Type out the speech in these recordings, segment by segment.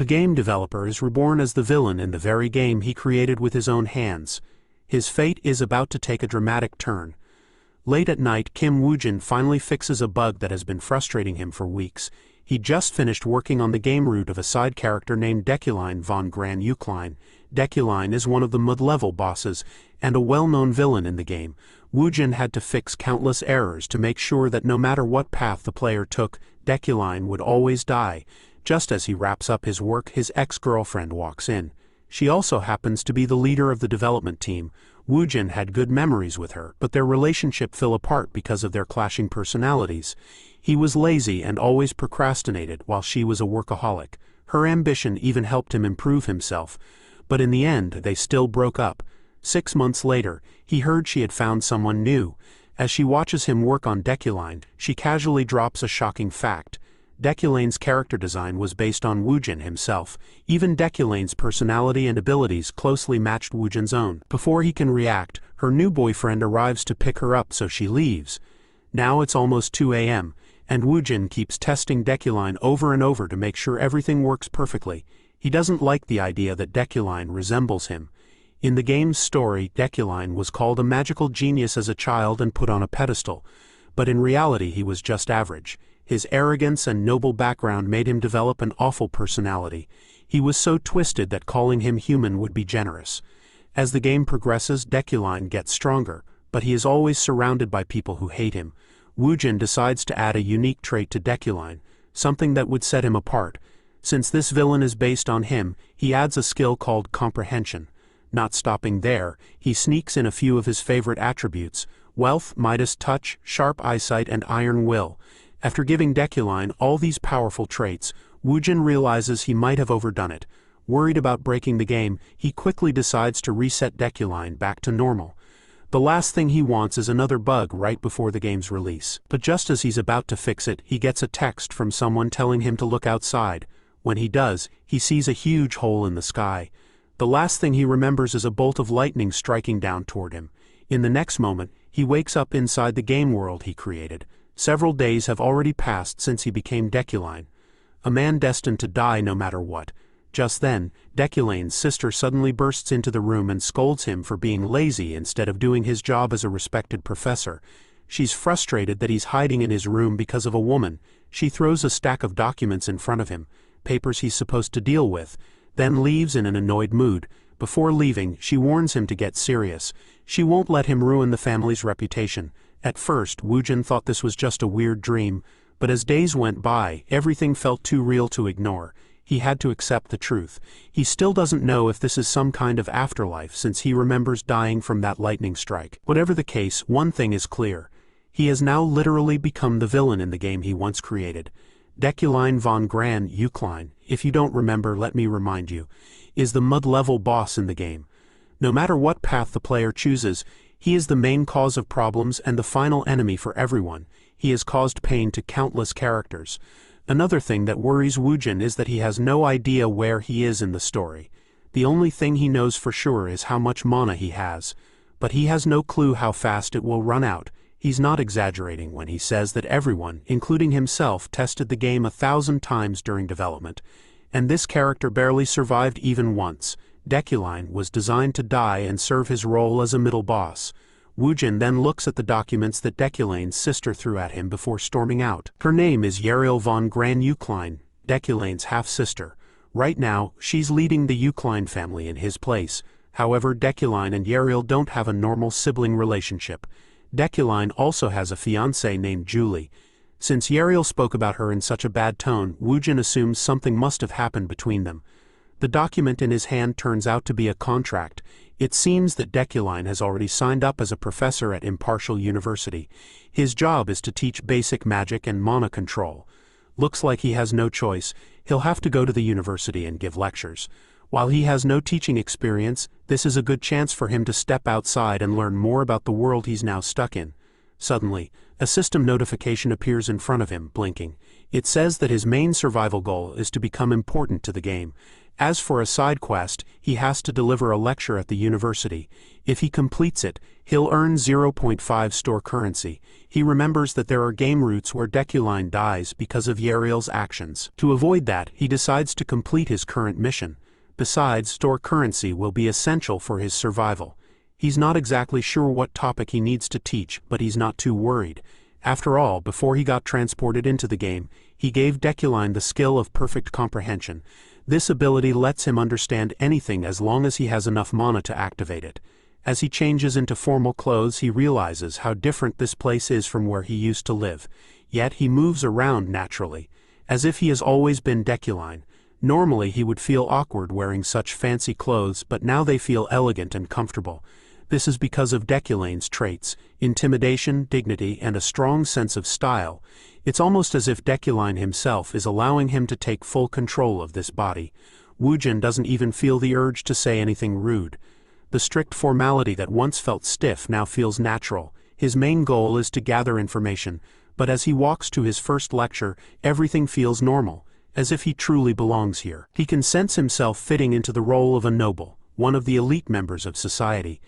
A game developer is reborn as the villain in the very game he created with his own hands. His fate is about to take a dramatic turn. Late at night, Woojin finally fixes a bug that has been frustrating him for weeks. He just finished working on the game root of a side character named Deculein von Grahan-Yukline. Deculein is one of the mid-level bosses, and a well-known villain in the game. Woojin had to fix countless errors to make sure that no matter what path the player took, Deculein would always die. Just as he wraps up his work, his ex-girlfriend walks in. She also happens to be the leader of the development team. Woojin had good memories with her, but their relationship fell apart because of their clashing personalities. He was lazy and always procrastinated, while she was a workaholic. Her ambition even helped him improve himself. But in the end, they still broke up. 6 months later, he heard she had found someone new. As she watches him work on Deculein, she casually drops a shocking fact. Deculein's character design was based on Woojin himself. Even Deculein's personality and abilities closely matched Woojin's own. Before he can react, her new boyfriend arrives to pick her up, so she leaves. Now it's almost 2 a.m., and Woojin keeps testing Deculein over and over to make sure everything works perfectly. He doesn't like the idea that Deculein resembles him. In the game's story, Deculein was called a magical genius as a child and put on a pedestal. But in reality he was just average. His arrogance and noble background made him develop an awful personality. He was so twisted that calling him human would be generous. As the game progresses, Deculein gets stronger, but he is always surrounded by people who hate him. Woojin decides to add a unique trait to Deculein, something that would set him apart. Since this villain is based on him, he adds a skill called comprehension. Not stopping there, he sneaks in a few of his favorite attributes: wealth, Midas touch, sharp eyesight, and iron will. After giving Deculein all these powerful traits, Woojin realizes he might have overdone it. Worried about breaking the game, he quickly decides to reset Deculein back to normal. The last thing he wants is another bug right before the game's release. But just as he's about to fix it, he gets a text from someone telling him to look outside. When he does, he sees a huge hole in the sky. The last thing he remembers is a bolt of lightning striking down toward him. In the next moment, he wakes up inside the game world he created. Several days have already passed since he became Deculein, a man destined to die no matter what. Just then, Deculein's sister suddenly bursts into the room and scolds him for being lazy instead of doing his job as a respected professor. She's frustrated that he's hiding in his room because of a woman. She throws a stack of documents in front of him, papers he's supposed to deal with, then leaves in an annoyed mood. Before leaving, she warns him to get serious. She won't let him ruin the family's reputation. At first, Woojin thought this was just a weird dream, but as days went by, everything felt too real to ignore. He had to accept the truth. He still doesn't know if this is some kind of afterlife, since he remembers dying from that lightning strike. Whatever the case, one thing is clear. He has now literally become the villain in the game he once created. Deculein von Grahan-Yukline, if you don't remember, let me remind you, is the mid-level boss in the game. No matter what path the player chooses, he is the main cause of problems and the final enemy for everyone. He has caused pain to countless characters. Another thing that worries Woojin is that he has no idea where he is in the story. The only thing he knows for sure is how much mana he has. But he has no clue how fast it will run out. He's not exaggerating when he says that everyone, including himself, tested the game 1,000 times during development. And this character barely survived even once. Deculein was designed to die and serve his role as a middle boss. Woojin then looks at the documents that Deculein's sister threw at him before storming out. Her name is Yahello von Grahan-Yukline, Deculein's half-sister. Right now, she's leading the Yukline family in his place. However, Deculein and Yahello don't have a normal sibling relationship. Deculein also has a fiancée named Julie. Since Yahello spoke about her in such a bad tone, Woojin assumes something must have happened between them. The document in his hand turns out to be a contract. It seems that Deculein has already signed up as a professor at Impartial University. His job is to teach basic magic and mana control. Looks like he has no choice. He'll have to go to the university and give lectures. While he has no teaching experience, this is a good chance for him to step outside and learn more about the world he's now stuck in. Suddenly, a system notification appears in front of him, blinking. It says that his main survival goal is to become important to the game. As for a side quest, he has to deliver a lecture at the university. If he completes it, he'll earn 0.5 store currency. He remembers that there are game routes where Deculein dies because of Yahello's actions. To avoid that, he decides to complete his current mission. Besides, store currency will be essential for his survival. He's not exactly sure what topic he needs to teach, but he's not too worried. After all, before he got transported into the game, he gave Deculein the skill of perfect comprehension. This ability lets him understand anything as long as he has enough mana to activate it. As he changes into formal clothes, he realizes how different this place is from where he used to live. Yet he moves around naturally, as if he has always been Deculein. Normally he would feel awkward wearing such fancy clothes, but now they feel elegant and comfortable. This is because of Deculein's traits: intimidation, dignity, and a strong sense of style. It's almost as if Deculein himself is allowing him to take full control of this body. Woojin doesn't even feel the urge to say anything rude. The strict formality that once felt stiff now feels natural. His main goal is to gather information, but as he walks to his first lecture, everything feels normal, as if he truly belongs here. He can sense himself fitting into the role of a noble, one of the elite members of society.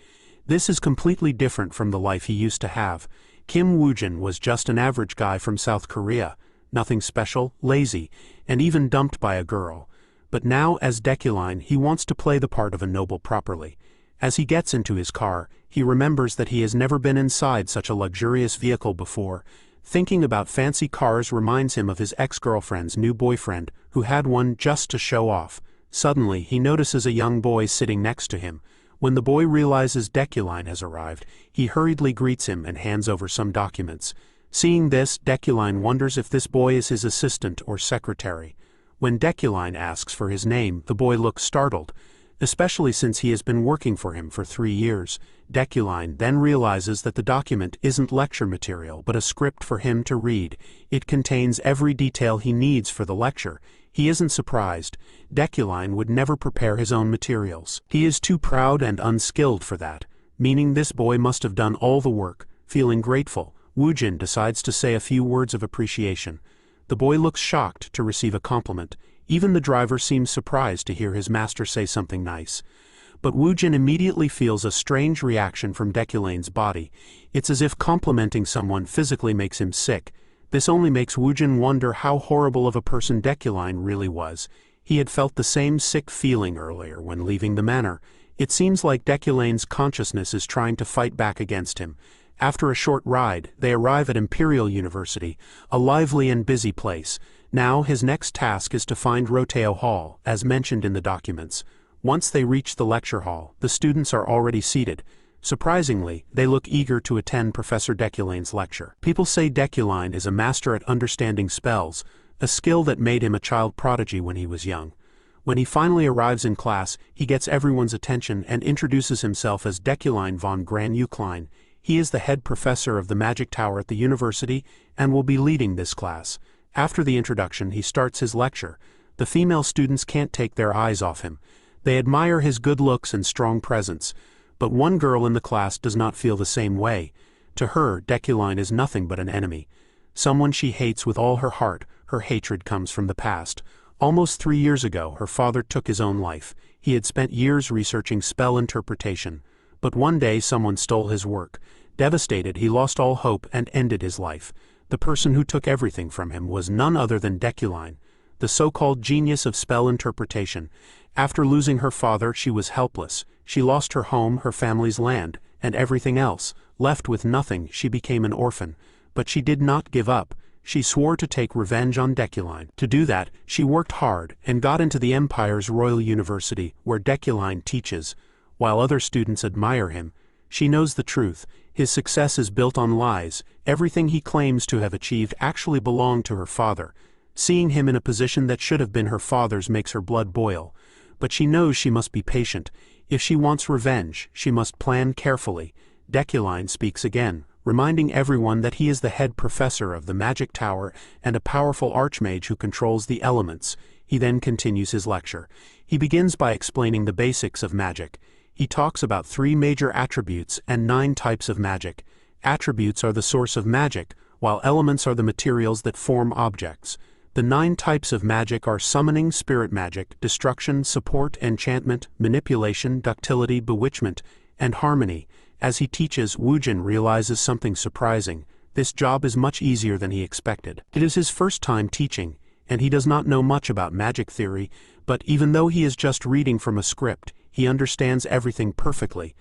This is completely different from the life he used to have. Kim Woojin was just an average guy from South Korea, nothing special, lazy, and even dumped by a girl. But now, as Deculein, he wants to play the part of a noble properly. As he gets into his car, he remembers that he has never been inside such a luxurious vehicle before. Thinking about fancy cars reminds him of his ex-girlfriend's new boyfriend, who had one just to show off. Suddenly, he notices a young boy sitting next to him. When the boy realizes Deculein has arrived, he hurriedly greets him and hands over some documents. Seeing this, Deculein wonders if this boy is his assistant or secretary. When Deculein asks for his name, the boy looks startled, especially since he has been working for him for 3 years. Deculein then realizes that the document isn't lecture material but a script for him to read. It contains every detail he needs for the lecture. He isn't surprised. Deculein would never prepare his own materials. He is too proud and unskilled for that, meaning this boy must have done all the work. Feeling grateful, Woojin decides to say a few words of appreciation. The boy looks shocked to receive a compliment. Even the driver seems surprised to hear his master say something nice. But Woojin immediately feels a strange reaction from Deculein's body. It's as if complimenting someone physically makes him sick. This only makes Woojin wonder how horrible of a person Deculein really was. He had felt the same sick feeling earlier when leaving the manor. It seems like Deculein's consciousness is trying to fight back against him. After a short ride, they arrive at Imperial University, a lively and busy place. Now his next task is to find Roteo Hall, as mentioned in the documents. Once they reach the lecture hall, the students are already seated. Surprisingly, they look eager to attend Professor Deculein's lecture. People say Deculein is a master at understanding spells, a skill that made him a child prodigy when he was young. When he finally arrives in class, he gets everyone's attention and introduces himself as Deculein von Grahan-Yukline. He is the head professor of the Magic Tower at the university and will be leading this class. After the introduction, he starts his lecture. The female students can't take their eyes off him. They admire his good looks and strong presence. But one girl in the class does not feel the same way. To her, Deculein is nothing but an enemy. Someone she hates with all her heart. Her hatred comes from the past. Almost 3 years ago, her father took his own life. He had spent years researching spell interpretation. But one day someone stole his work. Devastated, he lost all hope and ended his life. The person who took everything from him was none other than Deculein, the so-called genius of spell interpretation. After losing her father, she was helpless. She lost her home, her family's land, and everything else. Left with nothing, she became an orphan. But she did not give up. She swore to take revenge on Deculein. To do that, she worked hard and got into the Empire's Royal University, where Deculein teaches. While other students admire him, she knows the truth. His success is built on lies. Everything he claims to have achieved actually belonged to her father. Seeing him in a position that should have been her father's makes her blood boil. But she knows she must be patient. If she wants revenge, she must plan carefully. Deculein speaks again, reminding everyone that he is the head professor of the Magic Tower and a powerful archmage who controls the elements. He then continues his lecture. He begins by explaining the basics of magic. He talks about 3 major attributes and 9 types of magic. Attributes are the source of magic, while elements are the materials that form objects. The 9 types of magic are summoning, spirit magic, destruction, support, enchantment, manipulation, ductility, bewitchment, and harmony. As he teaches, Woojin realizes something surprising. This job is much easier than he expected. It is his first time teaching, and he does not know much about magic theory, but even though he is just reading from a script, he understands everything perfectly.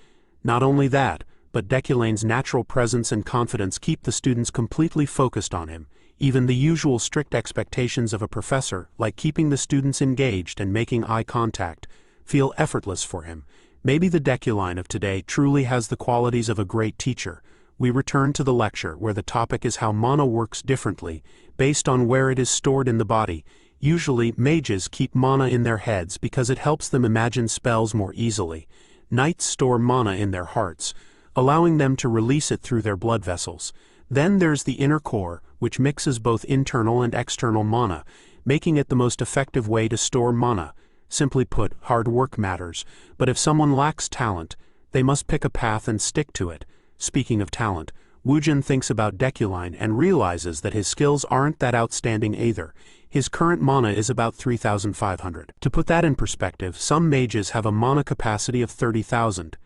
Not only that, but Deculain's natural presence and confidence keep the students completely focused on him. Even the usual strict expectations of a professor, like keeping the students engaged and making eye contact, feel effortless for him. Maybe the Deculein of today truly has the qualities of a great teacher. We return to the lecture, where the topic is how mana works differently, based on where it is stored in the body. Usually, mages keep mana in their heads because it helps them imagine spells more easily. Knights store mana in their hearts, allowing them to release it through their blood vessels. Then there's the inner core, which mixes both internal and external mana, making it the most effective way to store mana. Simply put, hard work matters, but if someone lacks talent, they must pick a path and stick to it. Speaking of talent, Woojin thinks about Deculein and realizes that his skills aren't that outstanding either. His current mana is about 3,500. To put that in perspective, some mages have a mana capacity of 30,000.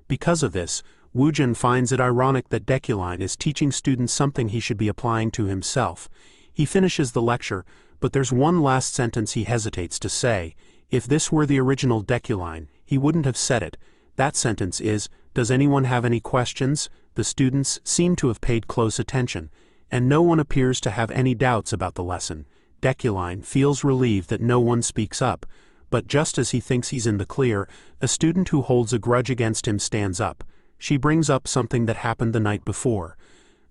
Because of this, Woojin finds it ironic that Deculein is teaching students something he should be applying to himself. He finishes the lecture, but there's one last sentence he hesitates to say. If this were the original Deculein, he wouldn't have said it. That sentence is, "Does anyone have any questions?" The students seem to have paid close attention, and no one appears to have any doubts about the lesson. Deculein feels relieved that no one speaks up, but just as he thinks he's in the clear, a student who holds a grudge against him stands up. She brings up something that happened the night before.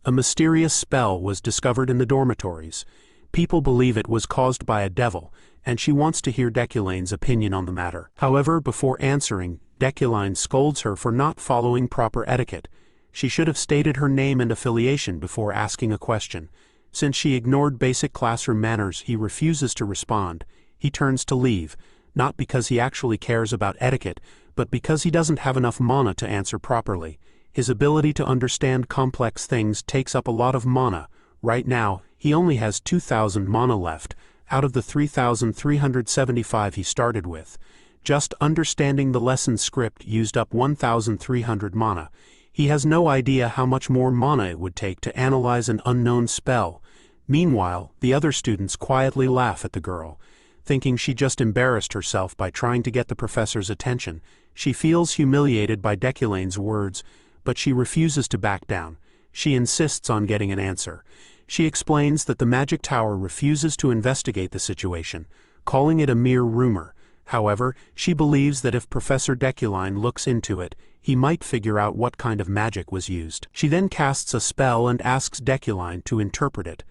A mysterious spell was discovered in the dormitories. People believe it was caused by a devil, and she wants to hear Deculain's opinion on the matter. However, before answering, Deculein scolds her for not following proper etiquette. She should have stated her name and affiliation before asking a question. Since she ignored basic classroom manners, he refuses to respond. He turns to leave, not because he actually cares about etiquette, but because he doesn't have enough mana to answer properly. His ability to understand complex things takes up a lot of mana. Right now, he only has 2,000 mana left, out of the 3,375 he started with. Just understanding the lesson script used up 1,300 mana. He has no idea how much more mana it would take to analyze an unknown spell. Meanwhile, the other students quietly laugh at the girl, thinking she just embarrassed herself by trying to get the professor's attention. She feels humiliated by Deculain's words, but she refuses to back down. She insists on getting an answer. She explains that the magic tower refuses to investigate the situation, calling it a mere rumor. However, she believes that if Professor Deculein looks into it, he might figure out what kind of magic was used. She then casts a spell and asks Deculein to interpret it.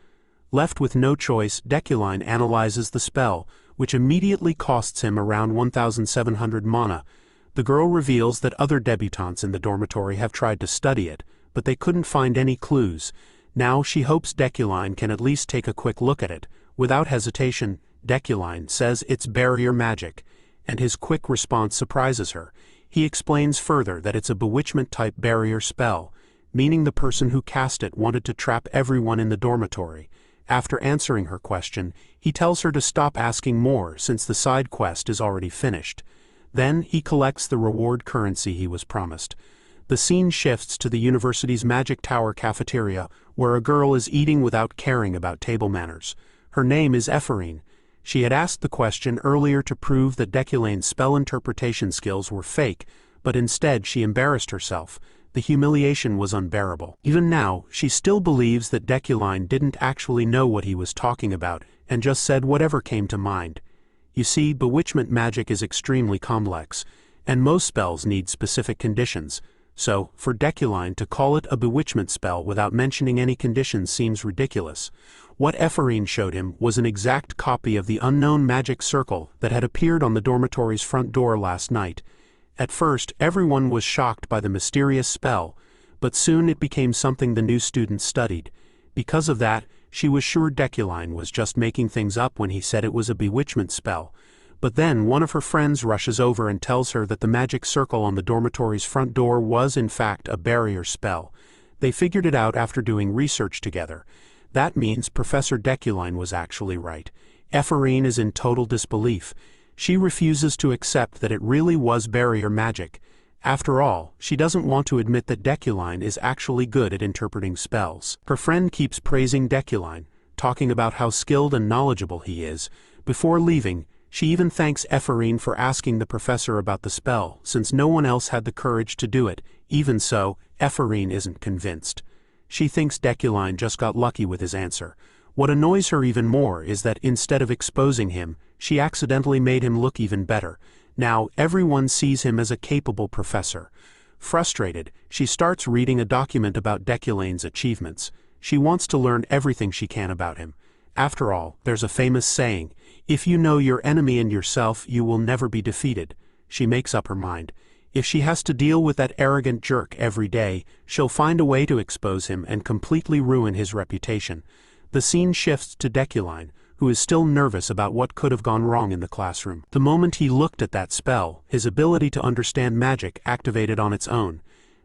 Left with no choice, Deculein analyzes the spell, which immediately costs him around 1,700 mana. The girl reveals that other debutantes in the dormitory have tried to study it, but they couldn't find any clues. Now she hopes Deculein can at least take a quick look at it. Without hesitation, Deculein says it's barrier magic, and his quick response surprises her. He explains further that it's a bewitchment-type barrier spell, meaning the person who cast it wanted to trap everyone in the dormitory. After answering her question, he tells her to stop asking more since the side quest is already finished. Then he collects the reward currency he was promised. The scene shifts to the university's Magic Tower cafeteria, where a girl is eating without caring about table manners. Her name is Ephraim. She had asked the question earlier to prove that Deculain's spell interpretation skills were fake, but instead she embarrassed herself. The humiliation was unbearable. Even now, she still believes that Deculein didn't actually know what he was talking about, and just said whatever came to mind. You see, bewitchment magic is extremely complex, and most spells need specific conditions. So, for Deculein to call it a bewitchment spell without mentioning any conditions seems ridiculous. What Ephraim showed him was an exact copy of the unknown magic circle that had appeared on the dormitory's front door last night. At first, everyone was shocked by the mysterious spell, but soon it became something the new students studied. Because of that, she was sure Deculein was just making things up when he said it was a bewitchment spell. But then one of her friends rushes over and tells her that the magic circle on the dormitory's front door was in fact a barrier spell. They figured it out after doing research together. That means Professor Deculein was actually right. Ephraim is in total disbelief. She refuses to accept that it really was barrier magic. After all, she doesn't want to admit that Deculein is actually good at interpreting spells. Her friend keeps praising Deculein, talking about how skilled and knowledgeable he is. Before leaving, she even thanks Ephraim for asking the professor about the spell, since no one else had the courage to do it. Even so, Ephraim isn't convinced. She thinks Deculein just got lucky with his answer. What annoys her even more is that instead of exposing him, she accidentally made him look even better. Now, everyone sees him as a capable professor. Frustrated, she starts reading a document about Deculein's achievements. She wants to learn everything she can about him. After all, there's a famous saying, "If you know your enemy and yourself, you will never be defeated." She makes up her mind. If she has to deal with that arrogant jerk every day, she'll find a way to expose him and completely ruin his reputation. The scene shifts to Deculein, who is still nervous about what could have gone wrong in the classroom. The moment he looked at that spell, his ability to understand magic activated on its own.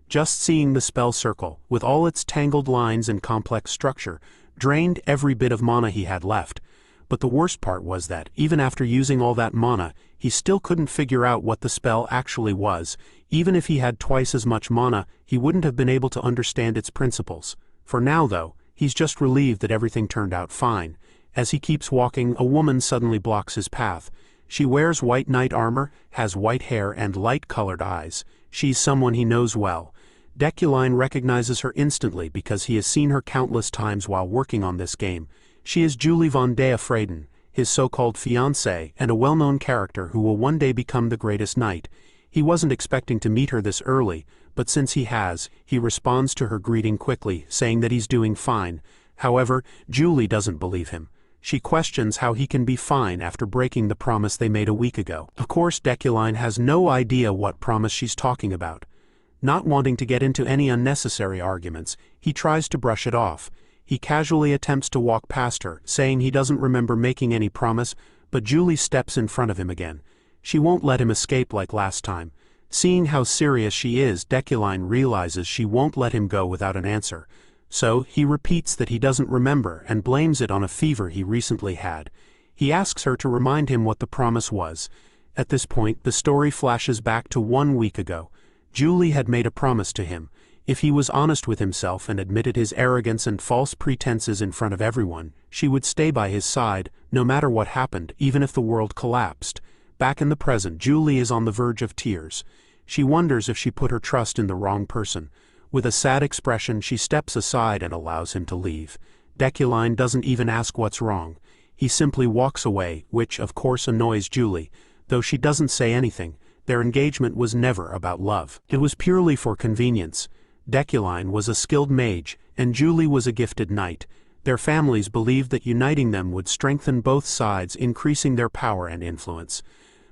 Just seeing the spell circle, with all its tangled lines and complex structure, drained every bit of mana he had left. But the worst part was that, even after using all that mana, he still couldn't figure out what the spell actually was. Even if he had twice as much mana, he wouldn't have been able to understand its principles. For now, though, he's just relieved that everything turned out fine. As he keeps walking, a woman suddenly blocks his path. She wears white knight armor, has white hair and light-colored eyes. She's someone he knows well. Deculein recognizes her instantly because he has seen her countless times while working on this game. She is Julie von Grahan-Yukline, his so-called fiancée and a well-known character who will one day become the greatest knight. He wasn't expecting to meet her this early, but since he has, he responds to her greeting quickly, saying that he's doing fine. However, Julie doesn't believe him. She questions how he can be fine after breaking the promise they made a week ago. Of course, Deculein has no idea what promise she's talking about. Not wanting to get into any unnecessary arguments, he tries to brush it off. He casually attempts to walk past her, saying he doesn't remember making any promise, but Julie steps in front of him again. She won't let him escape like last time. Seeing how serious she is, Deculein realizes she won't let him go without an answer. So, he repeats that he doesn't remember and blames it on a fever he recently had. He asks her to remind him what the promise was. At this point, the story flashes back to 1 week ago. Julie had made a promise to him. If he was honest with himself and admitted his arrogance and false pretenses in front of everyone, she would stay by his side, no matter what happened, even if the world collapsed. Back in the present, Julie is on the verge of tears. She wonders if she put her trust in the wrong person. With a sad expression, she steps aside and allows him to leave. Deculein doesn't even ask what's wrong. He simply walks away, which of course annoys Julie. Though she doesn't say anything, their engagement was never about love. It was purely for convenience. Deculein was a skilled mage, and Julie was a gifted knight. Their families believed that uniting them would strengthen both sides, increasing their power and influence.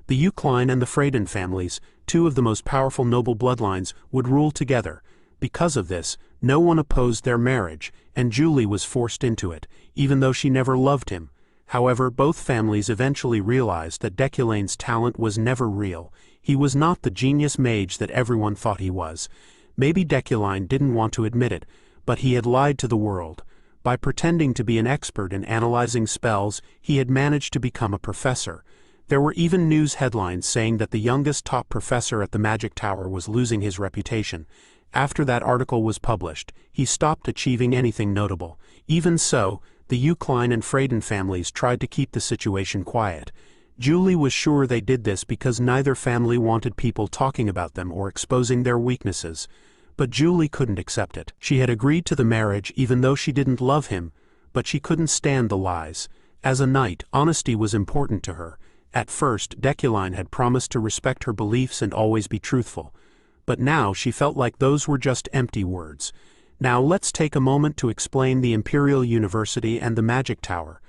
The Yukline and the Freyden families, two of the most powerful noble bloodlines, would rule together. Because of this, no one opposed their marriage, and Julie was forced into it, even though she never loved him. However, both families eventually realized that Deculein's talent was never real. He was not the genius mage that everyone thought he was. Maybe Deculein didn't want to admit it, but he had lied to the world. By pretending to be an expert in analyzing spells, he had managed to become a professor. There were even news headlines saying that the youngest top professor at the Magic Tower was losing his reputation. After that article was published, he stopped achieving anything notable. Even so, the Yukline and Freyden families tried to keep the situation quiet. Julie was sure they did this because neither family wanted people talking about them or exposing their weaknesses. But Julie couldn't accept it. She had agreed to the marriage even though she didn't love him, but she couldn't stand the lies. As a knight, honesty was important to her. At first, Deculein had promised to respect her beliefs and always be truthful. But now she felt like those were just empty words. Now let's take a moment to explain the Imperial University and the Magic Tower.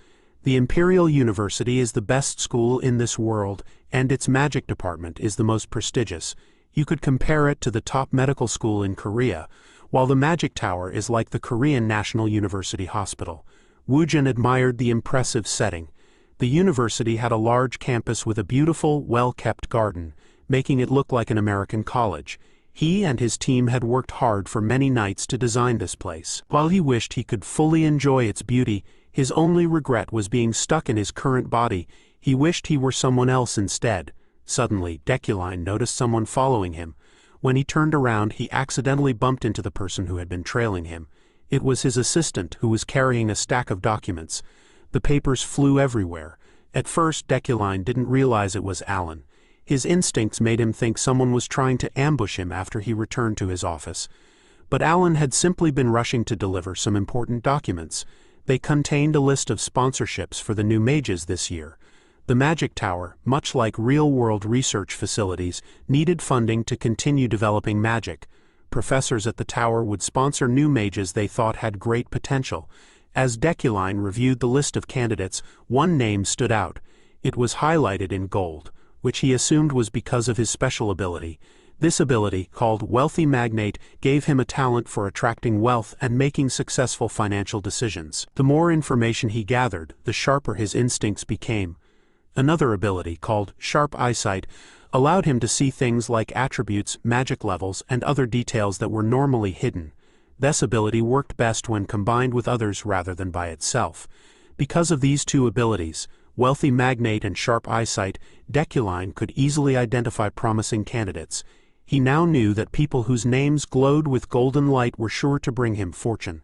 The Imperial University is the best school in this world, and its magic department is the most prestigious. You could compare it to the top medical school in Korea, while the Magic Tower is like the Korean National University Hospital. Woojin admired the impressive setting. The university had a large campus with a beautiful, well-kept garden, making it look like an American college. He and his team had worked hard for many nights to design this place. While he wished he could fully enjoy its beauty, his only regret was being stuck in his current body. He wished he were someone else instead. Suddenly, Deculein noticed someone following him. When he turned around, he accidentally bumped into the person who had been trailing him. It was his assistant, who was carrying a stack of documents. The papers flew everywhere. At first, Deculein didn't realize it was Alan. His instincts made him think someone was trying to ambush him after he returned to his office. But Alan had simply been rushing to deliver some important documents. They contained a list of sponsorships for the new mages this year. The Magic Tower, much like real-world research facilities, needed funding to continue developing magic. Professors at the tower would sponsor new mages they thought had great potential. As Deculein reviewed the list of candidates, one name stood out. It was highlighted in gold, which he assumed was because of his special ability. This ability, called Wealthy Magnate, gave him a talent for attracting wealth and making successful financial decisions. The more information he gathered, the sharper his instincts became. Another ability, called Sharp Eyesight, allowed him to see things like attributes, magic levels, and other details that were normally hidden. This ability worked best when combined with others rather than by itself. Because of these two abilities, Wealthy Magnate and Sharp Eyesight, Deculein could easily identify promising candidates. He now knew that people whose names glowed with golden light were sure to bring him fortune.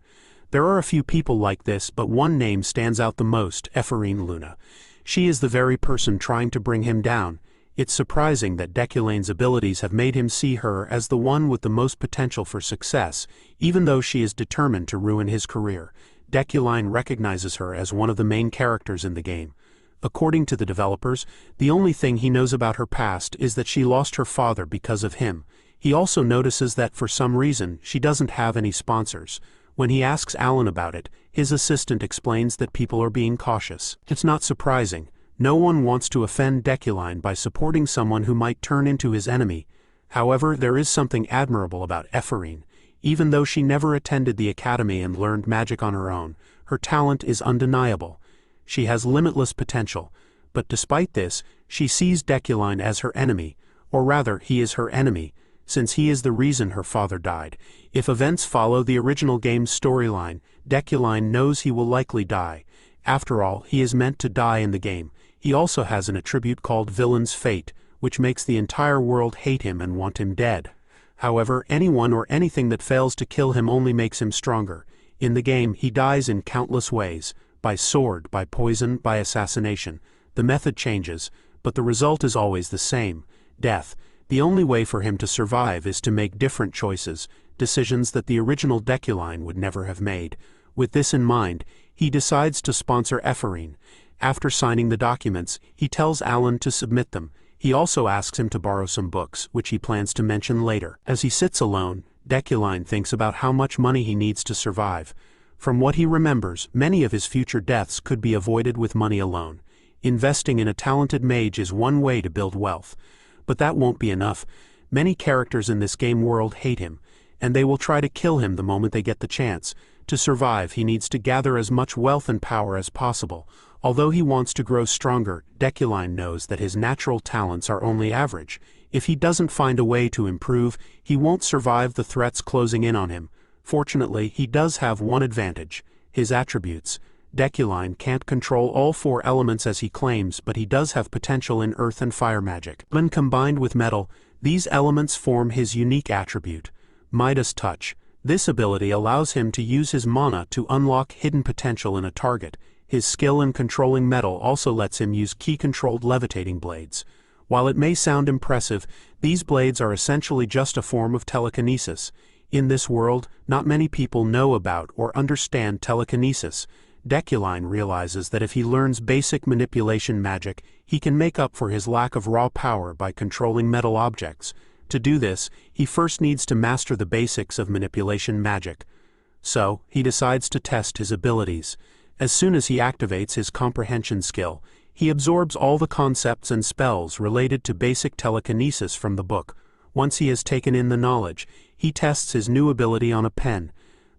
There are a few people like this, but one name stands out the most: Ephorine Luna. She is the very person trying to bring him down. It's surprising that Deculein's abilities have made him see her as the one with the most potential for success, even though she is determined to ruin his career. Deculein recognizes her as one of the main characters in the game. According to the developers, the only thing he knows about her past is that she lost her father because of him. He also notices that for some reason, she doesn't have any sponsors. When he asks Alan about it, his assistant explains that people are being cautious. It's not surprising. No one wants to offend Deculein by supporting someone who might turn into his enemy. However, there is something admirable about Ephorine. Even though she never attended the academy and learned magic on her own, her talent is undeniable. She has limitless potential. But despite this, she sees Deculein as her enemy, or rather, he is her enemy, since he is the reason her father died. If events follow the original game's storyline, Deculein knows he will likely die. After all, he is meant to die in the game. He also has an attribute called Villain's Fate, which makes the entire world hate him and want him dead. However, anyone or anything that fails to kill him only makes him stronger. In the game, he dies in countless ways: by sword, by poison, by assassination. The method changes, but the result is always the same: death. The only way for him to survive is to make different choices, decisions that the original Deculein would never have made. With this in mind, he decides to sponsor Ephorine. After signing the documents, he tells Alan to submit them. He also asks him to borrow some books, which he plans to mention later. As he sits alone, Deculein thinks about how much money he needs to survive. From what he remembers, many of his future deaths could be avoided with money alone. Investing in a talented mage is one way to build wealth. But that won't be enough. Many characters in this game world hate him, and they will try to kill him the moment they get the chance. To survive, he needs to gather as much wealth and power as possible. Although he wants to grow stronger, Deculein knows that his natural talents are only average. If he doesn't find a way to improve, he won't survive the threats closing in on him. Fortunately, he does have one advantage: his attributes. Deculein can't control all four elements as he claims, but he does have potential in earth and fire magic. When combined with metal, these elements form his unique attribute, Midas Touch. This ability allows him to use his mana to unlock hidden potential in a target. His skill in controlling metal also lets him use key-controlled levitating blades. While it may sound impressive, these blades are essentially just a form of telekinesis. In this world, not many people know about or understand telekinesis. Deculein realizes that if he learns basic manipulation magic, he can make up for his lack of raw power by controlling metal objects. To do this, he first needs to master the basics of manipulation magic. So, he decides to test his abilities. As soon as he activates his comprehension skill, he absorbs all the concepts and spells related to basic telekinesis from the book. Once he has taken in the knowledge, he tests his new ability on a pen.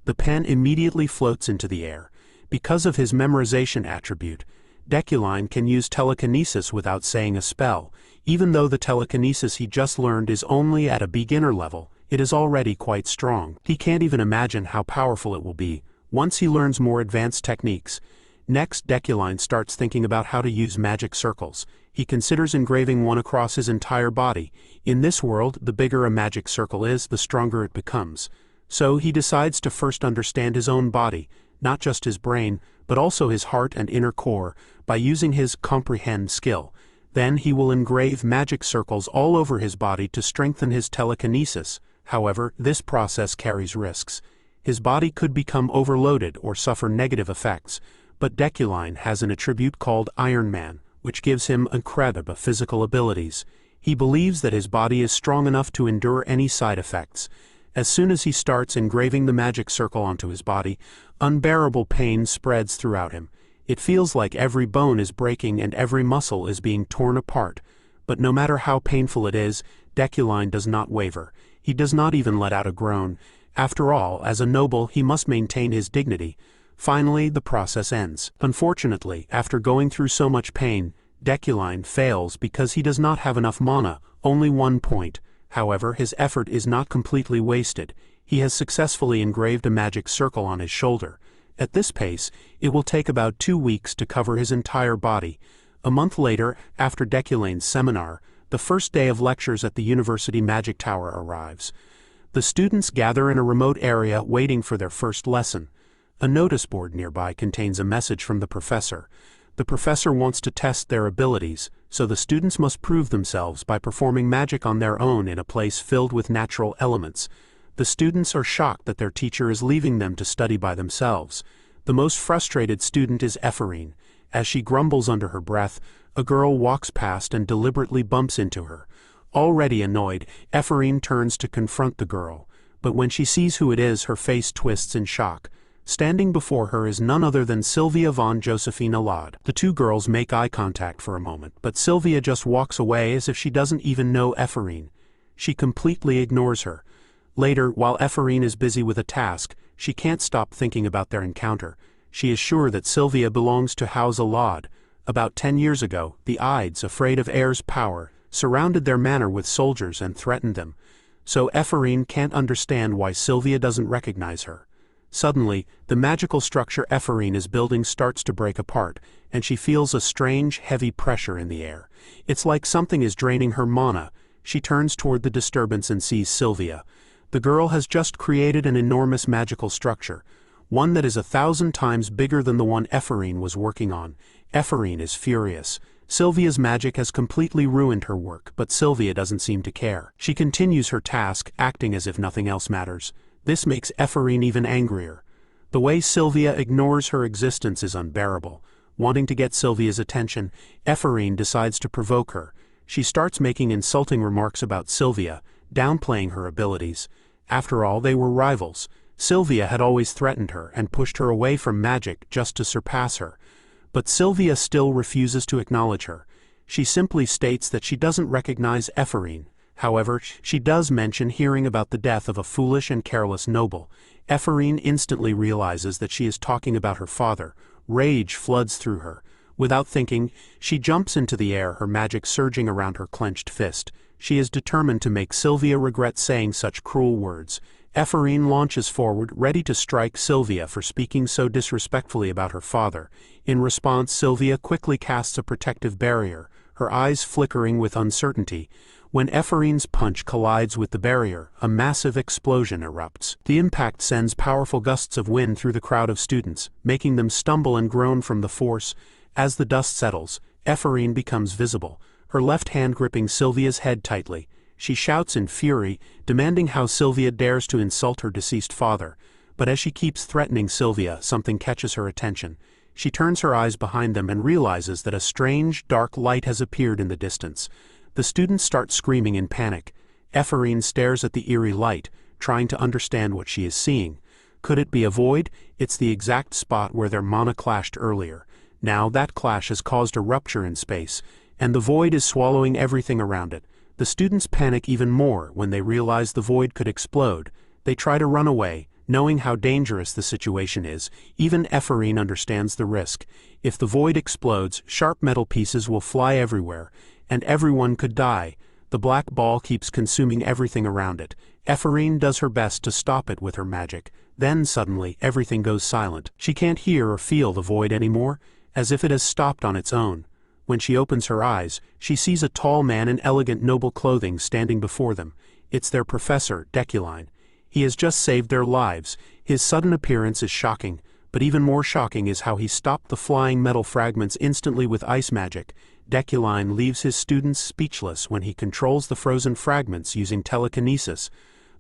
The pen immediately floats into the air. Because of his memorization attribute, Deculein can use telekinesis without saying a spell. Even though the telekinesis he just learned is only at a beginner level, it is already quite strong. He can't even imagine how powerful it will be once he learns more advanced techniques. Next, Deculein starts thinking about how to use magic circles. He considers engraving one across his entire body. In this world, the bigger a magic circle is, the stronger it becomes. So he decides to first understand his own body, not just his brain, but also his heart and inner core, by using his comprehend skill. Then he will engrave magic circles all over his body to strengthen his telekinesis. However, this process carries risks. His body could become overloaded or suffer negative effects, but Deculein has an attribute called Iron Man, which gives him incredible physical abilities. He believes that his body is strong enough to endure any side effects. As soon as he starts engraving the magic circle onto his body, unbearable pain spreads throughout him. It feels like every bone is breaking and every muscle is being torn apart. But no matter how painful it is, Deculein does not waver. He does not even let out a groan. After all, as a noble, he must maintain his dignity. Finally, the process ends. Unfortunately, after going through so much pain, Deculein fails because he does not have enough mana, only 1 point. However, his effort is not completely wasted. He has successfully engraved a magic circle on his shoulder. At this pace, it will take about 2 weeks to cover his entire body. A month later, after Deculein's seminar, the first day of lectures at the University Magic Tower arrives. The students gather in a remote area waiting for their first lesson. A notice board nearby contains a message from the professor. The professor wants to test their abilities, so the students must prove themselves by performing magic on their own in a place filled with natural elements. The students are shocked that their teacher is leaving them to study by themselves. The most frustrated student is Ephorine. As she grumbles under her breath, a girl walks past and deliberately bumps into her. Already annoyed, Ephorine turns to confront the girl, but when she sees who it is, her face twists in shock. Standing before her is none other than Sylvia von Josephine Allard. The two girls make eye contact for a moment, but Sylvia just walks away as if she doesn't even know Ephorine. She completely ignores her. Later, while Ephorine is busy with a task, she can't stop thinking about their encounter. She is sure that Sylvia belongs to House Allard. About 10 years ago, the Ides, afraid of Air's power, surrounded their manor with soldiers and threatened them. So Ephorine can't understand why Sylvia doesn't recognize her. Suddenly, the magical structure Ephorine is building starts to break apart, and she feels a strange, heavy pressure in the air. It's like something is draining her mana. She turns toward the disturbance and sees Sylvia. The girl has just created an enormous magical structure, one that is 1,000 times bigger than the one Ephorine was working on. Ephorine is furious. Sylvia's magic has completely ruined her work, but Sylvia doesn't seem to care. She continues her task, acting as if nothing else matters. This makes Ephorine even angrier. The way Sylvia ignores her existence is unbearable. Wanting to get Sylvia's attention, Ephorine decides to provoke her. She starts making insulting remarks about Sylvia, downplaying her abilities. After all, they were rivals. Sylvia had always threatened her and pushed her away from magic just to surpass her. But Sylvia still refuses to acknowledge her. She simply states that she doesn't recognize Ephorine. However, she does mention hearing about the death of a foolish and careless noble. Ephorine instantly realizes that she is talking about her father. Rage floods through her. Without thinking, she jumps into the air, her magic surging around her clenched fist. She is determined to make Sylvia regret saying such cruel words. Ephorine launches forward, ready to strike Sylvia for speaking so disrespectfully about her father. In response, Sylvia quickly casts a protective barrier, her eyes flickering with uncertainty. When Ephorine's punch collides with the barrier, a massive explosion erupts. The impact sends powerful gusts of wind through the crowd of students, making them stumble and groan from the force. As the dust settles, Ephorine becomes visible, her left hand gripping Sylvia's head tightly. She shouts in fury, demanding how Sylvia dares to insult her deceased father. But as she keeps threatening Sylvia, something catches her attention. She turns her eyes behind them and realizes that a strange, dark light has appeared in the distance. The students start screaming in panic. Ephorine stares at the eerie light, trying to understand what she is seeing. Could it be a void? It's the exact spot where their mana clashed earlier. Now that clash has caused a rupture in space, and the void is swallowing everything around it. The students panic even more when they realize the void could explode. They try to run away, knowing how dangerous the situation is. Even Ephorine understands the risk. If the void explodes, sharp metal pieces will fly everywhere, and everyone could die. The black ball keeps consuming everything around it. Ephorine does her best to stop it with her magic. Then suddenly, everything goes silent. She can't hear or feel the void anymore, as if it has stopped on its own. When she opens her eyes, she sees a tall man in elegant noble clothing standing before them. It's their professor, Deculein. He has just saved their lives. His sudden appearance is shocking, but even more shocking is how he stopped the flying metal fragments instantly with ice magic. Deculein leaves his students speechless when he controls the frozen fragments using telekinesis.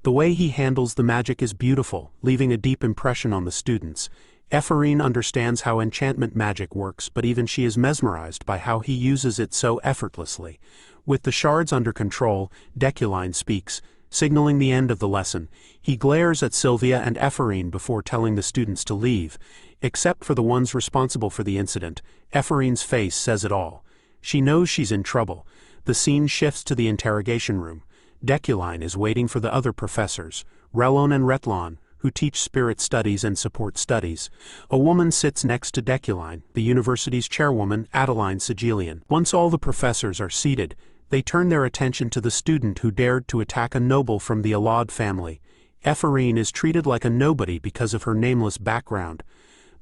The way he handles the magic is beautiful, leaving a deep impression on the students. Ephorine understands how enchantment magic works, but even she is mesmerized by how he uses it so effortlessly. With the shards under control, Deculein speaks, signaling the end of the lesson. He glares at Sylvia and Ephorine before telling the students to leave. Except for the ones responsible for the incident, Ephorine's face says it all. She knows she's in trouble. The scene shifts to the interrogation room. Deculein is waiting for the other professors, Relon and Retlon, who teach spirit studies and support studies. A woman sits next to Deculein, the university's chairwoman, Adeline Sigillian. Once all the professors are seated, they turn their attention to the student who dared to attack a noble from the Alad family. Ephorine is treated like a nobody because of her nameless background.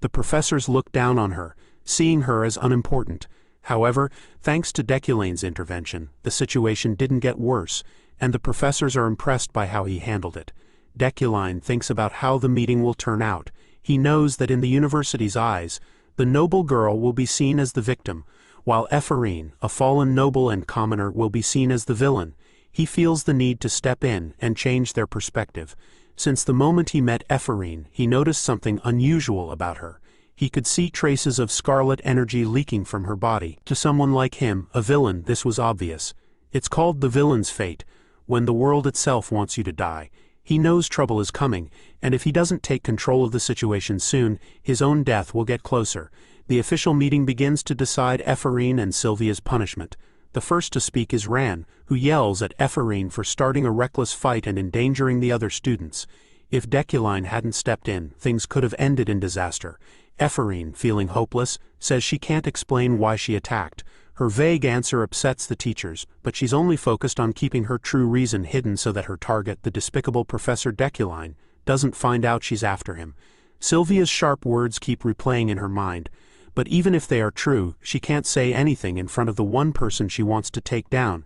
The professors look down on her, seeing her as unimportant. However, thanks to Deculein's intervention, the situation didn't get worse, and the professors are impressed by how he handled it. Deculein thinks about how the meeting will turn out. He knows that in the university's eyes, the noble girl will be seen as the victim, while Ephorine, a fallen noble and commoner, will be seen as the villain. He feels the need to step in and change their perspective. Since the moment he met Ephorine, he noticed something unusual about her. He could see traces of scarlet energy leaking from her body. To someone like him, a villain, this was obvious. It's called the villain's fate, when the world itself wants you to die. He knows trouble is coming, and if he doesn't take control of the situation soon, his own death will get closer. The official meeting begins to decide Ephorine and Sylvia's punishment. The first to speak is Ran, who yells at Ephorine for starting a reckless fight and endangering the other students. If Deculein hadn't stepped in, things could have ended in disaster. Ephorine, feeling hopeless, says she can't explain why she attacked. Her vague answer upsets the teachers, but she's only focused on keeping her true reason hidden so that her target, the despicable Professor Deculein, doesn't find out she's after him. Sylvia's sharp words keep replaying in her mind, but even if they are true, she can't say anything in front of the one person she wants to take down.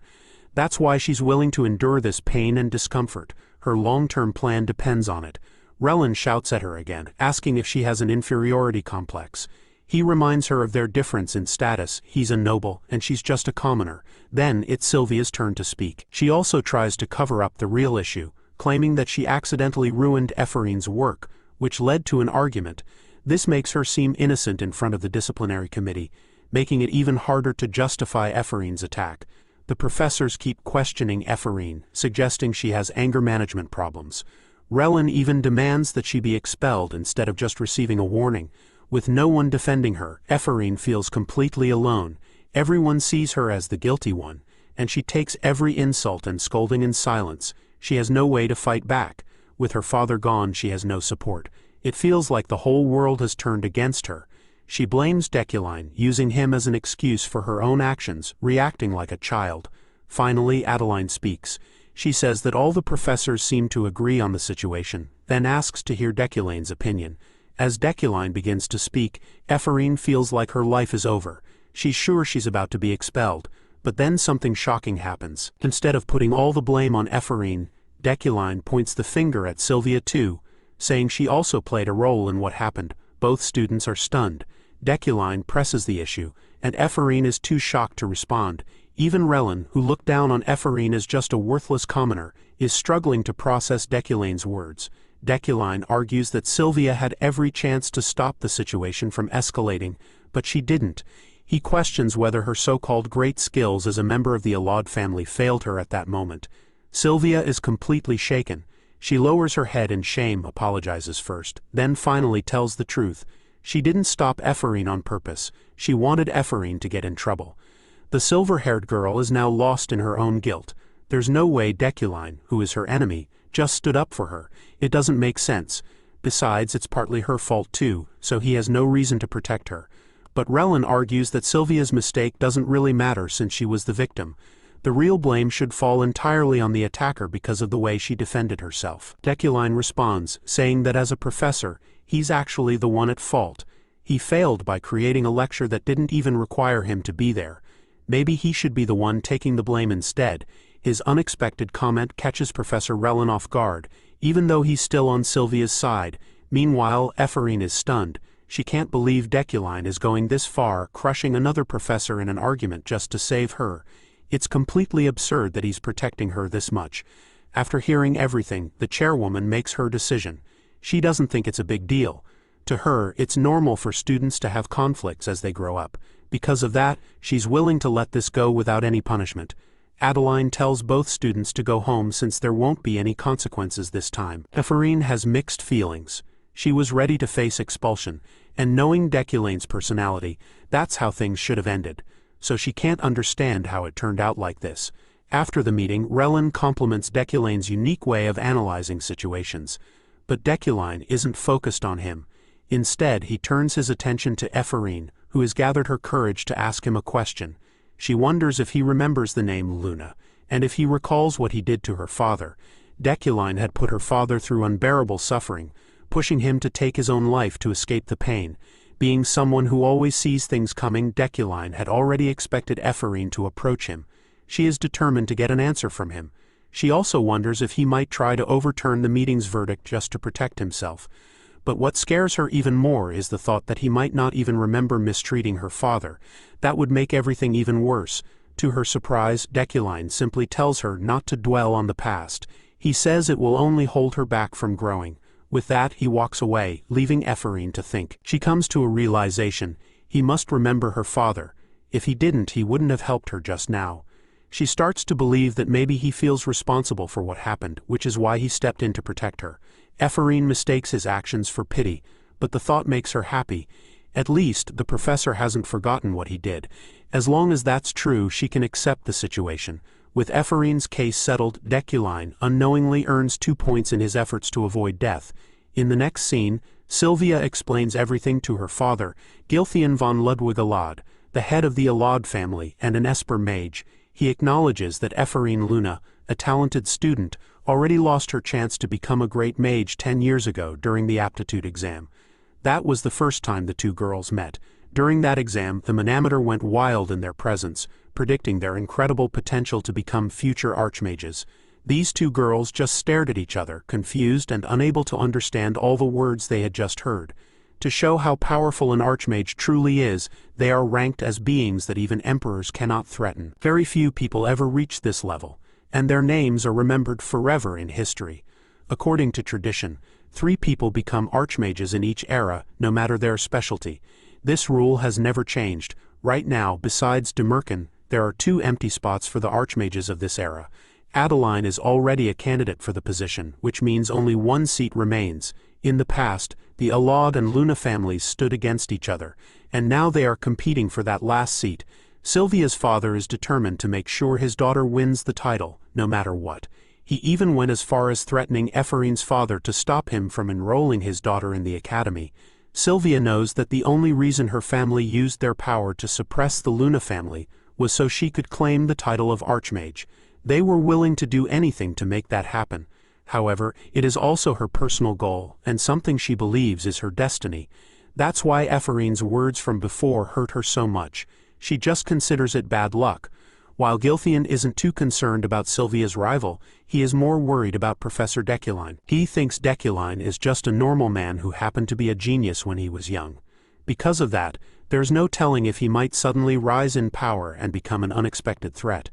That's why she's willing to endure this pain and discomfort. Her long-term plan depends on it. Relon shouts at her again, asking if she has an inferiority complex. He reminds her of their difference in status. He's a noble, and she's just a commoner. Then it's Sylvia's turn to speak. She also tries to cover up the real issue, claiming that she accidentally ruined Ephorine's work, which led to an argument. This makes her seem innocent in front of the disciplinary committee, making it even harder to justify Ephorine's attack. The professors keep questioning Ephorine, suggesting she has anger management problems. Relon even demands that she be expelled instead of just receiving a warning. With no one defending her, Ephorine feels completely alone. Everyone sees her as the guilty one, and she takes every insult and scolding in silence. She has no way to fight back. With her father gone, she has no support. It feels like the whole world has turned against her. She blames Deculein, using him as an excuse for her own actions, reacting like a child. Finally, Adeline speaks. She says that all the professors seem to agree on the situation, then asks to hear Deculein's opinion. As Deculein begins to speak, Ephorine feels like her life is over. She's sure she's about to be expelled, but then something shocking happens. Instead of putting all the blame on Ephorine, Deculein points the finger at Sylvia too, saying she also played a role in what happened. Both students are stunned. Deculein presses the issue, and Ephorine is too shocked to respond. Even Relon, who looked down on Ephorine as just a worthless commoner, is struggling to process Deculein's words. Deculein argues that Sylvia had every chance to stop the situation from escalating, but she didn't. He questions whether her so-called great skills as a member of the Alad family failed her at that moment. Sylvia is completely shaken. She lowers her head in shame, apologizes first, then finally tells the truth. She didn't stop Ephorine on purpose. She wanted Ephorine to get in trouble. The silver-haired girl is now lost in her own guilt. There's no way Deculein, who is her enemy, just stood up for her. It doesn't make sense. Besides, it's partly her fault too, so he has no reason to protect her. But Relon argues that Sylvia's mistake doesn't really matter since she was the victim. The real blame should fall entirely on the attacker because of the way she defended herself. Deculein responds, saying that as a professor, he's actually the one at fault. He failed by creating a lecture that didn't even require him to be there. Maybe he should be the one taking the blame instead. His unexpected comment catches Professor Relin off guard, even though he's still on Sylvia's side. Meanwhile, Ephorine is stunned. She can't believe Deculein is going this far, crushing another professor in an argument just to save her. It's completely absurd that he's protecting her this much. After hearing everything, the chairwoman makes her decision. She doesn't think it's a big deal. To her, it's normal for students to have conflicts as they grow up. Because of that, she's willing to let this go without any punishment. Adeline tells both students to go home since there won't be any consequences this time. Ephorine has mixed feelings. She was ready to face expulsion, and knowing Deculein's personality, that's how things should have ended. So she can't understand how it turned out like this. After the meeting, Relin compliments Deculein's unique way of analyzing situations. But Deculein isn't focused on him. Instead, he turns his attention to Ephorine, who has gathered her courage to ask him a question. She wonders if he remembers the name Luna, and if he recalls what he did to her father. Deculein had put her father through unbearable suffering, pushing him to take his own life to escape the pain. Being someone who always sees things coming, Deculein had already expected Ephorine to approach him. She is determined to get an answer from him. She also wonders if he might try to overturn the meeting's verdict just to protect himself. But what scares her even more is the thought that he might not even remember mistreating her father. That would make everything even worse. To her surprise, Deculein simply tells her not to dwell on the past. He says it will only hold her back from growing. With that, he walks away, leaving Ephorine to think. She comes to a realization. He must remember her father. If he didn't, he wouldn't have helped her just now. She starts to believe that maybe he feels responsible for what happened, which is why he stepped in to protect her. Ephorine mistakes his actions for pity, but the thought makes her happy. At least, the professor hasn't forgotten what he did. As long as that's true, she can accept the situation. With Ephorine's case settled, Deculein unknowingly earns 2 points in his efforts to avoid death. In the next scene, Sylvia explains everything to her father, Gilthian von Ludwig-Alad, the head of the Alad family and an Esper mage. He acknowledges that Ephorine Luna, a talented student, already lost her chance to become a great mage 10 years ago during the aptitude exam. That was the first time the two girls met. During that exam, the madamada went wild in their presence, predicting their incredible potential to become future archmages. These two girls just stared at each other, confused and unable to understand all the words they had just heard. To show how powerful an archmage truly is, they are ranked as beings that even emperors cannot threaten. Very few people ever reach this level, and their names are remembered forever in history. According to tradition, 3 people become archmages in each era, no matter their specialty. This rule has never changed. Right now, besides Demerkin, there are 2 empty spots for the archmages of this era. Adeline is already a candidate for the position, which means only 1 seat remains. In the past, the Alad and Luna families stood against each other, and now they are competing for that last seat. Sylvia's father is determined to make sure his daughter wins the title, no matter what. He even went as far as threatening Ephorine's father to stop him from enrolling his daughter in the academy. Sylvia knows that the only reason her family used their power to suppress the Luna family was so she could claim the title of Archmage. They were willing to do anything to make that happen. However, it is also her personal goal, and something she believes is her destiny. That's why Ephorine's words from before hurt her so much. She just considers it bad luck. While Gilthian isn't too concerned about Sylvia's rival, he is more worried about Professor Deculein. He thinks Deculein is just a normal man who happened to be a genius when he was young. Because of that, there's no telling if he might suddenly rise in power and become an unexpected threat.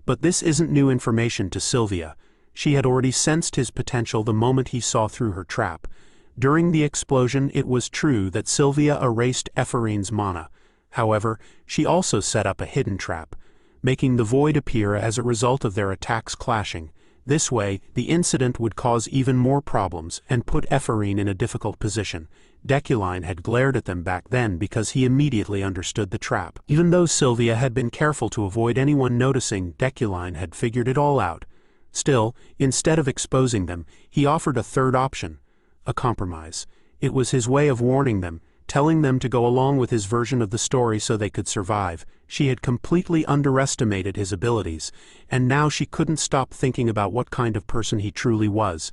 But this isn't new information to Sylvia. She had already sensed his potential the moment he saw through her trap. During the explosion, it was true that Sylvia erased Ephorine's mana. However, she also set up a hidden trap, making the void appear as a result of their attacks clashing. This way, the incident would cause even more problems and put Ephorine in a difficult position. Deculein had glared at them back then because he immediately understood the trap. Even though Sylvia had been careful to avoid anyone noticing, Deculein had figured it all out. Still, instead of exposing them, he offered a third option, a compromise. It was his way of warning them, telling them to go along with his version of the story so they could survive. She had completely underestimated his abilities, and now she couldn't stop thinking about what kind of person he truly was.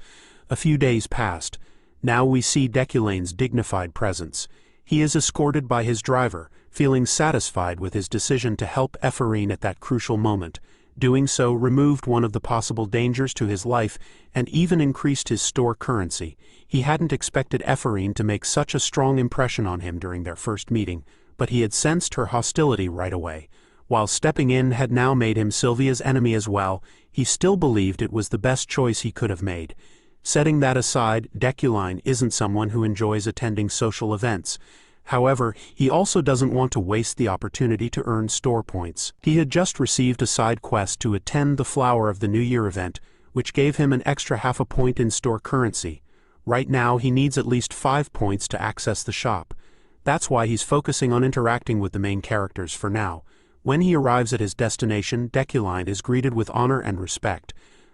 A few days passed. Now we see Deculane's dignified presence. He is escorted by his driver, feeling satisfied with his decision to help Ephraim at that crucial moment. Doing so removed one of the possible dangers to his life and even increased his store currency. He hadn't expected Ephraim to make such a strong impression on him during their first meeting, but he had sensed her hostility right away. While stepping in had now made him Sylvia's enemy as well, he still believed it was the best choice he could have made. Setting that aside, Deculein isn't someone who enjoys attending social events. However, he also doesn't want to waste the opportunity to earn store points. He had just received a side quest to attend the Flower of the New Year event, which gave him an extra half a point in store currency. Right now he needs at least 5 points to access the shop. That's why he's focusing on interacting with the main characters for now. When he arrives at his destination, Deculein is greeted with honor and respect.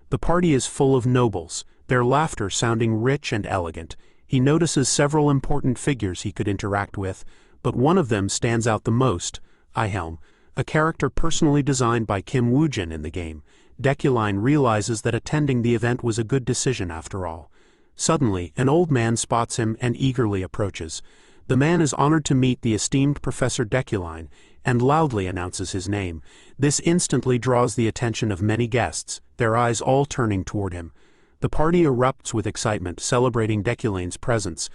The party is full of nobles, their laughter sounding rich and elegant. He notices several important figures he could interact with, but one of them stands out the most: Yahello, a character personally designed by Woojin in the game. Deculein realizes that attending the event was a good decision after all. Suddenly, an old man spots him and eagerly approaches. The man is honored to meet the esteemed Professor Deculein, and loudly announces his name. This instantly draws the attention of many guests, their eyes all turning toward him. The party erupts with excitement, celebrating Deculein's presence.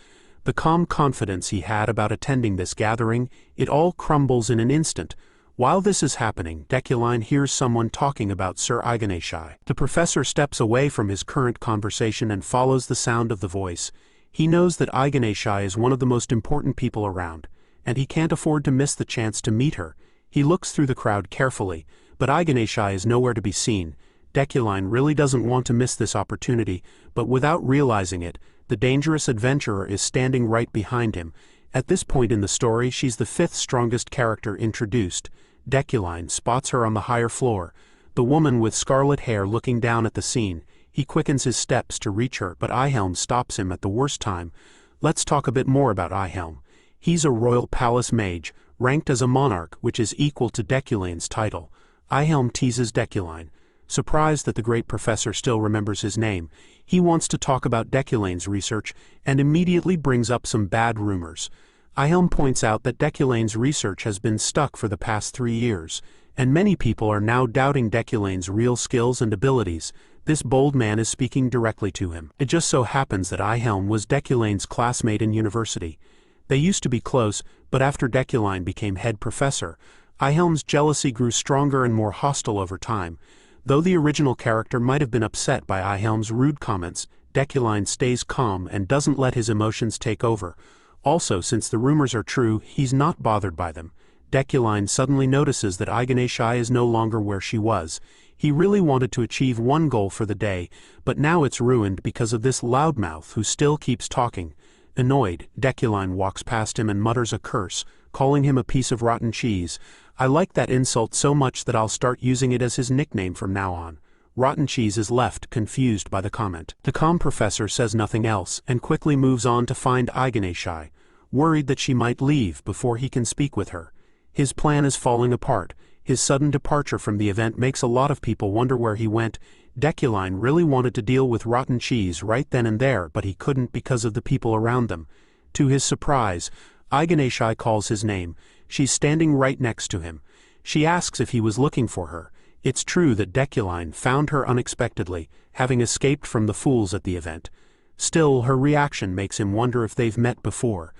The calm confidence he had about attending this gathering, it all crumbles in an instant. While this is happening, Deculein hears someone talking about Sir Yahello. The professor steps away from his current conversation and follows the sound of the voice. He knows that Yahello is one of the most important people around, and he can't afford to miss the chance to meet her. He looks through the crowd carefully, but Yahello is nowhere to be seen. Deculein really doesn't want to miss this opportunity, but without realizing it, the dangerous adventurer is standing right behind him. At this point in the story, she's the 5th strongest character introduced. Deculein spots her on the higher floor, the woman with scarlet hair looking down at the scene. He quickens his steps to reach her, but Yahello stops him at the worst time. Let's talk a bit more about Yahello. He's a royal palace mage, ranked as a monarch, which is equal to Deculein's title. Yahello teases Deculein. Surprised that the great professor still remembers his name, he wants to talk about Deculein's research and immediately brings up some bad rumors. Yahello points out that Deculein's research has been stuck for the past 3 years, and many people are now doubting Deculein's real skills and abilities. This bold man is speaking directly to him. It just so happens that Yahello was Deculein's classmate in university. They used to be close, but after Deculein became head professor, Yahello's jealousy grew stronger and more hostile over time. Though the original character might have been upset by Yahello's rude comments, Deculein stays calm and doesn't let his emotions take over. Also, since the rumors are true, he's not bothered by them. Deculein suddenly notices that Yahello is no longer where she was. He really wanted to achieve one goal for the day, but now it's ruined because of this loudmouth who still keeps talking. Annoyed, Deculein walks past him and mutters a curse, calling him a piece of rotten cheese. I like that insult so much that I'll start using it as his nickname from now on. Rotten Cheese is left, confused by the comment. The calm professor says nothing else, and quickly moves on to find Yahello, worried that she might leave before he can speak with her. His plan is falling apart. His sudden departure from the event makes a lot of people wonder where he went. Deculein really wanted to deal with Rotten Cheese right then and there, but he couldn't because of the people around them. To his surprise, Yahello calls his name. She's standing right next to him. She asks if he was looking for her. It's true that Deculein found her unexpectedly, having escaped from the fools at the event. Still, her reaction makes him wonder if they've met before.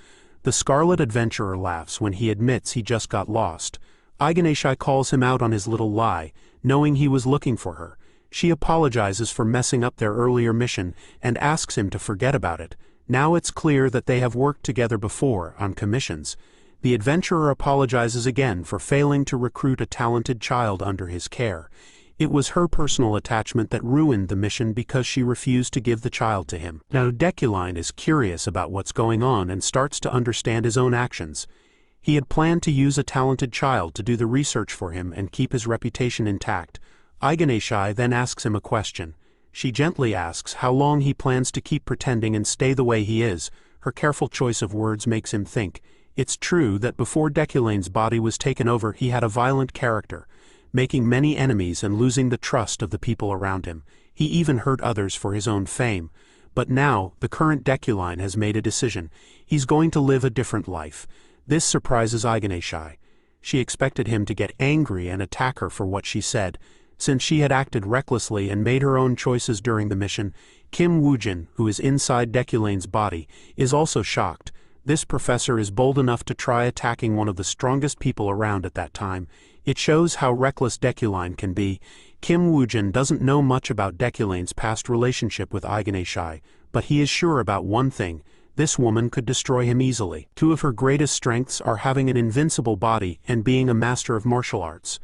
The Scarlet Adventurer laughs when he admits he just got lost. Yahello calls him out on his little lie, knowing he was looking for her. She apologizes for messing up their earlier mission and asks him to forget about it. Now it's clear that they have worked together before, on commissions. The adventurer apologizes again for failing to recruit a talented child under his care. It was her personal attachment that ruined the mission because she refused to give the child to him. Now Deculein is curious about what's going on and starts to understand his own actions. He had planned to use a talented child to do the research for him and keep his reputation intact. Yahello then asks him a question. She gently asks how long he plans to keep pretending and stay the way he is. Her careful choice of words makes him think. It's true that before Deculane's body was taken over he had a violent character, making many enemies and losing the trust of the people around him. He even hurt others for his own fame. But now, the current Deculein has made a decision. He's going to live a different life. This surprises Iganesha. She expected him to get angry and attack her for what she said. Since she had acted recklessly and made her own choices during the mission, Kim Woojin, who is inside Deculane's body, is also shocked. This professor is bold enough to try attacking one of the strongest people around at that time. It shows how reckless Deculein can be. Kim Woojin doesn't know much about Deculane's past relationship with Iganesha, but he is sure about one thing: this woman could destroy him easily. Two of her greatest strengths are having an invincible body and being a master of martial arts.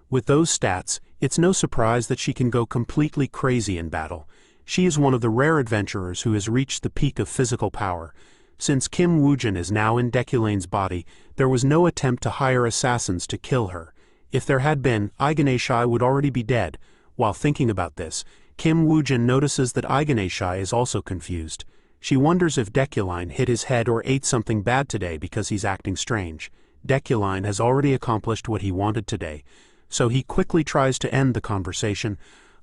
With those stats, it's no surprise that she can go completely crazy in battle. She is one of the rare adventurers who has reached the peak of physical power. Since Kim Woojin is now in Deculane's body, there was no attempt to hire assassins to kill her. If there had been, Iganesha would already be dead. While thinking about this, Kim Woojin notices that Iganesha is also confused. She wonders if Deculein hit his head or ate something bad today because he's acting strange. Deculein has already accomplished what he wanted today, so he quickly tries to end the conversation.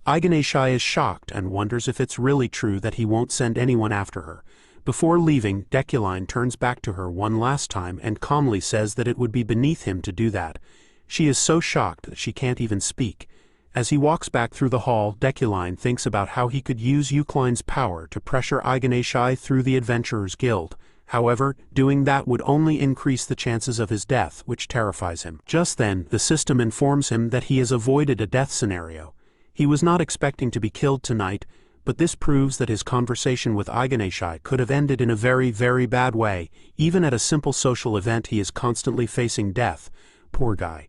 Iganesha is shocked and wonders if it's really true that he won't send anyone after her. Before leaving, Deculein turns back to her one last time and calmly says that it would be beneath him to do that. She is so shocked that she can't even speak. As he walks back through the hall, Deculein thinks about how he could use Yukline's power to pressure Iganesha through the Adventurers Guild. However, doing that would only increase the chances of his death, which terrifies him. Just then, the system informs him that he has avoided a death scenario. He was not expecting to be killed tonight, but this proves that his conversation with Iganesha could have ended in a very, very bad way. Even at a simple social event he is constantly facing death. Poor guy.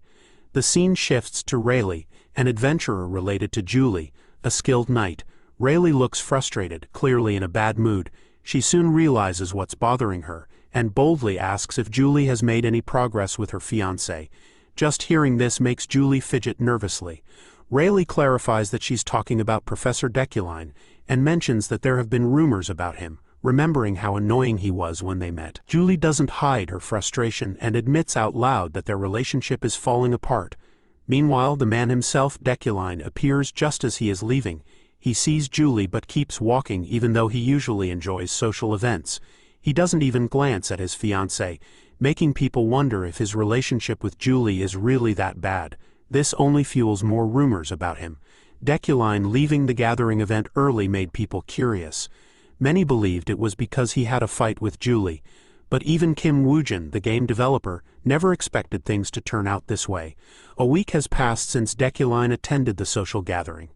The scene shifts to Rayleigh, an adventurer related to Julie, a skilled knight. Rayleigh looks frustrated, clearly in a bad mood. She soon realizes what's bothering her, and boldly asks if Julie has made any progress with her fiancé. Just hearing this makes Julie fidget nervously. Rayleigh clarifies that she's talking about Professor Deculein, and mentions that there have been rumors about him, remembering how annoying he was when they met. Julie doesn't hide her frustration and admits out loud that their relationship is falling apart. Meanwhile, the man himself, Deculein, appears just as he is leaving. He sees Julie but keeps walking even though he usually enjoys social events. He doesn't even glance at his fiancée, making people wonder if his relationship with Julie is really that bad. This only fuels more rumors about him. Deculein leaving the gathering event early made people curious. Many believed it was because he had a fight with Julie, but even Kim Woojin, the game developer, never expected things to turn out this way. A week has passed since Deculein attended the social gathering.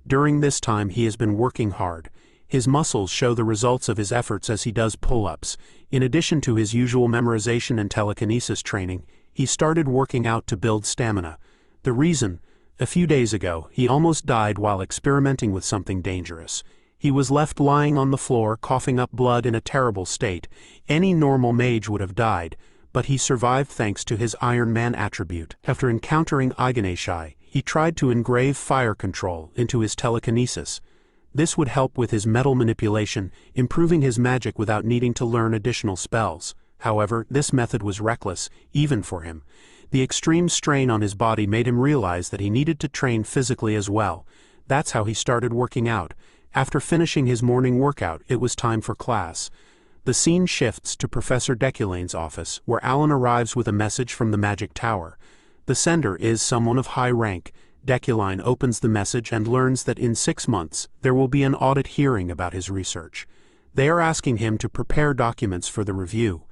During this time he has been working hard. His muscles show the results of his efforts as he does pull-ups. In addition to his usual memorization and telekinesis training, he started working out to build stamina. The reason? A few days ago, he almost died while experimenting with something dangerous. He was left lying on the floor, coughing up blood in a terrible state. Any normal mage would have died, but he survived thanks to his Iron Man attribute. After encountering Iganesha, he tried to engrave fire control into his telekinesis. This would help with his metal manipulation, improving his magic without needing to learn additional spells. However, this method was reckless, even for him. The extreme strain on his body made him realize that he needed to train physically as well. That's how he started working out. After finishing his morning workout, it was time for class. The scene shifts to Professor Deculane's office, where Alan arrives with a message from the Magic Tower. The sender is someone of high rank. Deculein opens the message and learns that in 6 months, there will be an audit hearing about his research. They are asking him to prepare documents for the review.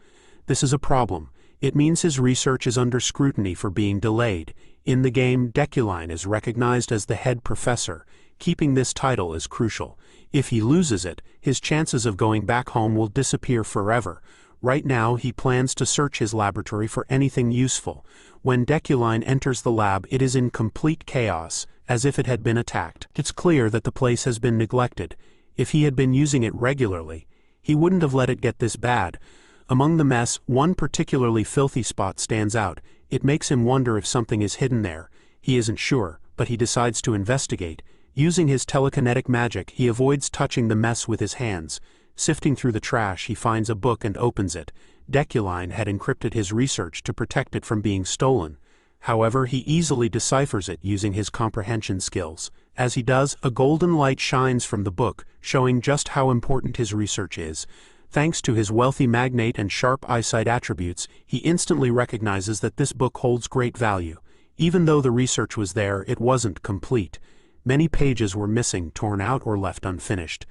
This is a problem. It means his research is under scrutiny for being delayed. In the game, Deculein is recognized as the head professor. Keeping this title is crucial. If he loses it, his chances of going back home will disappear forever. Right now, he plans to search his laboratory for anything useful. When Deculein enters the lab, it is in complete chaos, as if it had been attacked. It's clear that the place has been neglected. If he had been using it regularly, he wouldn't have let it get this bad. Among the mess, one particularly filthy spot stands out. It makes him wonder if something is hidden there. He isn't sure, but he decides to investigate. Using his telekinetic magic, he avoids touching the mess with his hands. Sifting through the trash, he finds a book and opens it. Deculein had encrypted his research to protect it from being stolen. However, he easily deciphers it using his comprehension skills. As he does, a golden light shines from the book, showing just how important his research is. Thanks to his wealthy magnate and sharp eyesight attributes, he instantly recognizes that this book holds great value. Even though the research was there, it wasn't complete. Many pages were missing, torn out, or left unfinished.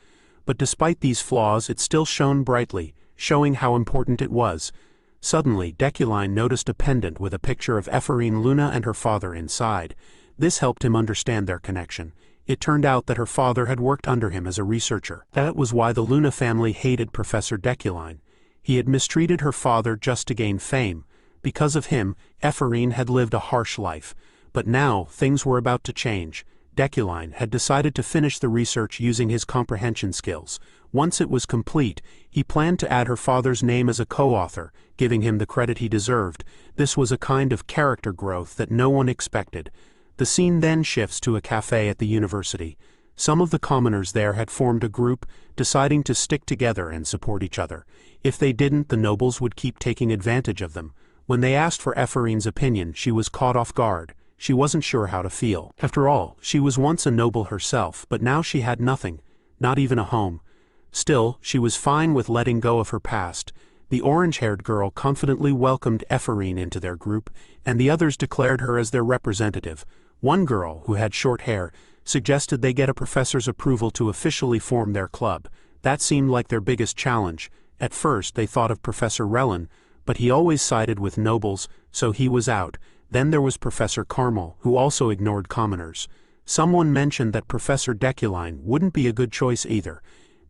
But despite these flaws, it still shone brightly, showing how important it was. Suddenly, Deculein noticed a pendant with a picture of Ephorine Luna and her father inside. This helped him understand their connection. It turned out that her father had worked under him as a researcher. That was why the Luna family hated Professor Deculein. He had mistreated her father just to gain fame. Because of him, Ephorine had lived a harsh life. But now, things were about to change. Deculein had decided to finish the research using his comprehension skills. Once it was complete, he planned to add her father's name as a co-author, giving him the credit he deserved. This was a kind of character growth that no one expected. The scene then shifts to a cafe at the university. Some of the commoners there had formed a group, deciding to stick together and support each other. If they didn't, the nobles would keep taking advantage of them. When they asked for Ephorine's opinion, she was caught off guard. She wasn't sure how to feel. After all, she was once a noble herself, but now she had nothing, not even a home. Still, she was fine with letting go of her past. The orange-haired girl confidently welcomed Ephorine into their group, and the others declared her as their representative. One girl, who had short hair, suggested they get a professor's approval to officially form their club. That seemed like their biggest challenge. At first, they thought of Professor Relin, but he always sided with nobles, so he was out. Then there was Professor Carmel, who also ignored commoners. Someone mentioned that Professor Deculein wouldn't be a good choice either.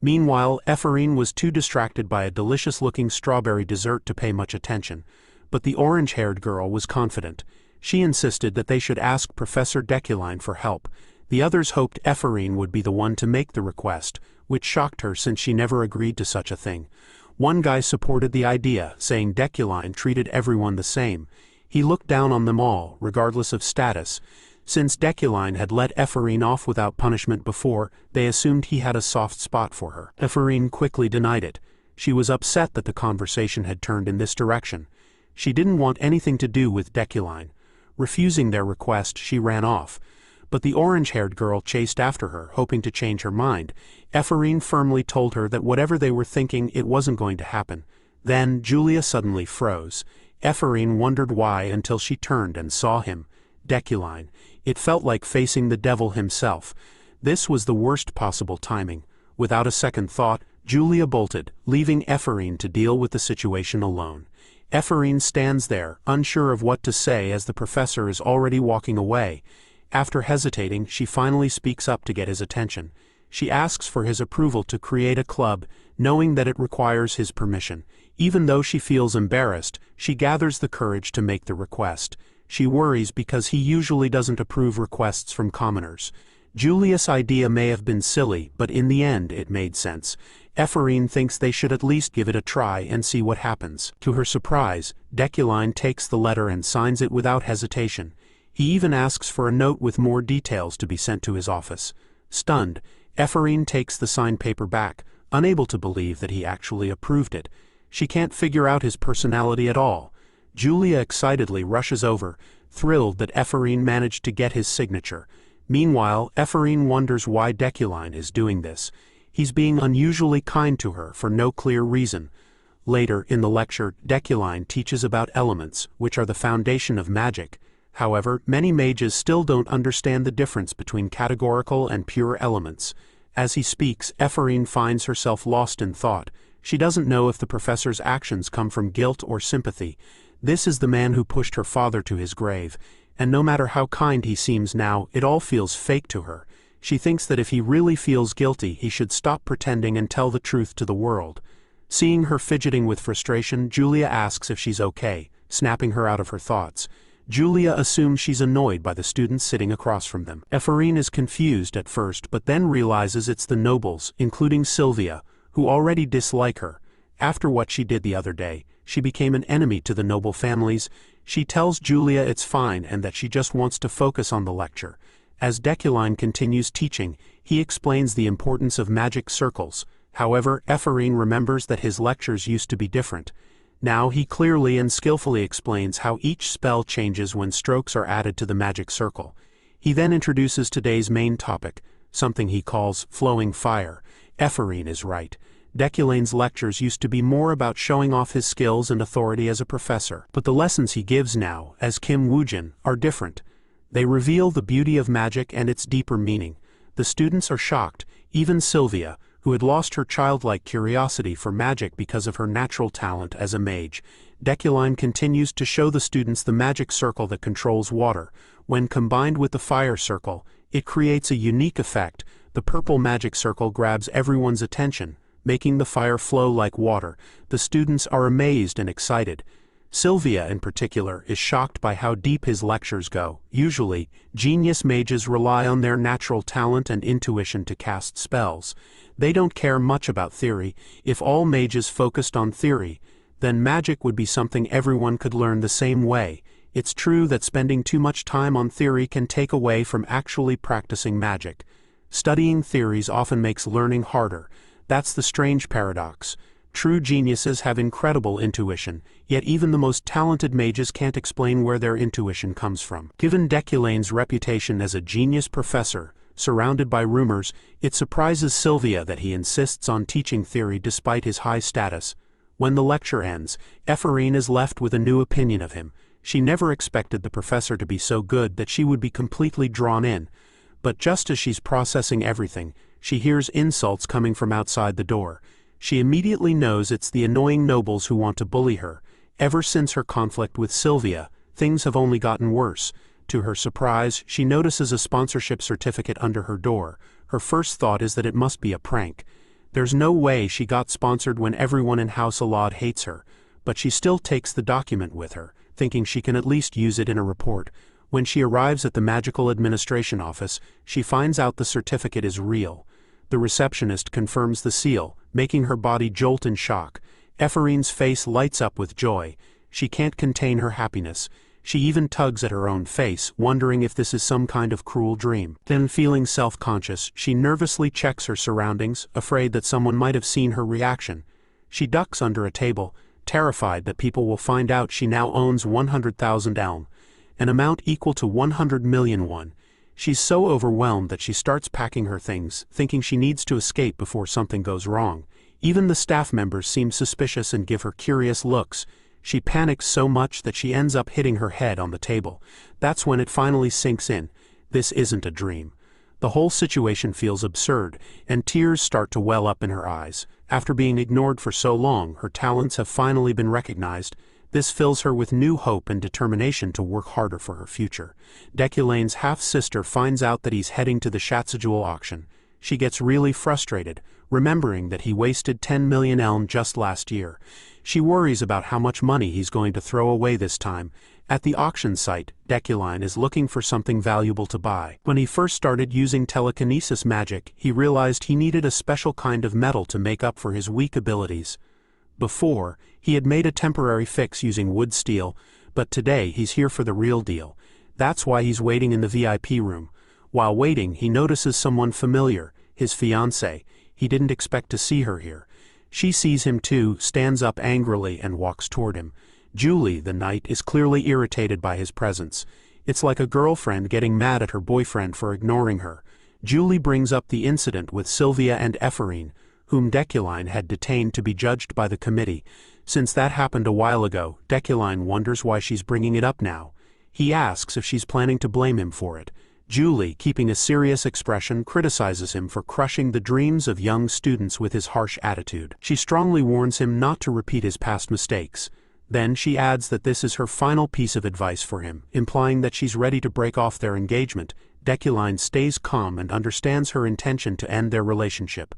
Meanwhile, Ephorine was too distracted by a delicious-looking strawberry dessert to pay much attention. But the orange-haired girl was confident. She insisted that they should ask Professor Deculein for help. The others hoped Ephorine would be the one to make the request, which shocked her since she never agreed to such a thing. One guy supported the idea, saying Deculein treated everyone the same. He looked down on them all, regardless of status. Since Deculein had let Ephorine off without punishment before, they assumed he had a soft spot for her. Ephorine quickly denied it. She was upset that the conversation had turned in this direction. She didn't want anything to do with Deculein. Refusing their request, she ran off. But the orange-haired girl chased after her, hoping to change her mind. Ephorine firmly told her that whatever they were thinking, it wasn't going to happen. Then Julia suddenly froze. Ephorine wondered why until she turned and saw him. Deculein. It felt like facing the devil himself. This was the worst possible timing. Without a second thought, Julia bolted, leaving Ephorine to deal with the situation alone. Ephorine stands there, unsure of what to say as the professor is already walking away. After hesitating, she finally speaks up to get his attention. She asks for his approval to create a club, knowing that it requires his permission. Even though she feels embarrassed, she gathers the courage to make the request. She worries because he usually doesn't approve requests from commoners. Julia's idea may have been silly, but in the end it made sense. Ephorine thinks they should at least give it a try and see what happens. To her surprise, Deculein takes the letter and signs it without hesitation. He even asks for a note with more details to be sent to his office. Stunned, Ephorine takes the signed paper back, unable to believe that he actually approved it. She can't figure out his personality at all. Julia excitedly rushes over, thrilled that Ephorine managed to get his signature. Meanwhile, Ephorine wonders why Deculein is doing this. He's being unusually kind to her for no clear reason. Later in the lecture, Deculein teaches about elements, which are the foundation of magic. However, many mages still don't understand the difference between categorical and pure elements. As he speaks, Ephorine finds herself lost in thought. She doesn't know if the professor's actions come from guilt or sympathy. This is the man who pushed her father to his grave, and no matter how kind he seems now, it all feels fake to her. She thinks that if he really feels guilty, he should stop pretending and tell the truth to the world. Seeing her fidgeting with frustration, Julia asks if she's okay, snapping her out of her thoughts. Julia assumes she's annoyed by the students sitting across from them. Ephorine is confused at first, but then realizes it's the nobles, including Sylvia, who already dislike her. After what she did the other day, she became an enemy to the noble families. She tells Julia it's fine and that she just wants to focus on the lecture. As Deculein continues teaching, he explains the importance of magic circles, However, Ephraim remembers that his lectures used to be different. Now he clearly and skillfully explains how each spell changes when strokes are added to the magic circle. He then introduces today's main topic, something he calls flowing fire. Ephraim is right. Deculain's lectures used to be more about showing off his skills and authority as a professor, but the lessons he gives now, as Kim Woojin, are different. They reveal the beauty of magic and its deeper meaning. The students are shocked, even Sylvia, who had lost her childlike curiosity for magic because of her natural talent as a mage. Deculein continues to show the students the magic circle that controls water. When combined with the fire circle, it creates a unique effect. The purple magic circle grabs everyone's attention, making the fire flow like water. The students are amazed and excited. Sylvia, in particular, is shocked by how deep his lectures go. Usually, genius mages rely on their natural talent and intuition to cast spells. They don't care much about theory. If all mages focused on theory, then magic would be something everyone could learn the same way. It's true that spending too much time on theory can take away from actually practicing magic. Studying theories often makes learning harder. That's the strange paradox. True geniuses have incredible intuition, yet even the most talented mages can't explain where their intuition comes from. Given Deculain's reputation as a genius professor, surrounded by rumors, it surprises Sylvia that he insists on teaching theory despite his high status. When the lecture ends, Ephraim is left with a new opinion of him. She never expected the professor to be so good that she would be completely drawn in. But just as she's processing everything, she hears insults coming from outside the door. She immediately knows it's the annoying nobles who want to bully her. Ever since her conflict with Sylvia, things have only gotten worse. To her surprise, she notices a sponsorship certificate under her door. Her first thought is that it must be a prank. There's no way she got sponsored when everyone in House Alad hates her, but she still takes the document with her, thinking she can at least use it in a report. When she arrives at the Magical Administration office, she finds out the certificate is real. The receptionist confirms the seal, making her body jolt in shock. Ephraim's face lights up with joy. She can't contain her happiness. She even tugs at her own face, wondering if this is some kind of cruel dream. Then, feeling self-conscious, she nervously checks her surroundings, afraid that someone might have seen her reaction. She ducks under a table, terrified that people will find out she now owns 100,000 elm, an amount equal to 100 million won. She's so overwhelmed that she starts packing her things, thinking she needs to escape before something goes wrong. Even the staff members seem suspicious and give her curious looks. She panics so much that she ends up hitting her head on the table. That's when it finally sinks in. This isn't a dream. The whole situation feels absurd, and tears start to well up in her eyes. After being ignored for so long, her talents have finally been recognized. This fills her with new hope and determination to work harder for her future. Deculain's half-sister finds out that he's heading to the Shatsajul auction. She gets really frustrated, remembering that he wasted 10 million elm just last year. She worries about how much money he's going to throw away this time. At the auction site, Deculein is looking for something valuable to buy. When he first started using telekinesis magic, he realized he needed a special kind of metal to make up for his weak abilities. Before, he had made a temporary fix using wood steel, but today he's here for the real deal. That's why he's waiting in the VIP room. While waiting, he notices someone familiar, his fiancée. He didn't expect to see her here. She sees him too, stands up angrily and walks toward him. Julie, the knight, is clearly irritated by his presence. It's like a girlfriend getting mad at her boyfriend for ignoring her. Julie brings up the incident with Sylvia and Ephraim, whom Deculein had detained to be judged by the committee. Since that happened a while ago, Deculein wonders why she's bringing it up now. He asks if she's planning to blame him for it. Julie, keeping a serious expression, criticizes him for crushing the dreams of young students with his harsh attitude. She strongly warns him not to repeat his past mistakes. Then she adds that this is her final piece of advice for him, implying that she's ready to break off their engagement. Deculein stays calm and understands her intention to end their relationship.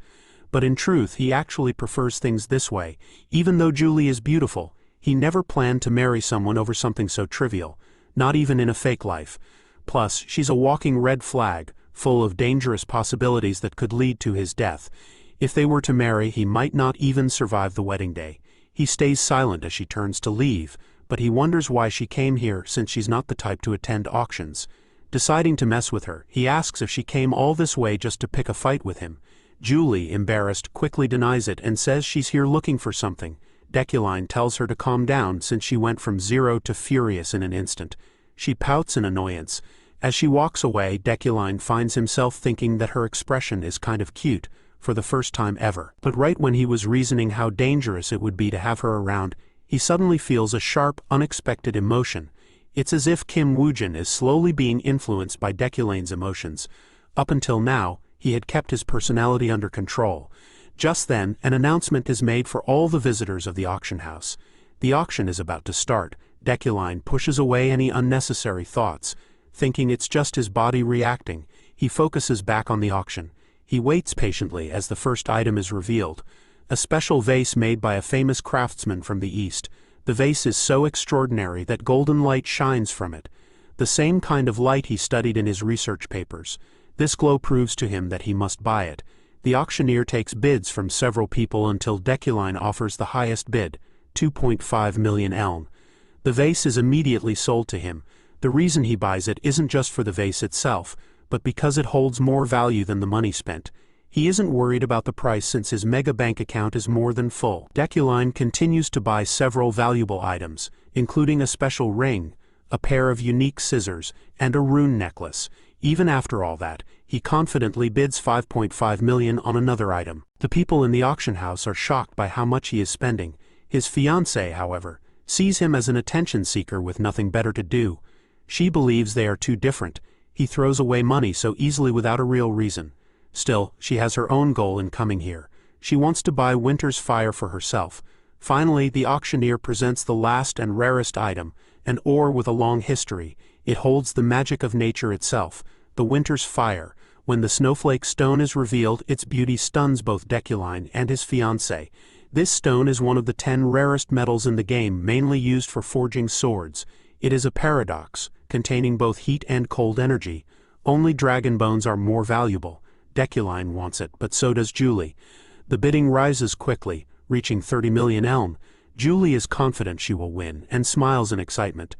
But in truth, he actually prefers things this way. Even though Julie is beautiful, he never planned to marry someone over something so trivial, not even in a fake life. Plus, she's a walking red flag, full of dangerous possibilities that could lead to his death. If they were to marry, he might not even survive the wedding day. He stays silent as she turns to leave, but he wonders why she came here since she's not the type to attend auctions. Deciding to mess with her, he asks if she came all this way just to pick a fight with him. Julie, embarrassed, quickly denies it and says she's here looking for something. Deculein tells her to calm down since she went from zero to furious in an instant. She pouts in annoyance. As she walks away, Deculein finds himself thinking that her expression is kind of cute, for the first time ever. But right when he was reasoning how dangerous it would be to have her around, he suddenly feels a sharp, unexpected emotion. It's as if Kim Woojin is slowly being influenced by Deculein's emotions. Up until now, he had kept his personality under control. Just then, an announcement is made for all the visitors of the auction house. The auction is about to start. Deculein pushes away any unnecessary thoughts. Thinking it's just his body reacting, he focuses back on the auction. He waits patiently as the first item is revealed. A special vase made by a famous craftsman from the East. The vase is so extraordinary that golden light shines from it. The same kind of light he studied in his research papers. This glow proves to him that he must buy it. The auctioneer takes bids from several people until Deculein offers the highest bid, 2.5 million elm. The vase is immediately sold to him. The reason he buys it isn't just for the vase itself, but because it holds more value than the money spent. He isn't worried about the price since his mega bank account is more than full. Deculein continues to buy several valuable items, including a special ring, a pair of unique scissors, and a rune necklace. Even after all that, he confidently bids 5.5 million on another item. The people in the auction house are shocked by how much he is spending. His fiancée, however, sees him as an attention seeker with nothing better to do. She believes they are too different. He throws away money so easily without a real reason. Still, she has her own goal in coming here. She wants to buy Winter's Fire for herself. Finally, the auctioneer presents the last and rarest item, an ore with a long history. It holds the magic of nature itself, the Winter's Fire. When the snowflake stone is revealed, its beauty stuns both Deculein and his fiancée. This stone is one of the 10 rarest metals in the game, mainly used for forging swords. It is a paradox, containing both heat and cold energy. Only dragon bones are more valuable. Deculein wants it, but so does Julie. The bidding rises quickly, reaching 30 million elm. Julie is confident she will win, and smiles in excitement.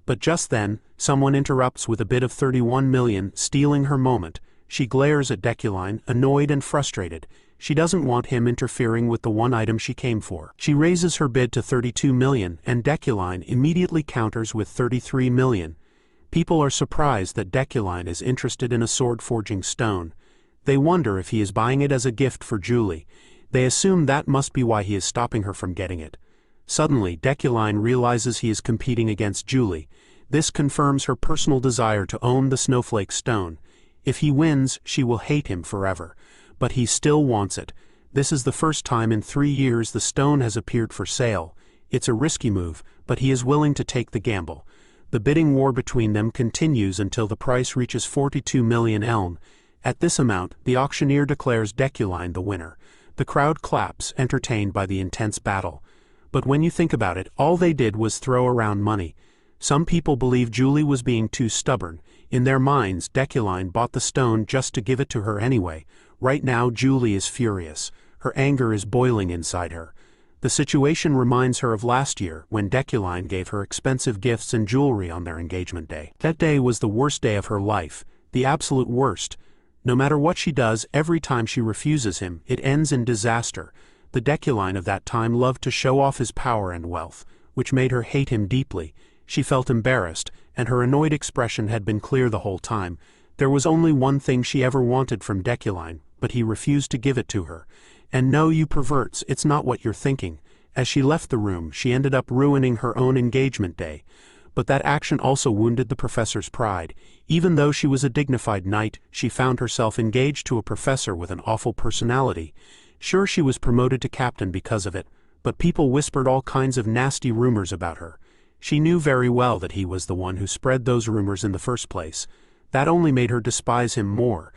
But just then, someone interrupts with a bid of 31 million, stealing her moment. She glares at Deculein, annoyed and frustrated. She doesn't want him interfering with the one item she came for. She raises her bid to 32 million, and Deculein immediately counters with 33 million. People are surprised that Deculein is interested in a sword-forging stone. They wonder if he is buying it as a gift for Julie. They assume that must be why he is stopping her from getting it. Suddenly, Deculein realizes he is competing against Julie. This confirms her personal desire to own the snowflake stone. If he wins, she will hate him forever. But he still wants it. This is the first time in 3 years the stone has appeared for sale. It's a risky move, but he is willing to take the gamble. The bidding war between them continues until the price reaches 42 million elm. At this amount, the auctioneer declares Deculein the winner. The crowd claps, entertained by the intense battle. But when you think about it, all they did was throw around money. Some people believe Julie was being too stubborn. In their minds, Deculein bought the stone just to give it to her anyway. Right now, Julie is furious. Her anger is boiling inside her. The situation reminds her of last year, when Deculein gave her expensive gifts and jewelry on their engagement day. That day was the worst day of her life, the absolute worst. No matter what she does, every time she refuses him, it ends in disaster. The Deculein of that time loved to show off his power and wealth, which made her hate him deeply. She felt embarrassed, and her annoyed expression had been clear the whole time. There was only one thing she ever wanted from Deculein, but he refused to give it to her. And no, you perverts, it's not what you're thinking. As she left the room, she ended up ruining her own engagement day. But that action also wounded the professor's pride. Even though she was a dignified knight, she found herself engaged to a professor with an awful personality. Sure, she was promoted to captain because of it, but people whispered all kinds of nasty rumors about her. She knew very well that he was the one who spread those rumors in the first place. That only made her despise him more.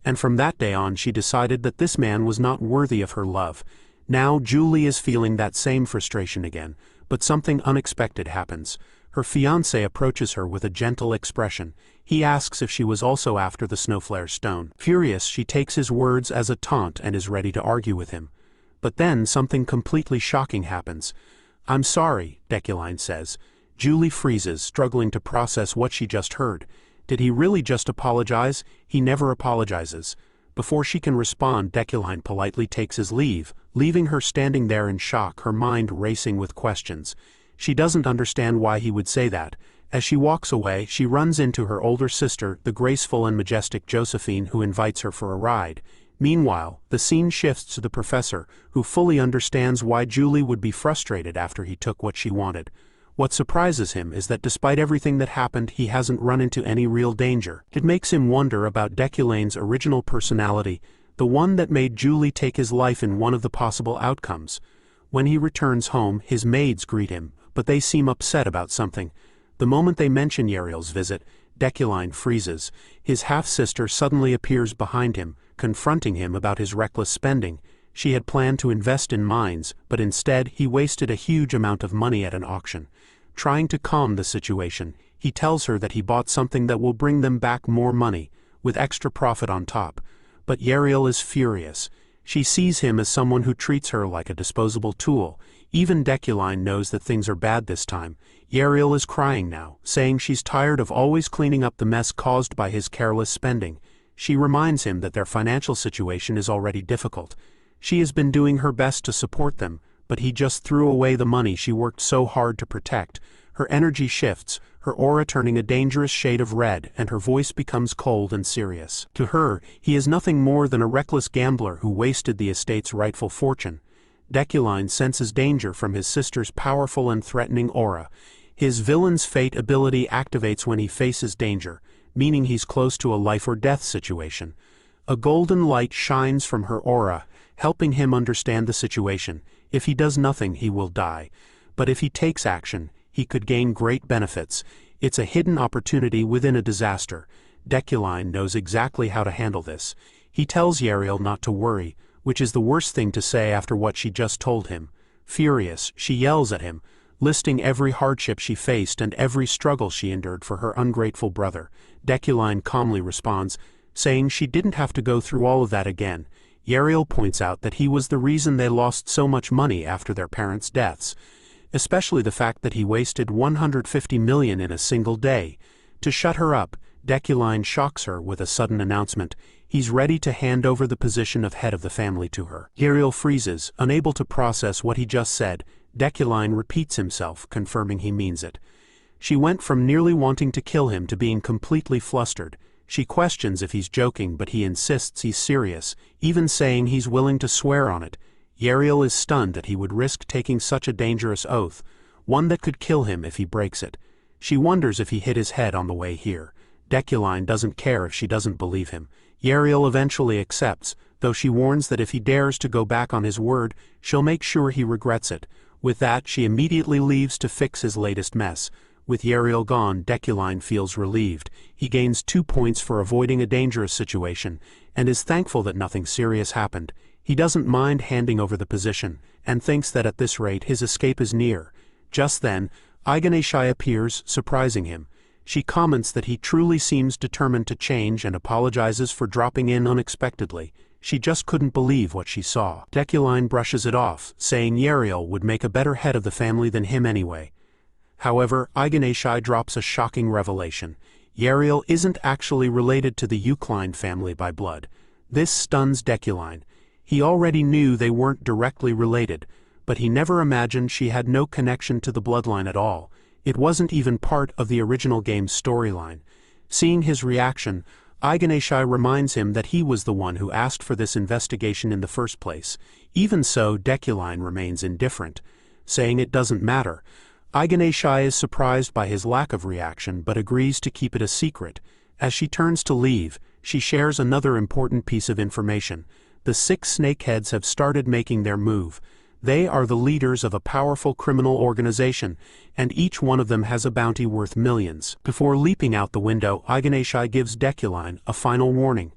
And from that day on she decided that this man was not worthy of her love. Now Julie is feeling that same frustration again, but something unexpected happens. Her fiancé approaches her with a gentle expression. He asks if she was also after the snowflare stone. Furious, she takes his words as a taunt and is ready to argue with him. But then something completely shocking happens. "I'm sorry," Deculein says. Julie freezes, struggling to process what she just heard. Did he really just apologize? He never apologizes. Before she can respond, Deculein politely takes his leave, leaving her standing there in shock, her mind racing with questions. She doesn't understand why he would say that. As she walks away, she runs into her older sister, the graceful and majestic Josephine, who invites her for a ride. Meanwhile, the scene shifts to the professor, who fully understands why Julie would be frustrated after he took what she wanted. What surprises him is that despite everything that happened, he hasn't run into any real danger. It makes him wonder about Deculein's original personality, the one that made Julie take his life in one of the possible outcomes. When he returns home, his maids greet him, but they seem upset about something. The moment they mention Yahello's visit, Deculein freezes. His half-sister suddenly appears behind him, confronting him about his reckless spending. She had planned to invest in mines, but instead he wasted a huge amount of money at an auction. Trying to calm the situation, he tells her that he bought something that will bring them back more money, with extra profit on top. But Yahello is furious. She sees him as someone who treats her like a disposable tool. Even Deculein knows that things are bad this time. Yahello is crying now, saying she's tired of always cleaning up the mess caused by his careless spending. She reminds him that their financial situation is already difficult. She has been doing her best to support them, but he just threw away the money she worked so hard to protect. Her energy shifts, her aura turning a dangerous shade of red, and her voice becomes cold and serious. To her, he is nothing more than a reckless gambler who wasted the estate's rightful fortune. Deculein senses danger from his sister's powerful and threatening aura. His villain's fate ability activates when he faces danger, meaning he's close to a life-or-death situation. A golden light shines from her aura, helping him understand the situation. If he does nothing, he will die. But if he takes action, he could gain great benefits. It's a hidden opportunity within a disaster. Deculein knows exactly how to handle this. He tells Yahello not to worry, which is the worst thing to say after what she just told him. Furious, she yells at him, listing every hardship she faced and every struggle she endured for her ungrateful brother. Deculein calmly responds, saying she didn't have to go through all of that again. Yahello points out that he was the reason they lost so much money after their parents' deaths, especially the fact that he wasted 150 million in a single day. To shut her up, Deculein shocks her with a sudden announcement. He's ready to hand over the position of head of the family to her. Yahello freezes, unable to process what he just said. Deculein repeats himself, confirming he means it. She went from nearly wanting to kill him to being completely flustered. She questions if he's joking, but he insists he's serious, even saying he's willing to swear on it. Yahello is stunned that he would risk taking such a dangerous oath, one that could kill him if he breaks it. She wonders if he hit his head on the way here. Deculein doesn't care if she doesn't believe him. Yahello eventually accepts, though she warns that if he dares to go back on his word, she'll make sure he regrets it. With that, she immediately leaves to fix his latest mess. With Yahello gone, Deculein feels relieved. He gains 2 points for avoiding a dangerous situation, and is thankful that nothing serious happened. He doesn't mind handing over the position, and thinks that at this rate his escape is near. Just then, Iganesha appears, surprising him. She comments that he truly seems determined to change and apologizes for dropping in unexpectedly. She just couldn't believe what she saw. Deculein brushes it off, saying Yahello would make a better head of the family than him anyway. However, Iganesha drops a shocking revelation. Yahello isn't actually related to the Yukline family by blood. This stuns Deculein. He already knew they weren't directly related, but he never imagined she had no connection to the bloodline at all. It wasn't even part of the original game's storyline. Seeing his reaction, Iganesha reminds him that he was the one who asked for this investigation in the first place. Even so, Deculein remains indifferent, saying it doesn't matter. Iganesha is surprised by his lack of reaction but agrees to keep it a secret. As she turns to leave, she shares another important piece of information. The 6 snakeheads have started making their move. They are the leaders of a powerful criminal organization, and each one of them has a bounty worth millions. Before leaping out the window, Iganesha gives Deculein a final warning.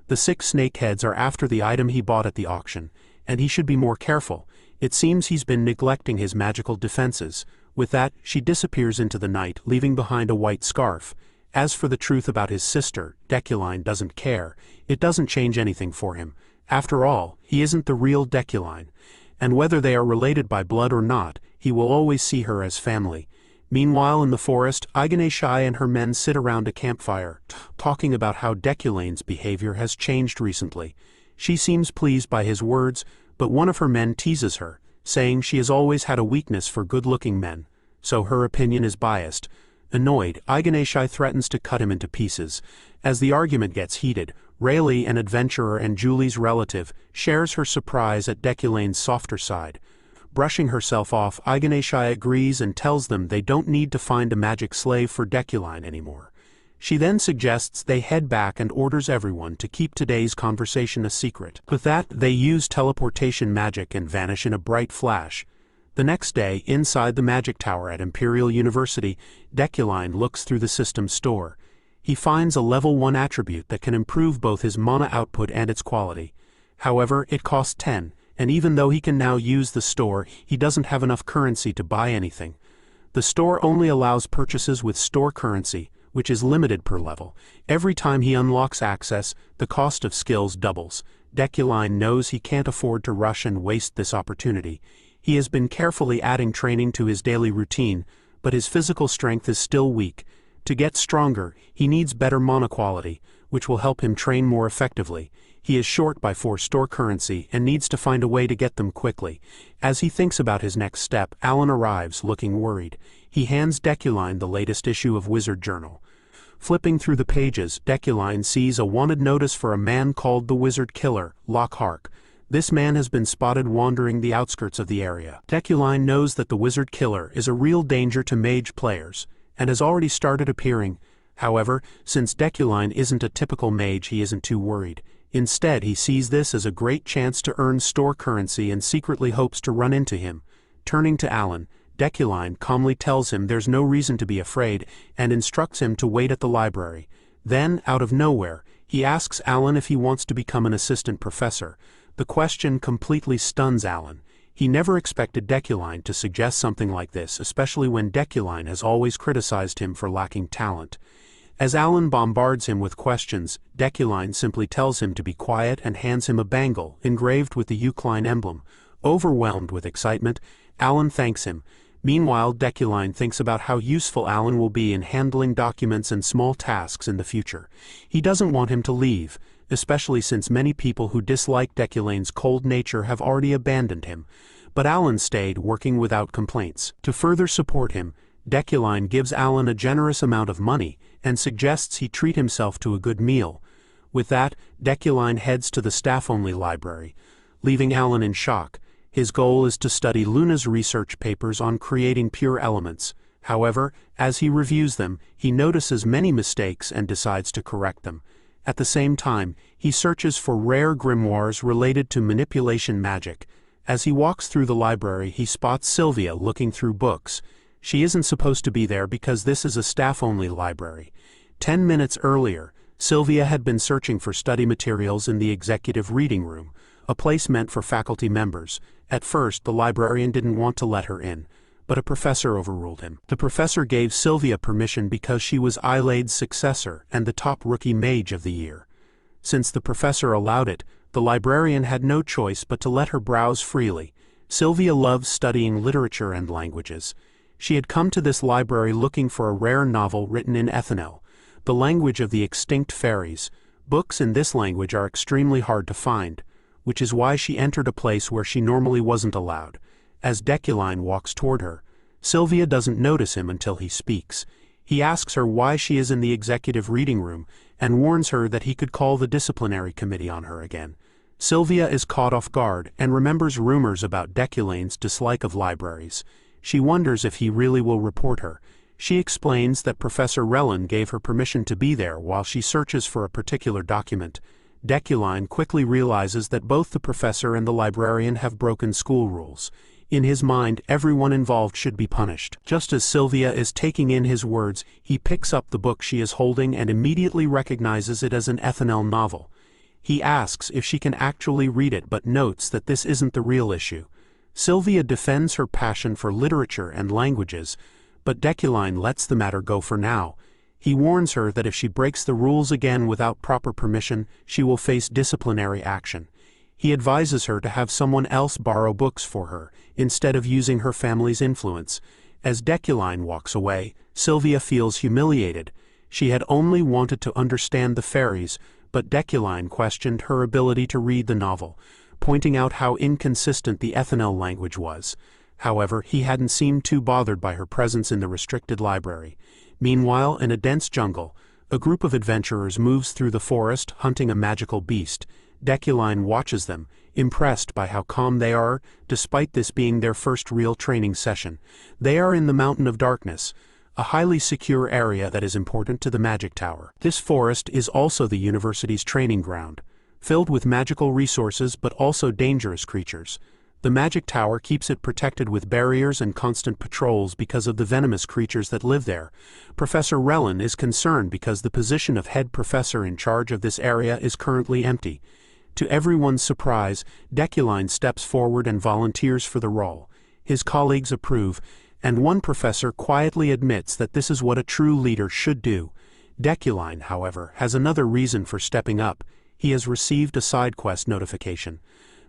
The 6 snakeheads are after the item he bought at the auction, and he should be more careful. It seems he's been neglecting his magical defenses. With that, she disappears into the night, leaving behind a white scarf. As for the truth about his sister, Deculein doesn't care. It doesn't change anything for him. After all, he isn't the real Deculein. And whether they are related by blood or not, he will always see her as family. Meanwhile in the forest, Iganesha and her men sit around a campfire, talking about how Deculane's behavior has changed recently. She seems pleased by his words, but one of her men teases her, saying she has always had a weakness for good-looking men, so her opinion is biased. Annoyed, Iganesha threatens to cut him into pieces. As the argument gets heated, Rayleigh, an adventurer and Julie's relative, shares her surprise at Deculane's softer side. Brushing herself off, Iganesha agrees and tells them they don't need to find a magic slave for Deculein anymore. She then suggests they head back and orders everyone to keep today's conversation a secret. With that, they use teleportation magic and vanish in a bright flash. The next day, inside the magic tower at Imperial University, Deculein looks through the system store. He finds a level 1 attribute that can improve both his mana output and its quality. However, it costs 10. And even though he can now use the store, he doesn't have enough currency to buy anything. The store only allows purchases with store currency, which is limited per level. Every time he unlocks access, the cost of skills doubles. Deculein knows he can't afford to rush and waste this opportunity. He has been carefully adding training to his daily routine, but his physical strength is still weak. To get stronger, he needs better mana quality, which will help him train more effectively. He is short by 4 store currency and needs to find a way to get them quickly. As he thinks about his next step, Alan arrives, looking worried. He hands Deculein the latest issue of Wizard Journal. Flipping through the pages, Deculein sees a wanted notice for a man called the Wizard Killer, Lockhart. This man has been spotted wandering the outskirts of the area. Deculein knows that the Wizard Killer is a real danger to mage players, and has already started appearing. However, since Deculein isn't a typical mage, he isn't too worried. Instead, he sees this as a great chance to earn store currency and secretly hopes to run into him. Turning to Alan, Deculein calmly tells him there's no reason to be afraid and instructs him to wait at the library. Then, out of nowhere, he asks Alan if he wants to become an assistant professor. The question completely stuns Alan. He never expected Deculein to suggest something like this, especially when Deculein has always criticized him for lacking talent. As Alan bombards him with questions, Deculein simply tells him to be quiet and hands him a bangle engraved with the Yukline emblem. Overwhelmed with excitement, Alan thanks him. Meanwhile, Deculein thinks about how useful Alan will be in handling documents and small tasks in the future. He doesn't want him to leave, especially since many people who dislike Deculein's cold nature have already abandoned him. But Alan stayed, working without complaints. To further support him, Deculein gives Alan a generous amount of money and suggests he treat himself to a good meal. With that, Deculein heads to the staff-only library, leaving Alan in shock. His goal is to study Luna's research papers on creating pure elements. However, as he reviews them, he notices many mistakes and decides to correct them. At the same time, he searches for rare grimoires related to manipulation magic. As he walks through the library, he spots Sylvia looking through books. She isn't supposed to be there because this is a staff-only library. 10 minutes earlier, Sylvia had been searching for study materials in the executive reading room, a place meant for faculty members. At first, the librarian didn't want to let her in, but a professor overruled him. The professor gave Sylvia permission because she was AAA-grade's successor and the top rookie mage of the year. Since the professor allowed it, the librarian had no choice but to let her browse freely. Sylvia loves studying literature and languages. She had come to this library looking for a rare novel written in Ethanel, the language of the extinct fairies. Books in this language are extremely hard to find, which is why she entered a place where she normally wasn't allowed. As Deculein walks toward her, Sylvia doesn't notice him until he speaks. He asks her why she is in the executive reading room and warns her that he could call the disciplinary committee on her again. Sylvia is caught off guard and remembers rumors about Deculein's dislike of libraries. She wonders if he really will report her. She explains that Professor Relin gave her permission to be there while she searches for a particular document. Deculein quickly realizes that both the professor and the librarian have broken school rules. In his mind, everyone involved should be punished. Just as Sylvia is taking in his words, he picks up the book she is holding and immediately recognizes it as an Ethanel novel. He asks if she can actually read it but notes that this isn't the real issue. Sylvia defends her passion for literature and languages, but Deculein lets the matter go for now. He warns her that if she breaks the rules again without proper permission, she will face disciplinary action. He advises her to have someone else borrow books for her, instead of using her family's influence. As Deculein walks away, Sylvia feels humiliated. She had only wanted to understand the fairies, but Deculein questioned her ability to read the novel, pointing out how inconsistent the Ethanel language was. However, he hadn't seemed too bothered by her presence in the restricted library. Meanwhile, in a dense jungle, a group of adventurers moves through the forest hunting a magical beast. Deculein watches them, impressed by how calm they are, despite this being their first real training session. They are in the Mountain of Darkness, a highly secure area that is important to the Magic Tower. This forest is also the university's training ground, filled with magical resources but also dangerous creatures. The Magic Tower keeps it protected with barriers and constant patrols because of the venomous creatures that live there. Professor Relin is concerned because the position of head professor in charge of this area is currently empty. To everyone's surprise, Deculein steps forward and volunteers for the role. His colleagues approve, and one professor quietly admits that this is what a true leader should do. Deculein, however, has another reason for stepping up. He has received a side quest notification.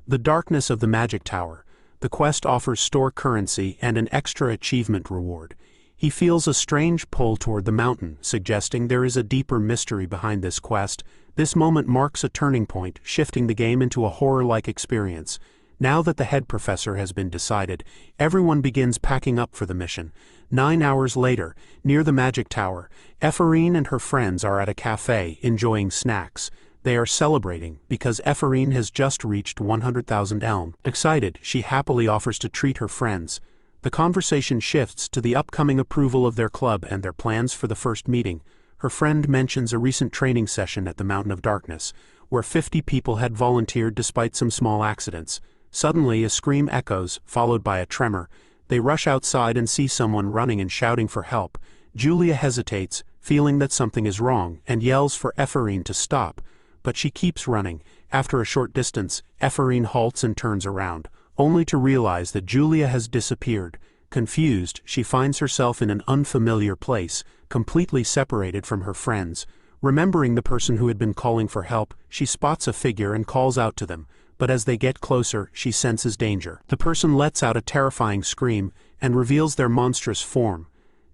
The Darkness of the Magic Tower. The quest offers store currency and an extra achievement reward. He feels a strange pull toward the mountain, suggesting there is a deeper mystery behind this quest. This moment marks a turning point, shifting the game into a horror-like experience. Now that the head professor has been decided, everyone begins packing up for the mission. 9 hours later, near the Magic Tower, Ephorine and her friends are at a cafe, enjoying snacks. They are celebrating because Ephorine has just reached 100,000 elm. Excited, she happily offers to treat her friends. The conversation shifts to the upcoming approval of their club and their plans for the first meeting. Her friend mentions a recent training session at the Mountain of Darkness, where 50 people had volunteered despite some small accidents. Suddenly, a scream echoes, followed by a tremor. They rush outside and see someone running and shouting for help. Julia hesitates, feeling that something is wrong, and yells for Ephorine to stop. But she keeps running. After a short distance, Ephorine halts and turns around, only to realize that Julia has disappeared. Confused, she finds herself in an unfamiliar place, completely separated from her friends. Remembering the person who had been calling for help, she spots a figure and calls out to them, but as they get closer, she senses danger. The person lets out a terrifying scream and reveals their monstrous form.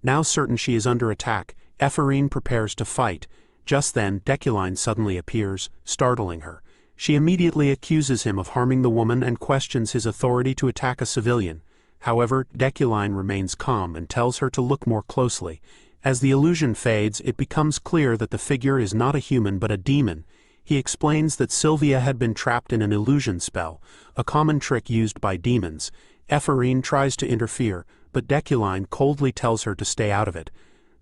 Now certain she is under attack, Ephorine prepares to fight. Just then, Deculein suddenly appears, startling her. She immediately accuses him of harming the woman and questions his authority to attack a civilian. However, Deculein remains calm and tells her to look more closely. As the illusion fades, it becomes clear that the figure is not a human but a demon. He explains that Sylvia had been trapped in an illusion spell, a common trick used by demons. Ephorine tries to interfere, but Deculein coldly tells her to stay out of it.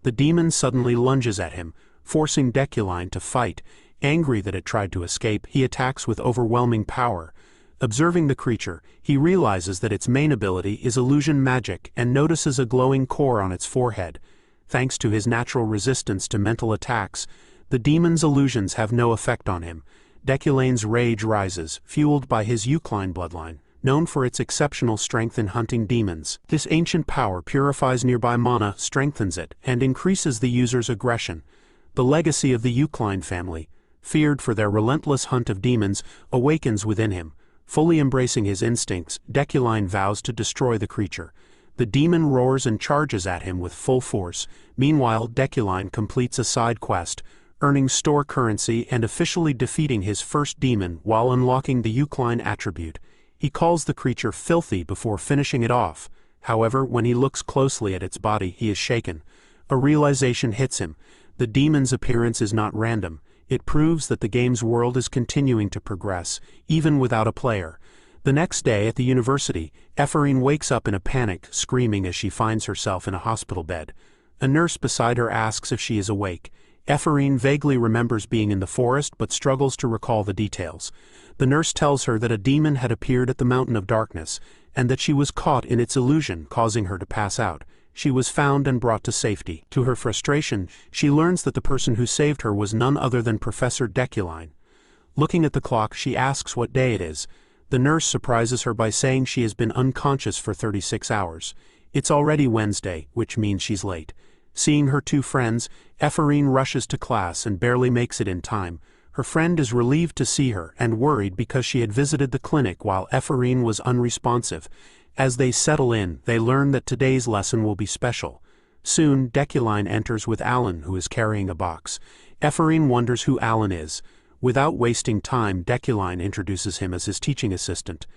The demon suddenly lunges at him, forcing Deculein to fight. Angry that it tried to escape, he attacks with overwhelming power. Observing the creature, he realizes that its main ability is illusion magic and notices a glowing core on its forehead. Thanks to his natural resistance to mental attacks, the demon's illusions have no effect on him. Deculein's rage rises, fueled by his Yukline bloodline, known for its exceptional strength in hunting demons. This ancient power purifies nearby mana, strengthens it, and increases the user's aggression. The legacy of the Yukline family, feared for their relentless hunt of demons, awakens within him. Fully embracing his instincts, Deculein vows to destroy the creature. The demon roars and charges at him with full force. Meanwhile, Deculein completes a side quest, earning store currency and officially defeating his first demon while unlocking the Yukline attribute. He calls the creature filthy before finishing it off. However, when he looks closely at its body, he is shaken. A realization hits him. The demon's appearance is not random. It proves that the game's world is continuing to progress, even without a player. The next day at the university, Ephorine wakes up in a panic, screaming as she finds herself in a hospital bed. A nurse beside her asks if she is awake. Ephorine vaguely remembers being in the forest but struggles to recall the details. The nurse tells her that a demon had appeared at the Mountain of Darkness, and that she was caught in its illusion, causing her to pass out. She was found and brought to safety. To her frustration, she learns that the person who saved her was none other than Professor Deculein. Looking at the clock, she asks what day it is. The nurse surprises her by saying she has been unconscious for 36 hours. It's already Wednesday, which means she's late. Seeing her two friends, Ephorine rushes to class and barely makes it in time. Her friend is relieved to see her and worried because she had visited the clinic while Ephorine was unresponsive. As they settle in, they learn that today's lesson will be special. Soon, Deculein enters with Alan, who is carrying a box. Ephraim wonders who Alan is. Without wasting time, Deculein introduces him as his teaching assistant.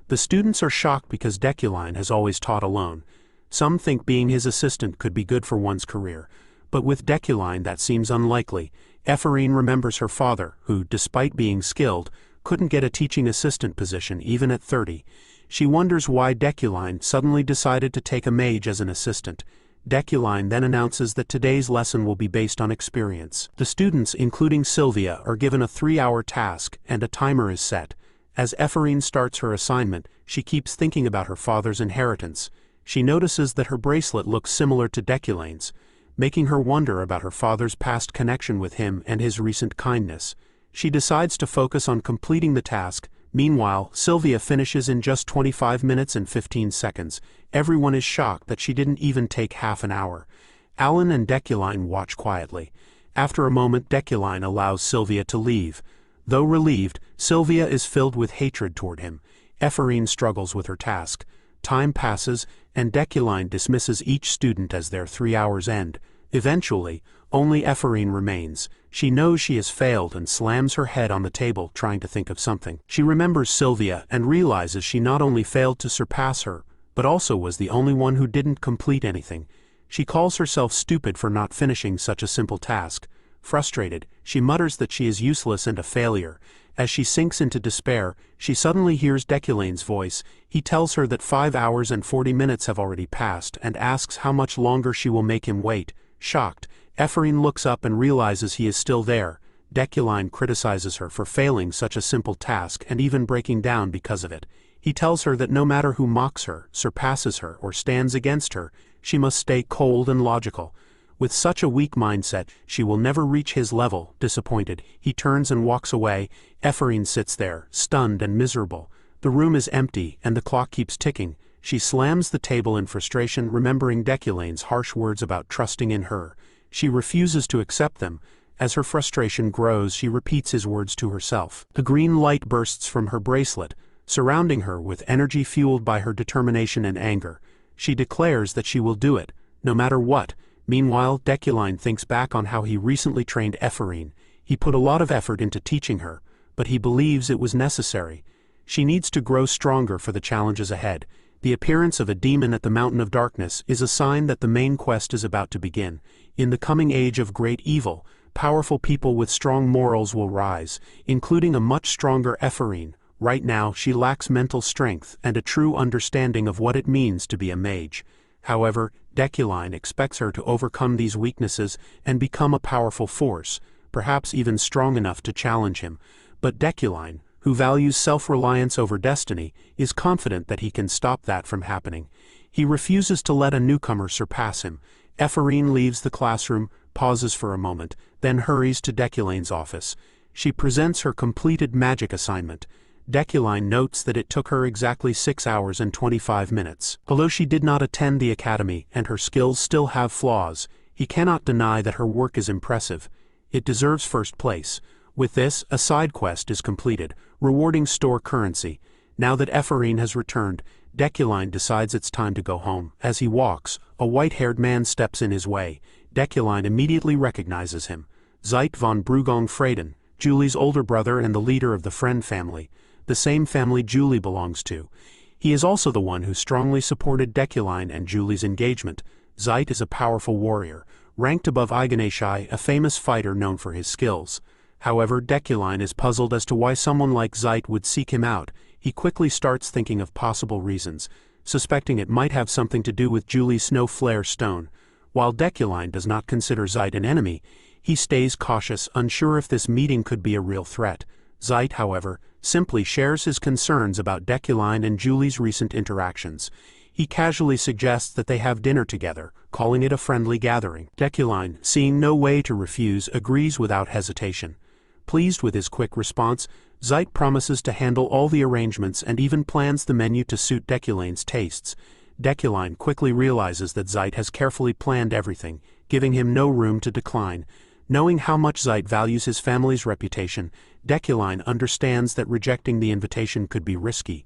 The students are shocked because Deculein has always taught alone. Some think being his assistant could be good for one's career, but with Deculein that seems unlikely. Ephraim remembers her father, who, despite being skilled, couldn't get a teaching assistant position even at 30. She wonders why Deculein suddenly decided to take a mage as an assistant. Deculein then announces that today's lesson will be based on experience. The students, including Sylvia, are given a 3-hour task, and a timer is set. As Ephraim starts her assignment, she keeps thinking about her father's inheritance. She notices that her bracelet looks similar to Deculein's, making her wonder about her father's past connection with him and his recent kindness. She decides to focus on completing the task. Meanwhile, Sylvia finishes in just 25 minutes and 15 seconds. Everyone is shocked that she didn't even take half an hour. Alan and Deculein watch quietly. After a moment, Deculein allows Sylvia to leave. Though relieved, Sylvia is filled with hatred toward him. Ephraim struggles with her task. Time passes, and Deculein dismisses each student as their 3 hours end. Eventually, only Ephraim remains. She knows she has failed and slams her head on the table trying to think of something. She remembers Sylvia and realizes she not only failed to surpass her, but also was the only one who didn't complete anything. She calls herself stupid for not finishing such a simple task. Frustrated, she mutters that she is useless and a failure. As she sinks into despair, she suddenly hears Deculein's voice. He tells her that 5 hours and 40 minutes have already passed and asks how much longer she will make him wait. Shocked, Ephraim looks up and realizes he is still there. Deculein criticizes her for failing such a simple task and even breaking down because of it. He tells her that no matter who mocks her, surpasses her, or stands against her, she must stay cold and logical. With such a weak mindset, she will never reach his level. Disappointed, he turns and walks away. Ephraim sits there, stunned and miserable. The room is empty, and the clock keeps ticking. She slams the table in frustration, remembering Deculein's harsh words about trusting in her. She refuses to accept them. As her frustration grows, she repeats his words to herself. The green light bursts from her bracelet, surrounding her with energy fueled by her determination and anger. She declares that she will do it, no matter what. Meanwhile, Deculein thinks back on how he recently trained Ephraim. He put a lot of effort into teaching her, but he believes it was necessary. She needs to grow stronger for the challenges ahead. The appearance of a demon at the Mountain of Darkness is a sign that the main quest is about to begin. In the coming age of great evil, powerful people with strong morals will rise, including a much stronger Ephraim. Right now, she lacks mental strength and a true understanding of what it means to be a mage. However, Deculein expects her to overcome these weaknesses and become a powerful force, perhaps even strong enough to challenge him. But Deculein, who values self-reliance over destiny, is confident that he can stop that from happening. He refuses to let a newcomer surpass him. Ephraim leaves the classroom, pauses for a moment, then hurries to Deculein's office. She presents her completed magic assignment. Deculein notes that it took her exactly 6 hours and 25 minutes. Although she did not attend the academy and her skills still have flaws, he cannot deny that her work is impressive. It deserves first place. With this, a side quest is completed, rewarding store currency. Now that Ephraim has returned, Deculein decides it's time to go home. As he walks, a white-haired man steps in his way. Deculein immediately recognizes him. Zeit von Grahan-Yukline, Julie's older brother and the leader of the Friend family, the same family Julie belongs to. He is also the one who strongly supported Deculein and Julie's engagement. Zeit is a powerful warrior, ranked above Iganeshai, a famous fighter known for his skills. However, Deculein is puzzled as to why someone like Zeit would seek him out. He quickly starts thinking of possible reasons, suspecting it might have something to do with Julie's snow flare stone. While Deculein does not consider Zeit an enemy, he stays cautious, unsure if this meeting could be a real threat. Zeit, however, simply shares his concerns about Deculein and Julie's recent interactions. He casually suggests that they have dinner together, calling it a friendly gathering. Deculein, seeing no way to refuse, agrees without hesitation. Pleased with his quick response, Zeit promises to handle all the arrangements and even plans the menu to suit Deculein's tastes. Deculein quickly realizes that Zeit has carefully planned everything, giving him no room to decline. Knowing how much Zeit values his family's reputation, Deculein understands that rejecting the invitation could be risky.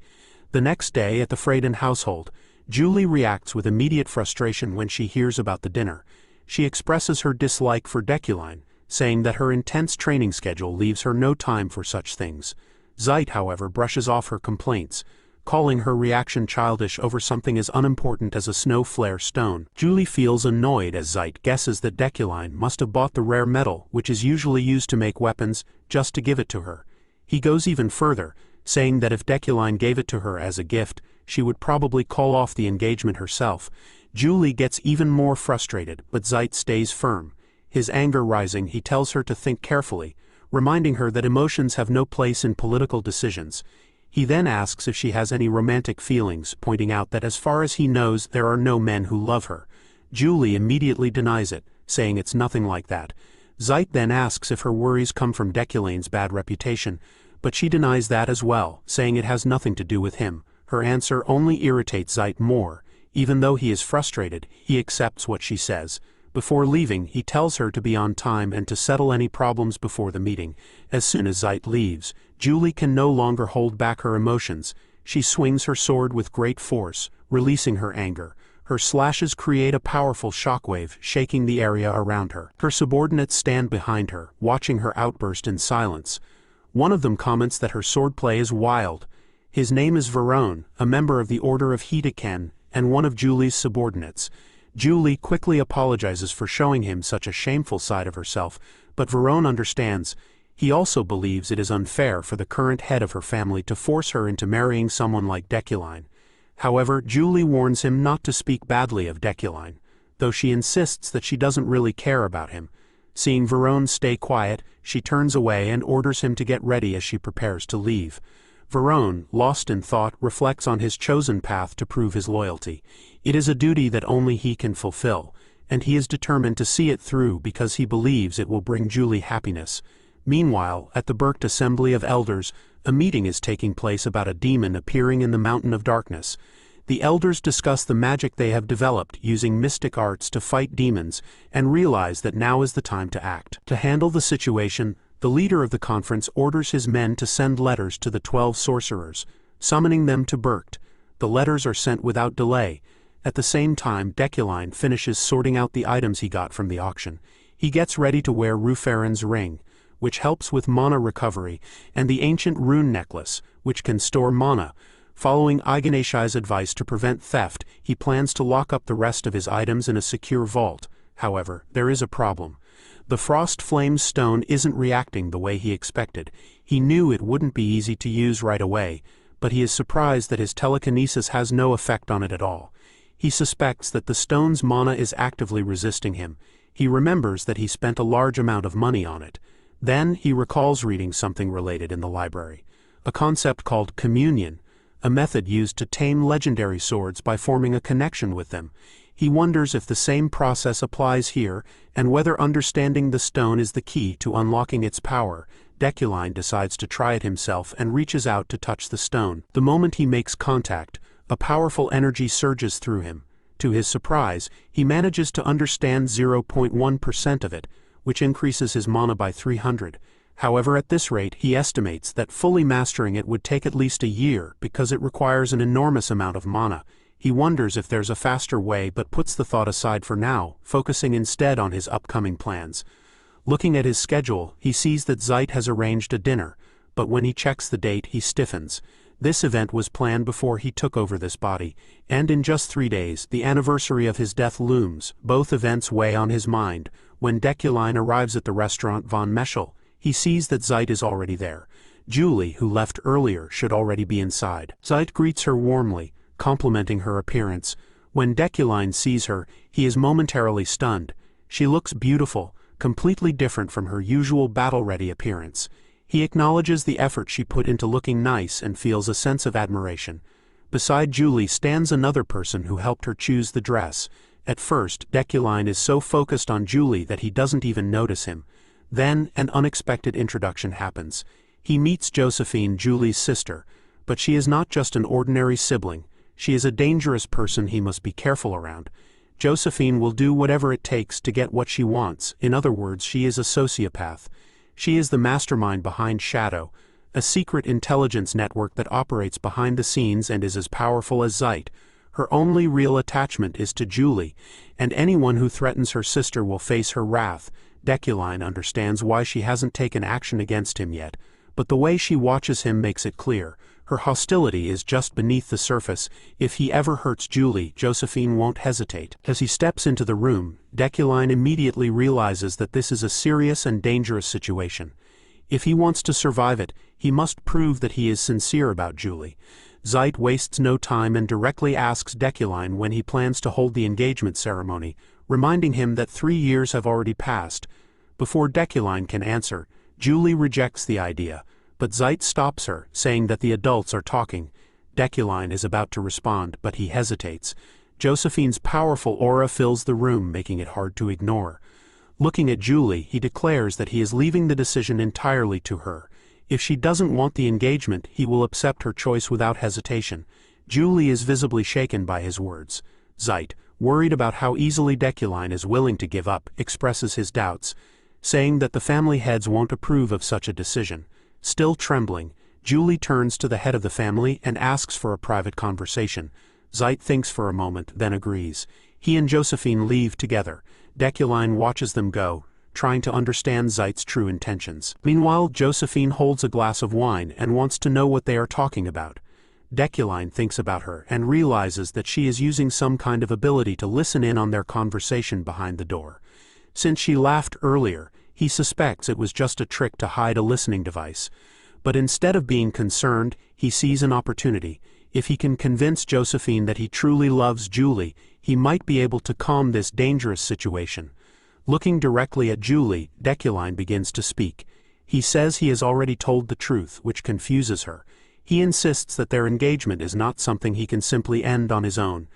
The next day at the Freyden household, Julie reacts with immediate frustration when she hears about the dinner. She expresses her dislike for Deculein, saying that her intense training schedule leaves her no time for such things. Zeit, however, brushes off her complaints, calling her reaction childish over something as unimportant as a snow flare stone. Julie feels annoyed as Zeit guesses that Deculein must have bought the rare metal which is usually used to make weapons just to give it to her. He goes even further, saying that if Deculein gave it to her as a gift, she would probably call off the engagement herself. Julie gets even more frustrated, but Zeit stays firm. His anger rising, he tells her to think carefully, reminding her that emotions have no place in political decisions. He then asks if she has any romantic feelings, pointing out that as far as he knows there are no men who love her. Julie immediately denies it, saying it's nothing like that. Zeit then asks if her worries come from Deculein's bad reputation, but she denies that as well, saying it has nothing to do with him. Her answer only irritates Zeit more. Even though he is frustrated, he accepts what she says. Before leaving, he tells her to be on time and to settle any problems before the meeting. As soon as Zeit leaves, Julie can no longer hold back her emotions. She swings her sword with great force, releasing her anger. Her slashes create a powerful shockwave, shaking the area around her. Her subordinates stand behind her, watching her outburst in silence. One of them comments that her swordplay is wild. His name is Varone, a member of the Order of Hideken, and one of Julie's subordinates. Julie quickly apologizes for showing him such a shameful side of herself, but Varone understands. He also believes it is unfair for the current head of her family to force her into marrying someone like Deculein. However, Julie warns him not to speak badly of Deculein, though she insists that she doesn't really care about him. Seeing Varone stay quiet, she turns away and orders him to get ready as she prepares to leave. Varone, lost in thought, reflects on his chosen path to prove his loyalty. It is a duty that only he can fulfill, and he is determined to see it through because he believes it will bring Julie happiness. Meanwhile, at the Berkt Assembly of Elders, a meeting is taking place about a demon appearing in the Mountain of Darkness. The elders discuss the magic they have developed using mystic arts to fight demons and realize that now is the time to act. To handle the situation, the leader of the conference orders his men to send letters to the 12 sorcerers, summoning them to Berkt. The letters are sent without delay. At the same time, Deculein finishes sorting out the items he got from the auction. He gets ready to wear Rufarin's ring, which helps with mana recovery, and the ancient rune necklace, which can store mana. Following Iganeshai's advice to prevent theft, he plans to lock up the rest of his items in a secure vault. However, there is a problem. The Frost Flame stone isn't reacting the way he expected. He knew it wouldn't be easy to use right away, but he is surprised that his telekinesis has no effect on it at all. He suspects that the stone's mana is actively resisting him. He remembers that he spent a large amount of money on it. Then he recalls reading something related in the library, a concept called communion, a method used to tame legendary swords by forming a connection with them. He wonders if the same process applies here, and whether understanding the stone is the key to unlocking its power. Deculein decides to try it himself and reaches out to touch the stone. The moment he makes contact, a powerful energy surges through him. To his surprise, he manages to understand 0.1% of it, which increases his mana by 300. However, at this rate, he estimates that fully mastering it would take at least a year because it requires an enormous amount of mana. He wonders if there's a faster way but puts the thought aside for now, focusing instead on his upcoming plans. Looking at his schedule, he sees that Zeit has arranged a dinner, but when he checks the date he stiffens. This event was planned before he took over this body, and in just 3 days, the anniversary of his death looms. Both events weigh on his mind. When Deculein arrives at the restaurant Von Meschel, he sees that Zeit is already there. Julie, who left earlier, should already be inside. Zeit greets her warmly, complimenting her appearance. When Deculein sees her, he is momentarily stunned. She looks beautiful, completely different from her usual battle-ready appearance. He acknowledges the effort she put into looking nice and feels a sense of admiration. Beside Julie stands another person who helped her choose the dress. At first, Deculein is so focused on Julie that he doesn't even notice him. Then, an unexpected introduction happens. He meets Josephine, Julie's sister, but she is not just an ordinary sibling. She is a dangerous person he must be careful around. Josephine will do whatever it takes to get what she wants. In other words, she is a sociopath. She is the mastermind behind Shadow, a secret intelligence network that operates behind the scenes and is as powerful as Zeit. Her only real attachment is to Julie, and anyone who threatens her sister will face her wrath. Deculein understands why she hasn't taken action against him yet, but the way she watches him makes it clear. Her hostility is just beneath the surface. If he ever hurts Julie, Josephine won't hesitate. As he steps into the room, Deculein immediately realizes that this is a serious and dangerous situation. If he wants to survive it, he must prove that he is sincere about Julie. Zeit wastes no time and directly asks Deculein when he plans to hold the engagement ceremony, reminding him that 3 years have already passed. Before Deculein can answer, Julie rejects the idea, but Zeit stops her, saying that the adults are talking. Deculein is about to respond, but he hesitates. Josephine's powerful aura fills the room, making it hard to ignore. Looking at Julie, he declares that he is leaving the decision entirely to her. If she doesn't want the engagement, he will accept her choice without hesitation. Julie is visibly shaken by his words. Zeit, worried about how easily Deculein is willing to give up, expresses his doubts, saying that the family heads won't approve of such a decision. Still trembling, Julie turns to the head of the family and asks for a private conversation. Zeit thinks for a moment, then agrees. He and Josephine leave together. Deculein watches them go, trying to understand Zeit's true intentions. Meanwhile, Josephine holds a glass of wine and wants to know what they are talking about. Deculein thinks about her and realizes that she is using some kind of ability to listen in on their conversation behind the door. Since she laughed earlier, he suspects it was just a trick to hide a listening device. But instead of being concerned, he sees an opportunity. If he can convince Josephine that he truly loves Julie, he might be able to calm this dangerous situation. Looking directly at Julie, Deculein begins to speak. He says he has already told the truth, which confuses her. He insists that their engagement is not something he can simply end on his own.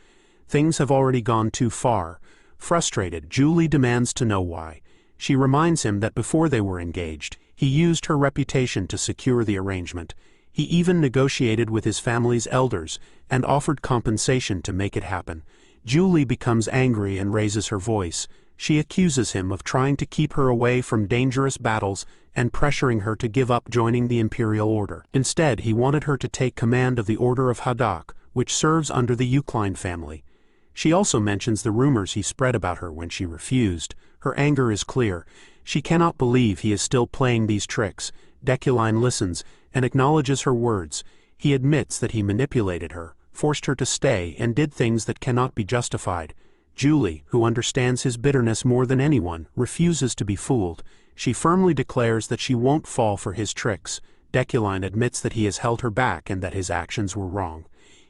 Things have already gone too far. Frustrated, Julie demands to know why. She reminds him that before they were engaged, he used her reputation to secure the arrangement. He even negotiated with his family's elders and offered compensation to make it happen. Julie becomes angry and raises her voice. She accuses him of trying to keep her away from dangerous battles and pressuring her to give up joining the Imperial Order. Instead, he wanted her to take command of the Order of Haddock, which serves under the Yukline family. She also mentions the rumors he spread about her when she refused. Her anger is clear. She cannot believe he is still playing these tricks. Deculein listens and acknowledges her words. He admits that he manipulated her, forced her to stay, and did things that cannot be justified. Julie, who understands his bitterness more than anyone, refuses to be fooled. She firmly declares that she won't fall for his tricks. Deculein admits that he has held her back and that his actions were wrong.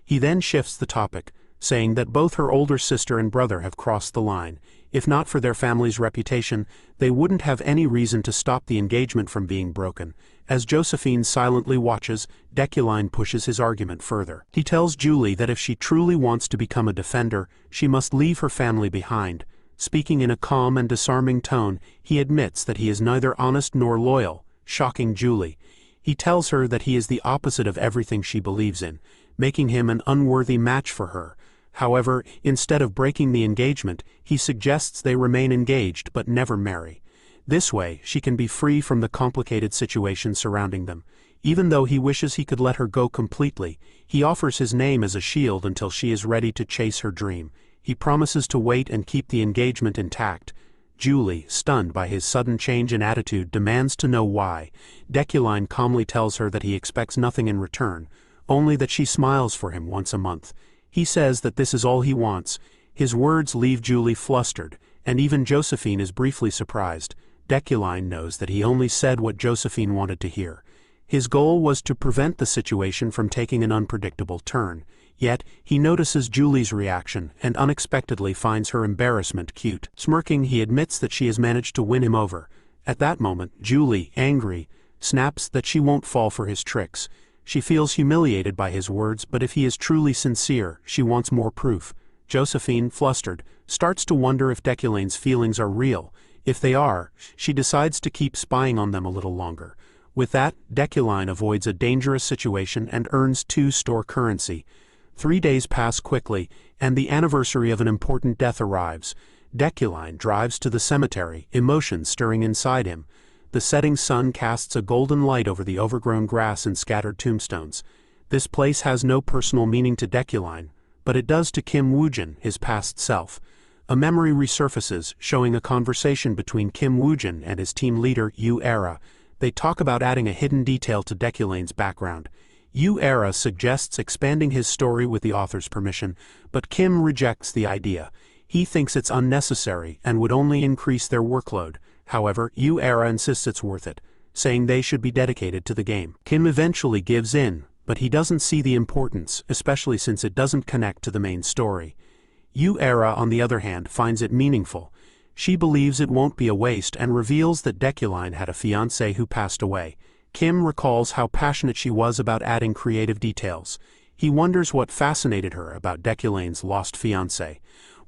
He then shifts the topic, saying that both her older sister and brother have crossed the line. If not for their family's reputation, they wouldn't have any reason to stop the engagement from being broken. As Josephine silently watches, Deculein pushes his argument further. He tells Julie that if she truly wants to become a defender, she must leave her family behind. Speaking in a calm and disarming tone, he admits that he is neither honest nor loyal, shocking Julie. He tells her that he is the opposite of everything she believes in, making him an unworthy match for her. However, instead of breaking the engagement, he suggests they remain engaged but never marry. This way, she can be free from the complicated situation surrounding them. Even though he wishes he could let her go completely, he offers his name as a shield until she is ready to chase her dream. He promises to wait and keep the engagement intact. Julie, stunned by his sudden change in attitude, demands to know why. Deculein calmly tells her that he expects nothing in return, only that she smiles for him once a month. He says that this is all he wants. His words leave Julie flustered, and even Josephine is briefly surprised. Deculein knows that he only said what Josephine wanted to hear. His goal was to prevent the situation from taking an unpredictable turn. Yet, he notices Julie's reaction and unexpectedly finds her embarrassment cute. Smirking, he admits that she has managed to win him over. At that moment, Julie, angry, snaps that she won't fall for his tricks. She feels humiliated by his words, but if he is truly sincere, she wants more proof. Josephine, flustered, starts to wonder if Deculein's feelings are real. If they are, she decides to keep spying on them a little longer. With that, Deculein avoids a dangerous situation and earns 2 store currency. 3 days pass quickly, and the anniversary of an important death arrives. Deculein drives to the cemetery, emotions stirring inside him. The setting sun casts a golden light over the overgrown grass and scattered tombstones. This place has no personal meaning to Deculein, but it does to Kim Woojin, his past self. A memory resurfaces, showing a conversation between Kim Woojin and his team leader, Yahello. They talk about adding a hidden detail to Deculein's background. Yahello suggests expanding his story with the author's permission, but Kim rejects the idea. He thinks it's unnecessary and would only increase their workload. However, Yahello insists it's worth it, saying they should be dedicated to the game. Kim eventually gives in, but he doesn't see the importance, especially since it doesn't connect to the main story. Yahello, on the other hand, finds it meaningful. She believes it won't be a waste and reveals that Deculein had a fiancé who passed away. Kim recalls how passionate she was about adding creative details. He wonders what fascinated her about Deculein's lost fiancé.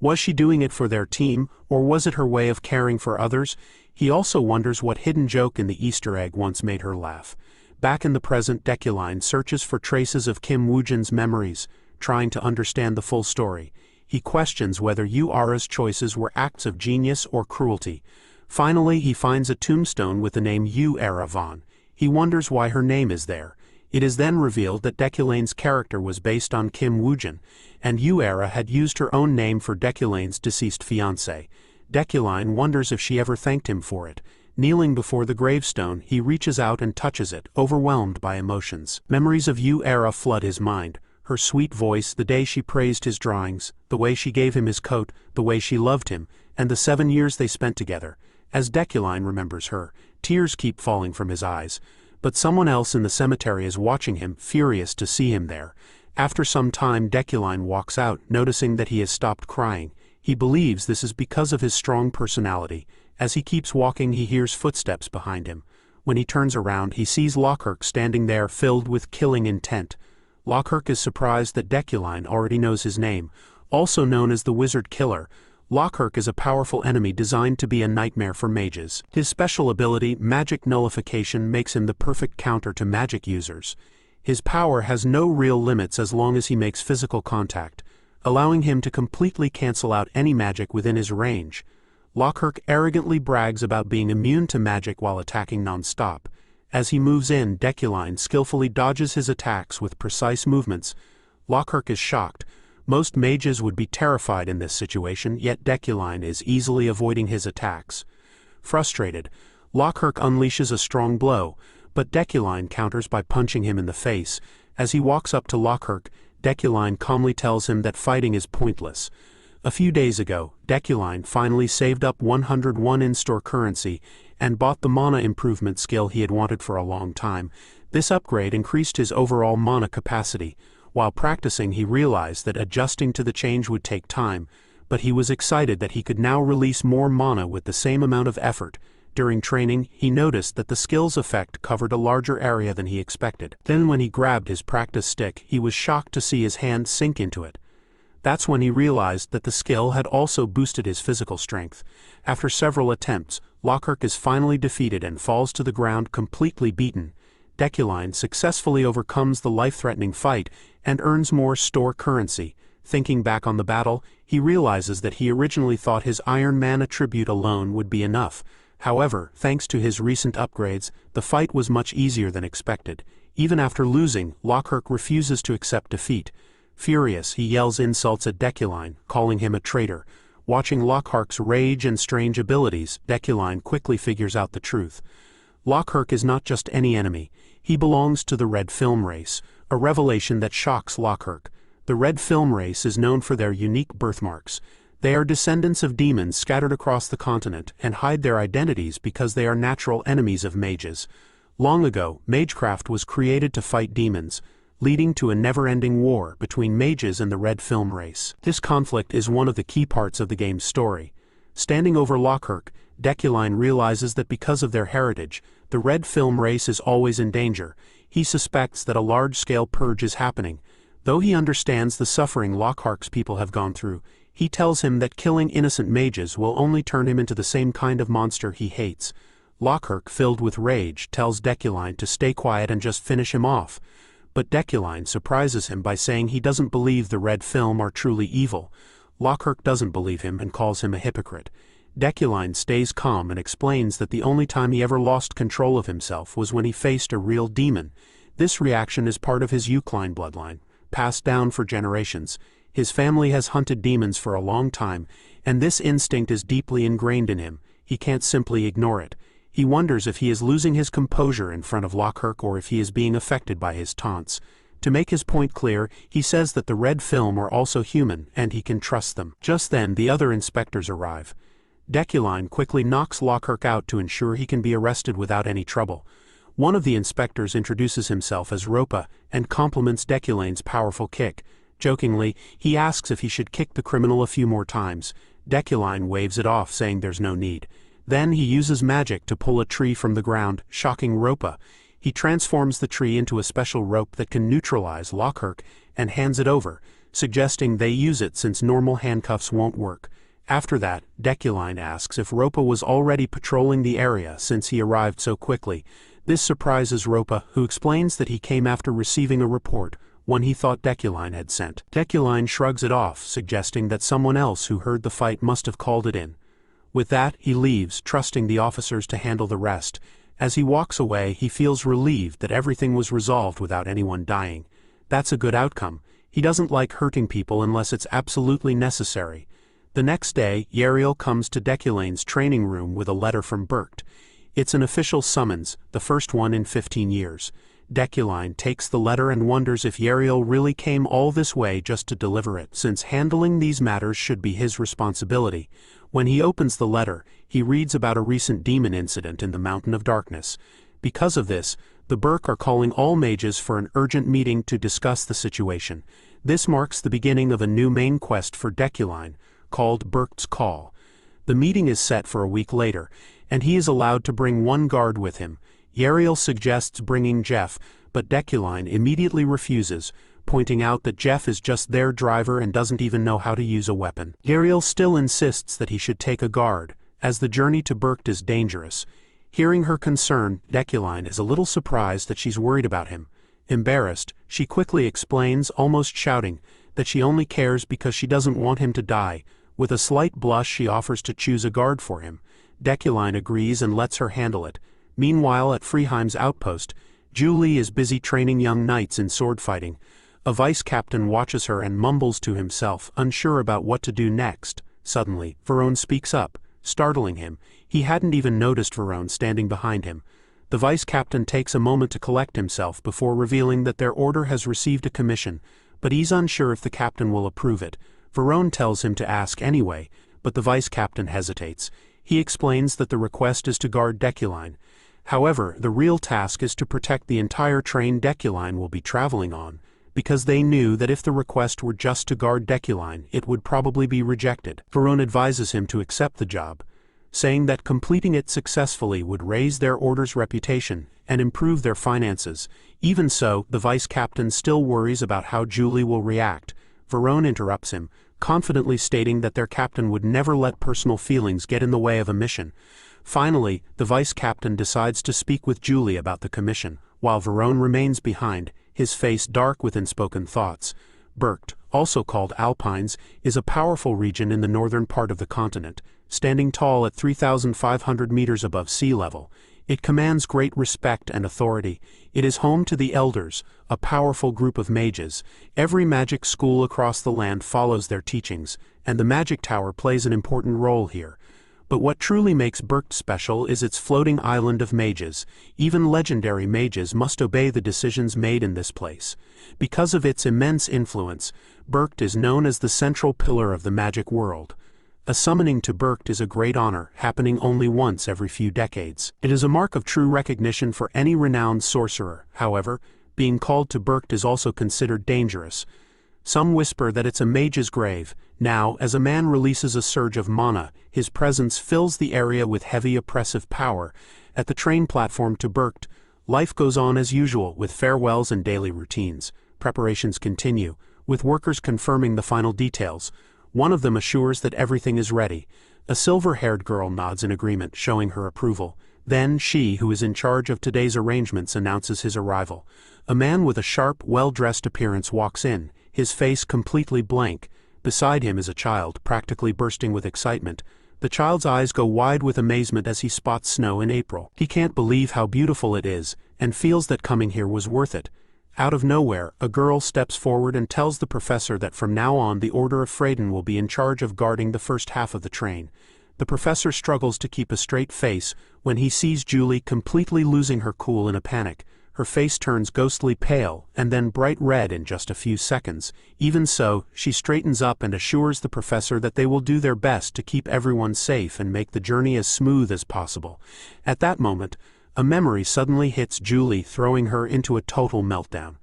Was she doing it for their team, or was it her way of caring for others? He also wonders what hidden joke in the Easter egg once made her laugh. Back in the present, Deculein searches for traces of Kim Woojin's memories, trying to understand the full story. He questions whether Yahello's choices were acts of genius or cruelty. Finally, he finds a tombstone with the name Yahello von. He wonders why her name is there. It is then revealed that Deculein's character was based on Kim Woojin, and Yahello had used her own name for Deculein's deceased fiancé. Deculein wonders if she ever thanked him for it. Kneeling before the gravestone, he reaches out and touches it, overwhelmed by emotions. Memories of Yahello flood his mind. Her sweet voice, the day she praised his drawings, the way she gave him his coat, the way she loved him, and the 7 years they spent together. As Deculein remembers her, tears keep falling from his eyes. But someone else in the cemetery is watching him, furious to see him there. After some time, Deculein walks out, noticing that he has stopped crying. He believes this is because of his strong personality. As he keeps walking, he hears footsteps behind him. When he turns around, he sees Lockhart standing there, filled with killing intent. Lockhart is surprised that Deculein already knows his name. Also known as the Wizard Killer, Lockhart is a powerful enemy designed to be a nightmare for mages. His special ability, Magic Nullification, makes him the perfect counter to magic users. His power has no real limits as long as he makes physical contact, allowing him to completely cancel out any magic within his range. Lockhart arrogantly brags about being immune to magic while attacking non-stop. As he moves in, Deculein skillfully dodges his attacks with precise movements. Lockhart is shocked. Most mages would be terrified in this situation, yet Deculein is easily avoiding his attacks. Frustrated, Lockhart unleashes a strong blow, but Deculein counters by punching him in the face. As he walks up to Lockhart, Deculein calmly tells him that fighting is pointless. A few days ago, Deculein finally saved up 101 in-store currency and bought the mana improvement skill he had wanted for a long time. This upgrade increased his overall mana capacity. While practicing, he realized that adjusting to the change would take time, but he was excited that he could now release more mana with the same amount of effort. During training, he noticed that the skill's effect covered a larger area than he expected. Then when he grabbed his practice stick, he was shocked to see his hand sink into it. That's when he realized that the skill had also boosted his physical strength. After several attempts, Lockhart is finally defeated and falls to the ground completely beaten. Deculein successfully overcomes the life-threatening fight and earns more store currency. Thinking back on the battle, he realizes that he originally thought his Iron Man attribute alone would be enough. However, thanks to his recent upgrades, the fight was much easier than expected. Even after losing, Lockhart refuses to accept defeat. Furious, he yells insults at Deculein, calling him a traitor. Watching Lockhart's rage and strange abilities, Deculein quickly figures out the truth. Lockhart is not just any enemy. He belongs to the Red Film race, a revelation that shocks Lockhart. The Red Film race is known for their unique birthmarks. They are descendants of demons scattered across the continent and hide their identities because they are natural enemies of mages. Long ago, magecraft was created to fight demons, leading to a never-ending war between mages and the Red Film race. This conflict is one of the key parts of the game's story. Standing over Lockhart, Deculein realizes that because of their heritage, the Red Film race is always in danger. He suspects that a large-scale purge is happening. Though he understands the suffering Lockhart's people have gone through, he tells him that killing innocent mages will only turn him into the same kind of monster he hates. Lockhart, filled with rage, tells Deculein to stay quiet and just finish him off. But Deculein surprises him by saying he doesn't believe the Red Film are truly evil. Lockhart doesn't believe him and calls him a hypocrite. Deculein stays calm and explains that the only time he ever lost control of himself was when he faced a real demon. This reaction is part of his Yukline bloodline, passed down for generations. His family has hunted demons for a long time, and this instinct is deeply ingrained in him. He can't simply ignore it. He wonders if he is losing his composure in front of Lockhart or if he is being affected by his taunts. To make his point clear, he says that the red film are also human, and he can trust them. Just then, the other inspectors arrive. Deculein quickly knocks Lockhart out to ensure he can be arrested without any trouble. One of the inspectors introduces himself as Ropa and compliments Deculein's powerful kick. Jokingly, he asks if he should kick the criminal a few more times. Deculein waves it off, saying there's no need. Then he uses magic to pull a tree from the ground, shocking Ropa. He transforms the tree into a special rope that can neutralize Lockhart and hands it over, suggesting they use it since normal handcuffs won't work. After that, Deculein asks if Ropa was already patrolling the area since he arrived so quickly. This surprises Ropa, who explains that he came after receiving a report, one he thought Deculein had sent. Deculein shrugs it off, suggesting that someone else who heard the fight must have called it in. With that, he leaves, trusting the officers to handle the rest. As he walks away, he feels relieved that everything was resolved without anyone dying. That's a good outcome. He doesn't like hurting people unless it's absolutely necessary. The next day, Yahello comes to Deculein's training room with a letter from Berkt. It's an official summons, the first one in 15 years. Deculein takes the letter and wonders if Yahello really came all this way just to deliver it, since handling these matters should be his responsibility. When he opens the letter, he reads about a recent demon incident in the Mountain of Darkness. Because of this, the Berk are calling all mages for an urgent meeting to discuss the situation. This marks the beginning of a new main quest for Deculein, called Berkt's Call. The meeting is set for a week later, and he is allowed to bring one guard with him. Yahello suggests bringing Jeff, but Deculein immediately refuses, pointing out that Jeff is just their driver and doesn't even know how to use a weapon. Yahello still insists that he should take a guard, as the journey to Berkt is dangerous. Hearing her concern, Deculein is a little surprised that she's worried about him. Embarrassed, she quickly explains, almost shouting, that she only cares because she doesn't want him to die. With a slight blush, she offers to choose a guard for him. Deculein agrees and lets her handle it. Meanwhile, at Freeheim's outpost, Julie is busy training young knights in sword fighting. A vice-captain watches her and mumbles to himself, unsure about what to do next. Suddenly, Verone speaks up, startling him. He hadn't even noticed Verone standing behind him. The vice-captain takes a moment to collect himself before revealing that their order has received a commission, but he's unsure if the captain will approve it. Verone tells him to ask anyway, but the vice-captain hesitates. He explains that the request is to guard Deculein. However, the real task is to protect the entire train Deculein will be traveling on, because they knew that if the request were just to guard Deculein, it would probably be rejected. Verone advises him to accept the job, saying that completing it successfully would raise their order's reputation and improve their finances. Even so, the vice-captain still worries about how Julie will react. Verone interrupts him, confidently stating that their captain would never let personal feelings get in the way of a mission. Finally, the vice-captain decides to speak with Julie about the commission, while Verone remains behind, his face dark with unspoken thoughts. Berkt, also called Alpines, is a powerful region in the northern part of the continent, standing tall at 3,500 meters above sea level. It commands great respect and authority. It is home to the Elders, a powerful group of mages. Every magic school across the land follows their teachings, and the magic tower plays an important role here. But what truly makes Berkt special is its floating island of mages. Even legendary mages must obey the decisions made in this place. Because of its immense influence, Berkt is known as the central pillar of the magic world. A summoning to Berkt is a great honor, happening only once every few decades. It is a mark of true recognition for any renowned sorcerer. However, being called to Berkt is also considered dangerous. Some whisper that it's a mage's grave. Now, as a man releases a surge of mana, his presence fills the area with heavy oppressive power. At the train platform to Berkt, life goes on as usual with farewells and daily routines. Preparations continue, with workers confirming the final details. One of them assures that everything is ready. A silver-haired girl nods in agreement, showing her approval. Then she, who is in charge of today's arrangements, announces his arrival. A man with a sharp, well-dressed appearance walks in, his face completely blank. Beside him is a child, practically bursting with excitement. The child's eyes go wide with amazement as he spots snow in April. He can't believe how beautiful it is, and feels that coming here was worth it. Out of nowhere, a girl steps forward and tells the professor that from now on the Order of Freyden will be in charge of guarding the first half of the train. The professor struggles to keep a straight face when he sees Julie completely losing her cool in a panic. Her face turns ghostly pale, and then bright red in just a few seconds. Even so, she straightens up and assures the professor that they will do their best to keep everyone safe and make the journey as smooth as possible. At that moment, a memory suddenly hits Julie, throwing her into a total meltdown.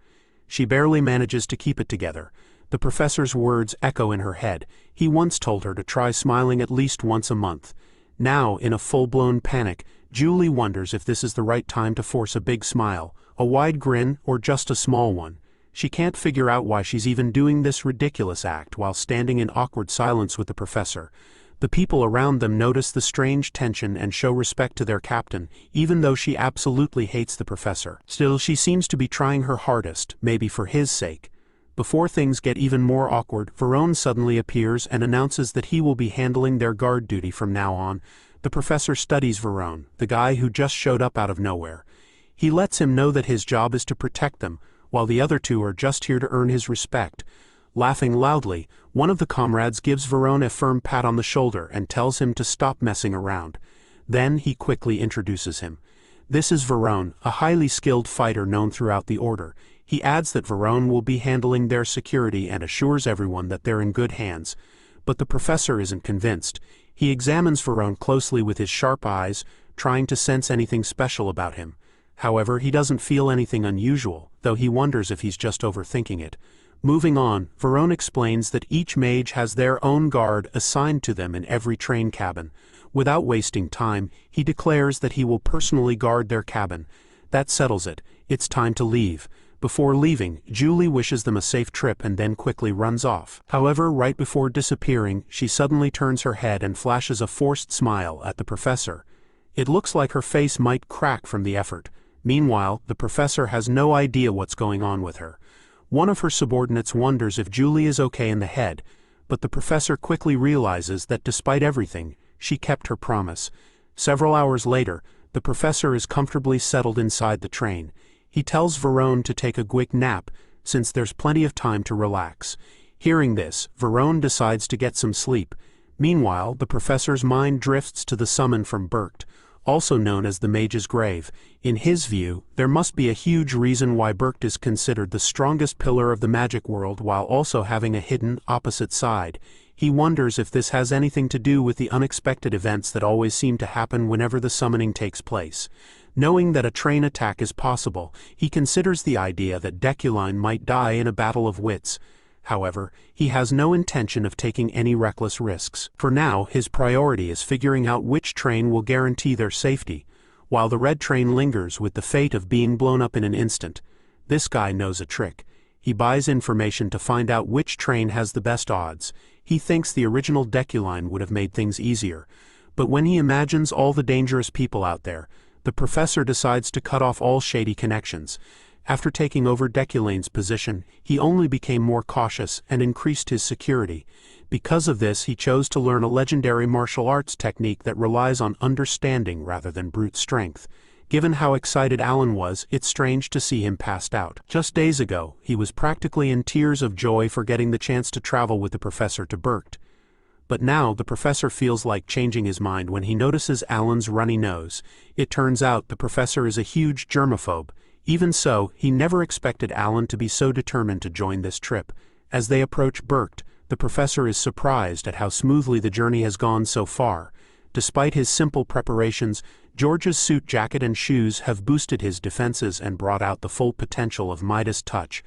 She barely manages to keep it together. The professor's words echo in her head. He once told her to try smiling at least once a month. Now, in a full-blown panic, Julie wonders if this is the right time to force a big smile, a wide grin, or just a small one. She can't figure out why she's even doing this ridiculous act while standing in awkward silence with the professor. The people around them notice the strange tension and show respect to their captain, even though she absolutely hates the professor. Still, she seems to be trying her hardest, maybe for his sake. Before things get even more awkward, Varone suddenly appears and announces that he will be handling their guard duty from now on. The professor studies Varone, the guy who just showed up out of nowhere. He lets him know that his job is to protect them, while the other two are just here to earn his respect. Laughing loudly, one of the comrades gives Varone a firm pat on the shoulder and tells him to stop messing around. Then he quickly introduces him. This is Varone, a highly skilled fighter known throughout the Order. He adds that Varone will be handling their security and assures everyone that they're in good hands. But the professor isn't convinced. He examines Varone closely with his sharp eyes, trying to sense anything special about him. However, he doesn't feel anything unusual, though he wonders if he's just overthinking it. Moving on, Varone explains that each mage has their own guard assigned to them in every train cabin. Without wasting time, he declares that he will personally guard their cabin. That settles it. It's time to leave. Before leaving, Julie wishes them a safe trip and then quickly runs off. However, right before disappearing, she suddenly turns her head and flashes a forced smile at the professor. It looks like her face might crack from the effort. Meanwhile, the professor has no idea what's going on with her. One of her subordinates wonders if Julie is okay in the head, but the professor quickly realizes that despite everything, she kept her promise. Several hours later, the professor is comfortably settled inside the train. He tells Varone to take a quick nap, since there's plenty of time to relax. Hearing this, Varone decides to get some sleep. Meanwhile, the professor's mind drifts to the summon from Berkt, also known as the Mage's Grave. In his view, there must be a huge reason why Berkt is considered the strongest pillar of the magic world while also having a hidden, opposite side. He wonders if this has anything to do with the unexpected events that always seem to happen whenever the summoning takes place. Knowing that a train attack is possible, he considers the idea that Deculein might die in a battle of wits. However, he has no intention of taking any reckless risks. For now, his priority is figuring out which train will guarantee their safety, while the red train lingers with the fate of being blown up in an instant. This guy knows a trick. He buys information to find out which train has the best odds. He thinks the original Deculein would have made things easier. But when he imagines all the dangerous people out there, the professor decides to cut off all shady connections. After taking over Deculein's position, he only became more cautious and increased his security. Because of this, he chose to learn a legendary martial arts technique that relies on understanding rather than brute strength. Given how excited Alan was, it's strange to see him passed out. Just days ago, he was practically in tears of joy for getting the chance to travel with the professor to Berkt. But now the professor feels like changing his mind when he notices Alan's runny nose. It turns out the professor is a huge germaphobe. Even so, he never expected Alan to be so determined to join this trip. As they approach Berkt, the professor is surprised at how smoothly the journey has gone so far. Despite his simple preparations, George's suit jacket and shoes have boosted his defenses and brought out the full potential of Midas Touch.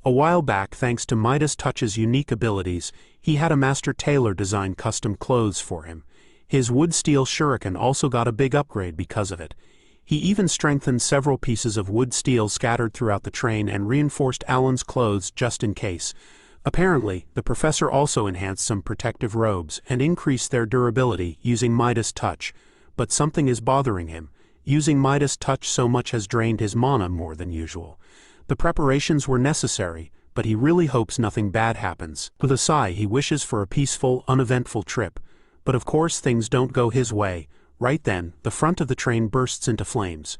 A while back, thanks to Midas Touch's unique abilities, he had a master tailor design custom clothes for him. His wood-steel shuriken also got a big upgrade because of it. He even strengthened several pieces of wood steel scattered throughout the train and reinforced Alan's clothes just in case. Apparently, the professor also enhanced some protective robes and increased their durability using Midas Touch. But something is bothering him. Using Midas Touch so much has drained his mana more than usual. The preparations were necessary, but he really hopes nothing bad happens. With a sigh, he wishes for a peaceful, uneventful trip. But of course things don't go his way. Right then, the front of the train bursts into flames.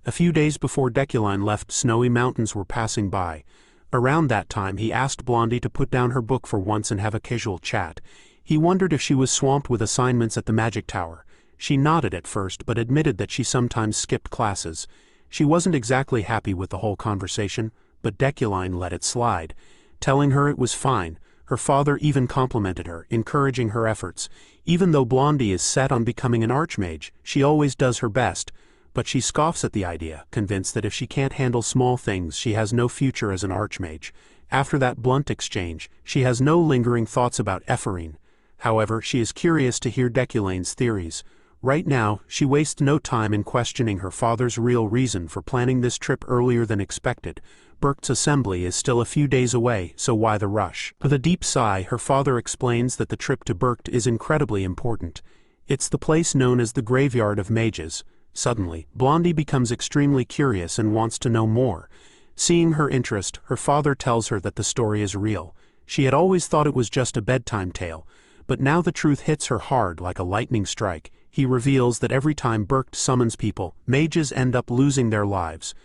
A few days before Deculein left, snowy mountains were passing by. Around that time he asked Blondie to put down her book for once and have a casual chat. He wondered if she was swamped with assignments at the magic tower. She nodded at first but admitted that she sometimes skipped classes. She wasn't exactly happy with the whole conversation, but Deculein let it slide, telling her it was fine. Her father even complimented her, encouraging her efforts. Even though Blondie is set on becoming an archmage, she always does her best. But she scoffs at the idea, convinced that if she can't handle small things she has no future as an archmage. After that blunt exchange, she has no lingering thoughts about Ephraim. However, she is curious to hear Deculein's theories. Right now, she wastes no time in questioning her father's real reason for planning this trip earlier than expected. Berkt's assembly is still a few days away, so why the rush? With a deep sigh, her father explains that the trip to Berkt is incredibly important. It's the place known as the Graveyard of Mages. Suddenly, Blondie becomes extremely curious and wants to know more. Seeing her interest, her father tells her that the story is real. She had always thought it was just a bedtime tale, but now the truth hits her hard like a lightning strike. He reveals that every time Berkt summons people, mages end up losing their lives.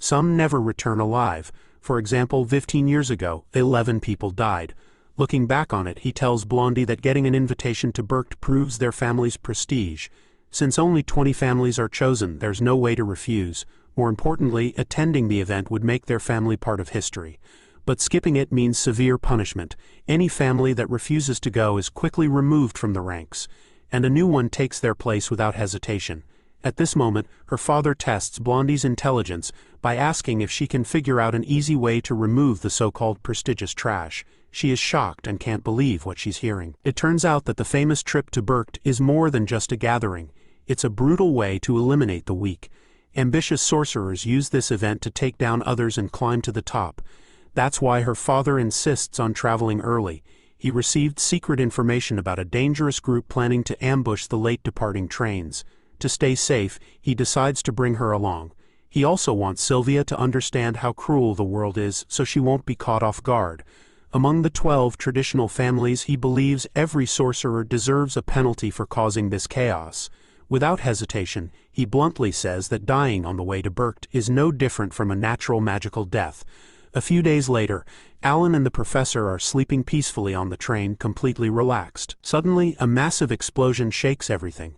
Some never return alive. For example, 15 years ago, 11 people died. Looking back on it, he tells Blondie that getting an invitation to Berkt proves their family's prestige. Since only 20 families are chosen, there's no way to refuse. More importantly, attending the event would make their family part of history. But skipping it means severe punishment. Any family that refuses to go is quickly removed from the ranks, and a new one takes their place without hesitation. At this moment, her father tests Blondie's intelligence by asking if she can figure out an easy way to remove the so-called prestigious trash. She is shocked and can't believe what she's hearing. It turns out that the famous trip to Berkt is more than just a gathering. It's a brutal way to eliminate the weak. Ambitious sorcerers use this event to take down others and climb to the top. That's why her father insists on traveling early. He received secret information about a dangerous group planning to ambush the late departing trains. To stay safe, he decides to bring her along. He also wants Sylvia to understand how cruel the world is so she won't be caught off guard. Among the 12 traditional families, he believes every sorcerer deserves a penalty for causing this chaos. Without hesitation, he bluntly says that dying on the way to Berkt is no different from a natural magical death. A few days later, Alan and the professor are sleeping peacefully on the train, completely relaxed. Suddenly, a massive explosion shakes everything.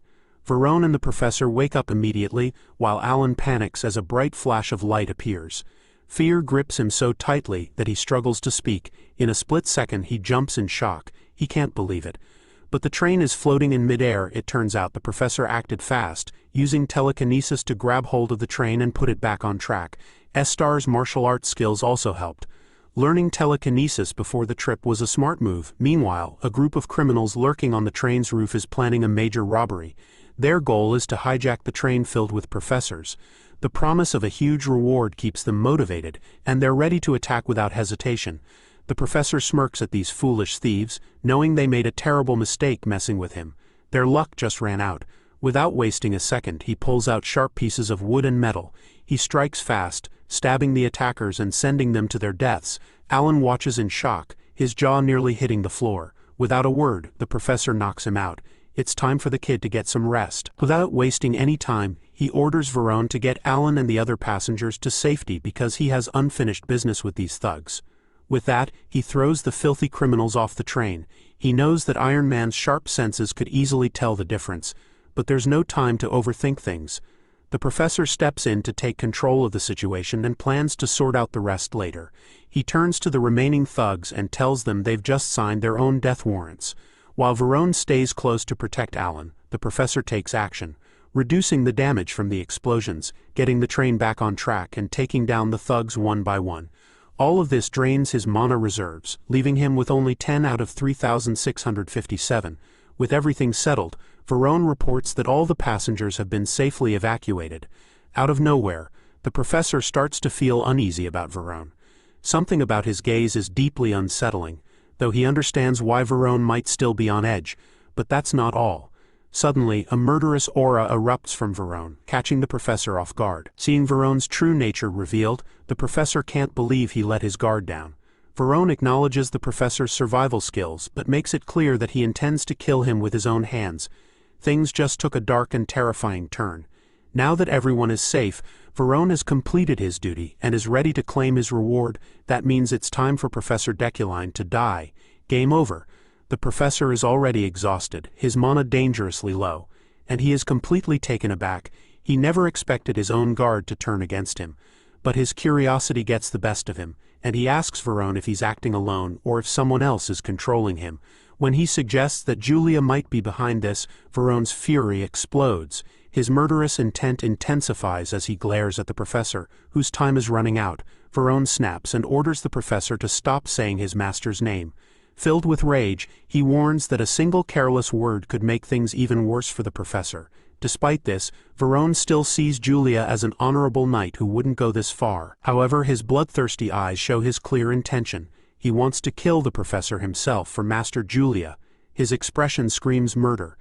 Verone and the professor wake up immediately, while Alan panics as a bright flash of light appears. Fear grips him so tightly that he struggles to speak. In a split second he jumps in shock. He can't believe it. But the train is floating in midair. It turns out the professor acted fast, using telekinesis to grab hold of the train and put it back on track. Estar's martial arts skills also helped. Learning telekinesis before the trip was a smart move. Meanwhile, a group of criminals lurking on the train's roof is planning a major robbery. Their goal is to hijack the train filled with professors. The promise of a huge reward keeps them motivated, and they're ready to attack without hesitation. The professor smirks at these foolish thieves, knowing they made a terrible mistake messing with him. Their luck just ran out. Without wasting a second, he pulls out sharp pieces of wood and metal. He strikes fast, stabbing the attackers and sending them to their deaths. Alan watches in shock, his jaw nearly hitting the floor. Without a word, the professor knocks him out. It's time for the kid to get some rest. Without wasting any time, he orders Verone to get Alan and the other passengers to safety because he has unfinished business with these thugs. With that, he throws the filthy criminals off the train. He knows that Iron Man's sharp senses could easily tell the difference, but there's no time to overthink things. The professor steps in to take control of the situation and plans to sort out the rest later. He turns to the remaining thugs and tells them they've just signed their own death warrants. While Verone stays close to protect Alan, the professor takes action, reducing the damage from the explosions, getting the train back on track and taking down the thugs one by one. All of this drains his mana reserves, leaving him with only 10 out of 3,657. With everything settled, Verone reports that all the passengers have been safely evacuated. Out of nowhere, the professor starts to feel uneasy about Verone. Something about his gaze is deeply unsettling, though he understands why Verone might still be on edge. But that's not all. Suddenly, a murderous aura erupts from Verone, catching the professor off guard. Seeing Verone's true nature revealed, the professor can't believe he let his guard down. Varone acknowledges the professor's survival skills but makes it clear that he intends to kill him with his own hands. Things just took a dark and terrifying turn. Now that everyone is safe, Varone has completed his duty and is ready to claim his reward. That means it's time for Professor Deculein to die. Game over. The professor is already exhausted, his mana dangerously low, and he is completely taken aback. He never expected his own guard to turn against him. But his curiosity gets the best of him, and he asks Varone if he's acting alone or if someone else is controlling him. When he suggests that Julia might be behind this, Varone's fury explodes. His murderous intent intensifies as he glares at the professor, whose time is running out. Varone snaps and orders the professor to stop saying his master's name. Filled with rage, he warns that a single careless word could make things even worse for the professor. Despite this, Varone still sees Julia as an honorable knight who wouldn't go this far. However, his bloodthirsty eyes show his clear intention. He wants to kill the professor himself for Master Julia. His expression screams murder.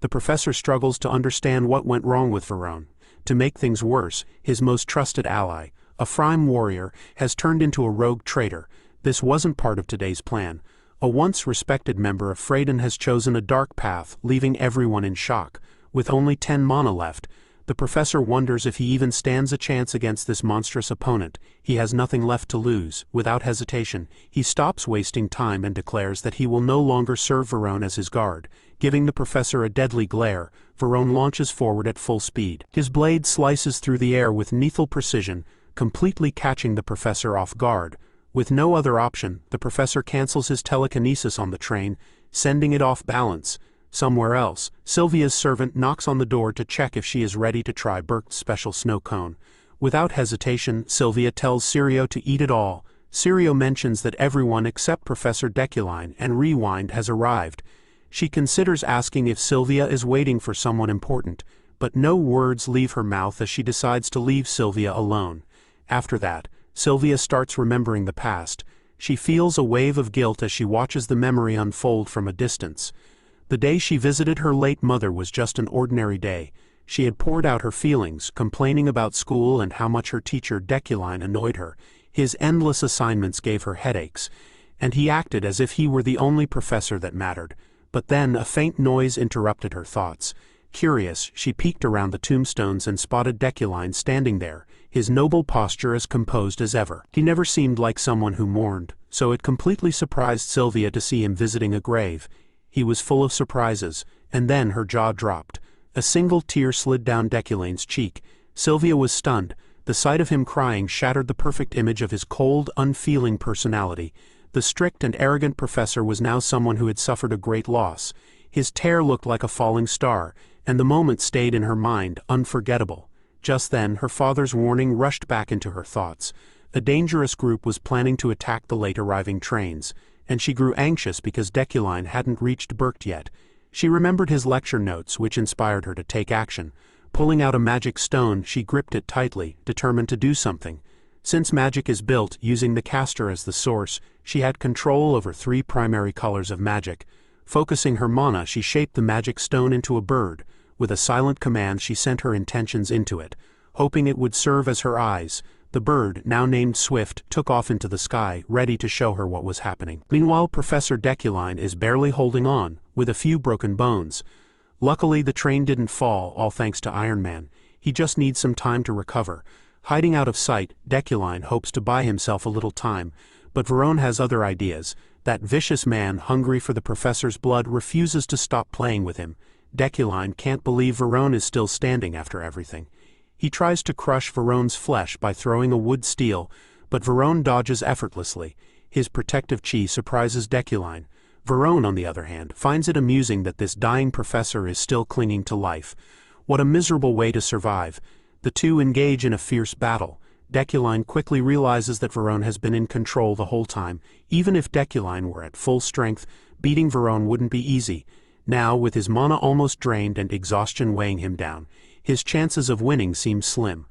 The professor struggles to understand what went wrong with Varone. To make things worse, his most trusted ally, a Frime warrior, has turned into a rogue traitor. This wasn't part of today's plan. A once respected member of Freydin has chosen a dark path, leaving everyone in shock. With only 10 mana left, the professor wonders if he even stands a chance against this monstrous opponent. He has nothing left to lose. Without hesitation, he stops wasting time and declares that he will no longer serve Varone as his guard. Giving the professor a deadly glare, Varone launches forward at full speed. His blade slices through the air with lethal precision, completely catching the professor off guard. With no other option, the professor cancels his telekinesis on the train, sending it off balance. Somewhere else, Sylvia's servant knocks on the door to check if she is ready to try Bert's special snow cone. Without hesitation, Sylvia tells Sirio to eat it all. Sirio mentions that everyone except Professor Deculein and Rewind has arrived. She considers asking if Sylvia is waiting for someone important, but no words leave her mouth as she decides to leave Sylvia alone. After that, Sylvia starts remembering the past. She feels a wave of guilt as she watches the memory unfold from a distance. The day she visited her late mother was just an ordinary day. She had poured out her feelings, complaining about school and how much her teacher Deculein annoyed her. His endless assignments gave her headaches, and he acted as if he were the only professor that mattered. But then a faint noise interrupted her thoughts. Curious, she peeked around the tombstones and spotted Deculein standing there, his noble posture as composed as ever. He never seemed like someone who mourned, so it completely surprised Sylvia to see him visiting a grave. He was full of surprises, and then her jaw dropped. A single tear slid down Deculein's cheek. Sylvia was stunned. The sight of him crying shattered the perfect image of his cold, unfeeling personality. The strict and arrogant professor was now someone who had suffered a great loss. His tear looked like a falling star, and the moment stayed in her mind, unforgettable. Just then, her father's warning rushed back into her thoughts. A dangerous group was planning to attack the late-arriving trains, and she grew anxious because Deculein hadn't reached Berkt yet. She remembered his lecture notes, which inspired her to take action. Pulling out a magic stone, she gripped it tightly, determined to do something. Since magic is built using the caster as the source, she had control over 3 primary colors of magic. Focusing her mana, she shaped the magic stone into a bird. With a silent command, she sent her intentions into it, hoping it would serve as her eyes. The bird, now named Swift, took off into the sky, ready to show her what was happening. Meanwhile, Professor Deculein is barely holding on, with a few broken bones. Luckily, the train didn't fall, all thanks to Iron Man. He just needs some time to recover. Hiding out of sight, Deculein hopes to buy himself a little time, but Varone has other ideas. That vicious man, hungry for the professor's blood, refuses to stop playing with him. Deculein can't believe Varone is still standing after everything. He tries to crush Varone's flesh by throwing a wood steel, but Varone dodges effortlessly. His protective chi surprises Deculein. Varone, on the other hand, finds it amusing that this dying professor is still clinging to life. What a miserable way to survive. The two engage in a fierce battle. Deculein quickly realizes that Varone has been in control the whole time. Even if Deculein were at full strength, beating Varone wouldn't be easy. Now, with his mana almost drained and exhaustion weighing him down, his chances of winning seem slim.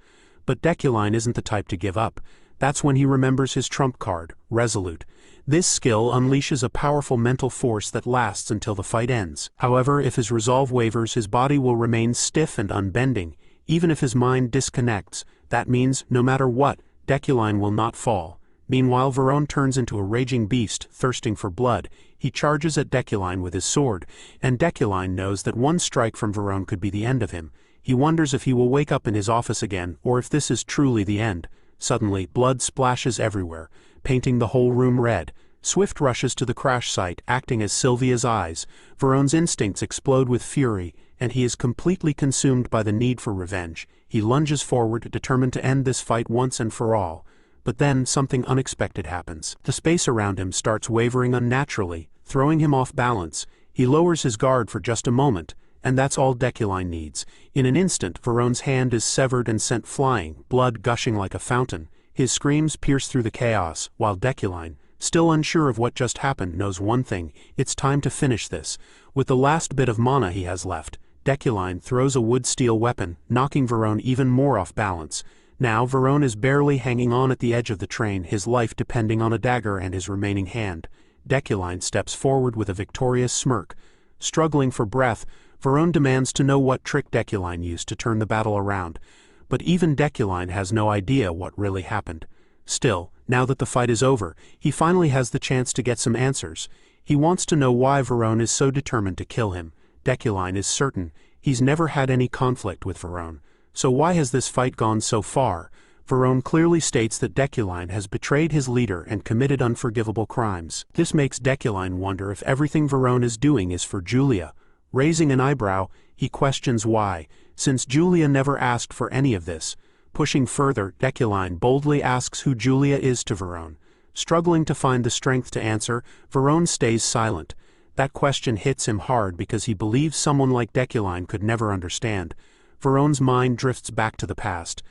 But Deculein isn't the type to give up. That's when he remembers his trump card, Resolute. This skill unleashes a powerful mental force that lasts until the fight ends. However, if his resolve wavers, his body will remain stiff and unbending. Even if his mind disconnects, that means, no matter what, Deculein will not fall. Meanwhile, Varone turns into a raging beast, thirsting for blood. He charges at Deculein with his sword, and Deculein knows that one strike from Varone could be the end of him. He wonders if he will wake up in his office again, or if this is truly the end. Suddenly, blood splashes everywhere, painting the whole room red. Swift rushes to the crash site, acting as Sylvia's eyes. Varone's instincts explode with fury, and he is completely consumed by the need for revenge. He lunges forward, determined to end this fight once and for all. But then, something unexpected happens. The space around him starts wavering unnaturally, throwing him off balance. He lowers his guard for just a moment, and that's all Deculein needs. In an instant, Varone's hand is severed and sent flying, blood gushing like a fountain. His screams pierce through the chaos, while Deculein, still unsure of what just happened, knows one thing: it's time to finish this. With the last bit of mana he has left, Deculein throws a wood-steel weapon, knocking Varone even more off balance. Now Varone is barely hanging on at the edge of the train, his life depending on a dagger and his remaining hand. Deculein steps forward with a victorious smirk. Struggling for breath, Varone demands to know what trick Deculein used to turn the battle around. But even Deculein has no idea what really happened. Still, now that the fight is over, he finally has the chance to get some answers. He wants to know why Varone is so determined to kill him. Deculein is certain he's never had any conflict with Varone. So why has this fight gone so far? Varone clearly states that Deculein has betrayed his leader and committed unforgivable crimes. This makes Deculein wonder if everything Varone is doing is for Julia. Raising an eyebrow, he questions why, since Julia never asked for any of this. Pushing further, Deculein boldly asks who Julia is to Varone. Struggling to find the strength to answer, Varone stays silent. That question hits him hard because he believes someone like Deculein could never understand. Varone's mind drifts back to the past.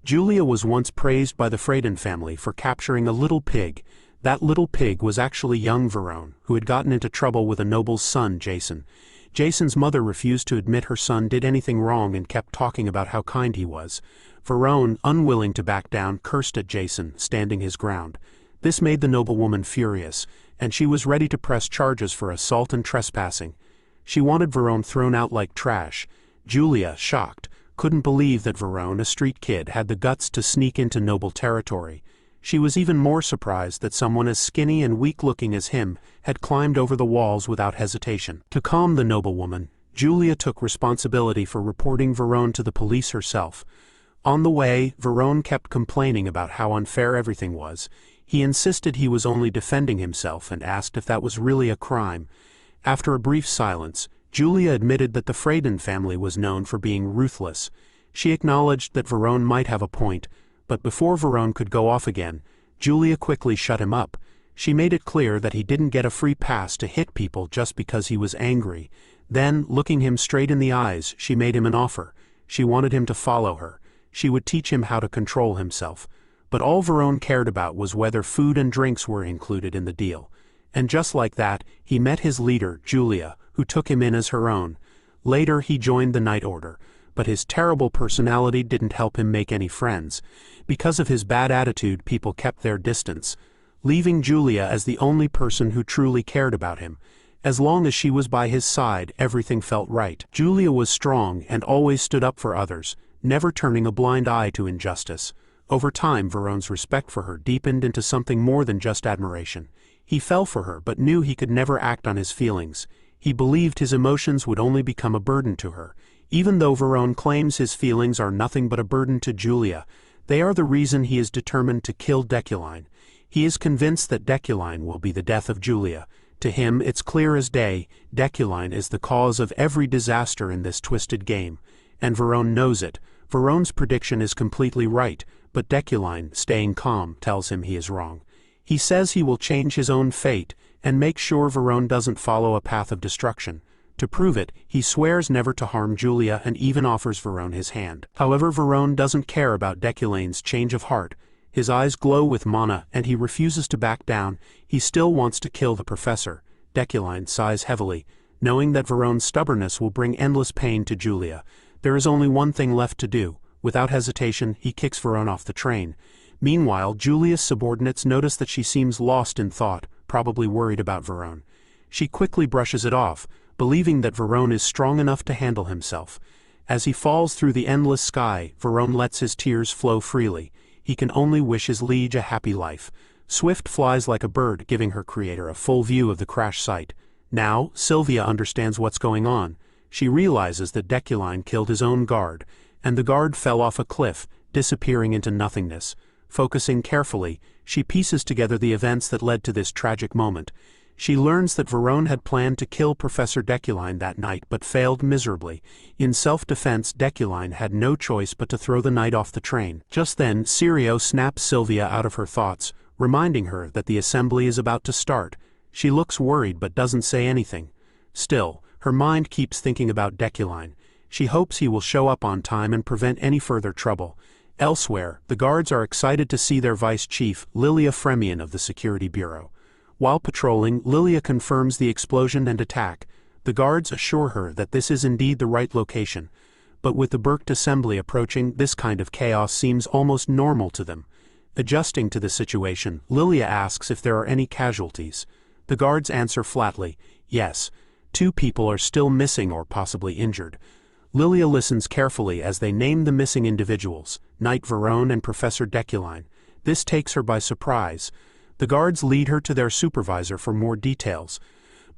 Julia was once praised by the Freyden family for capturing a little pig. That little pig was actually young Varone, who had gotten into trouble with a noble's son, Jason. Jason's mother refused to admit her son did anything wrong and kept talking about how kind he was. Varone, unwilling to back down, cursed at Jason, standing his ground. This made the noblewoman furious, and she was ready to press charges for assault and trespassing. She wanted Varone thrown out like trash. Julia, shocked, couldn't believe that Varone, a street kid, had the guts to sneak into noble territory. She was even more surprised that someone as skinny and weak-looking as him had climbed over the walls without hesitation. To calm the noblewoman, Julia took responsibility for reporting Varone to the police herself. On the way, Varone kept complaining about how unfair everything was. He insisted he was only defending himself and asked if that was really a crime. After a brief silence, Julia admitted that the Freyden family was known for being ruthless. She acknowledged that Varone might have a point, but before Varone could go off again, Julia quickly shut him up. She made it clear that he didn't get a free pass to hit people just because he was angry. Then, looking him straight in the eyes, she made him an offer. She wanted him to follow her. She would teach him how to control himself. But all Varone cared about was whether food and drinks were included in the deal. And just like that, he met his leader, Julia, who took him in as her own. Later he joined the Night Order, but his terrible personality didn't help him make any friends. Because of his bad attitude, people kept their distance, leaving Julia as the only person who truly cared about him. As long as she was by his side, everything felt right. Julia was strong and always stood up for others, never turning a blind eye to injustice. Over time, Varone's respect for her deepened into something more than just admiration. He fell for her but knew he could never act on his feelings. He believed his emotions would only become a burden to her. Even though Varone claims his feelings are nothing but a burden to Julia, they are the reason he is determined to kill Deculein. He is convinced that Deculein will be the death of Julia. To him, it's clear as day, Deculein is the cause of every disaster in this twisted game. And Varone knows it. Varone's prediction is completely right, but Deculein, staying calm, tells him he is wrong. He says he will change his own fate and make sure Varone doesn't follow a path of destruction. To prove it, he swears never to harm Julia and even offers Varone his hand. However, Varone doesn't care about Deculein's change of heart. His eyes glow with mana and he refuses to back down. He still wants to kill the professor. Deculein sighs heavily, knowing that Varone's stubbornness will bring endless pain to Julia. There is only one thing left to do. Without hesitation, he kicks Varone off the train. Meanwhile, Julia's subordinates notice that she seems lost in thought, probably worried about Varone. She quickly brushes it off, believing that Varone is strong enough to handle himself. As he falls through the endless sky, Varone lets his tears flow freely. He can only wish his liege a happy life. Swift flies like a bird, giving her creator a full view of the crash site. Now, Sylvia understands what's going on. She realizes that Deculein killed his own guard, and the guard fell off a cliff, disappearing into nothingness. Focusing carefully, she pieces together the events that led to this tragic moment. She learns that Varone had planned to kill Professor Deculein that night but failed miserably. In self-defense, Deculein had no choice but to throw the knight off the train. Just then, Sirio snaps Sylvia out of her thoughts, reminding her that the assembly is about to start. She looks worried but doesn't say anything. Still, her mind keeps thinking about Deculein. She hopes he will show up on time and prevent any further trouble. Elsewhere, the guards are excited to see their vice chief, Lilia Fremian of the Security Bureau. While patrolling, Lilia confirms the explosion and attack. The guards assure her that this is indeed the right location. But with the Berkt assembly approaching, this kind of chaos seems almost normal to them. Adjusting to the situation, Lilia asks if there are any casualties. The guards answer flatly, yes. 2 people are still missing or possibly injured. Lilia listens carefully as they name the missing individuals, Knight Varone and Professor Deculein. This takes her by surprise. The guards lead her to their supervisor for more details.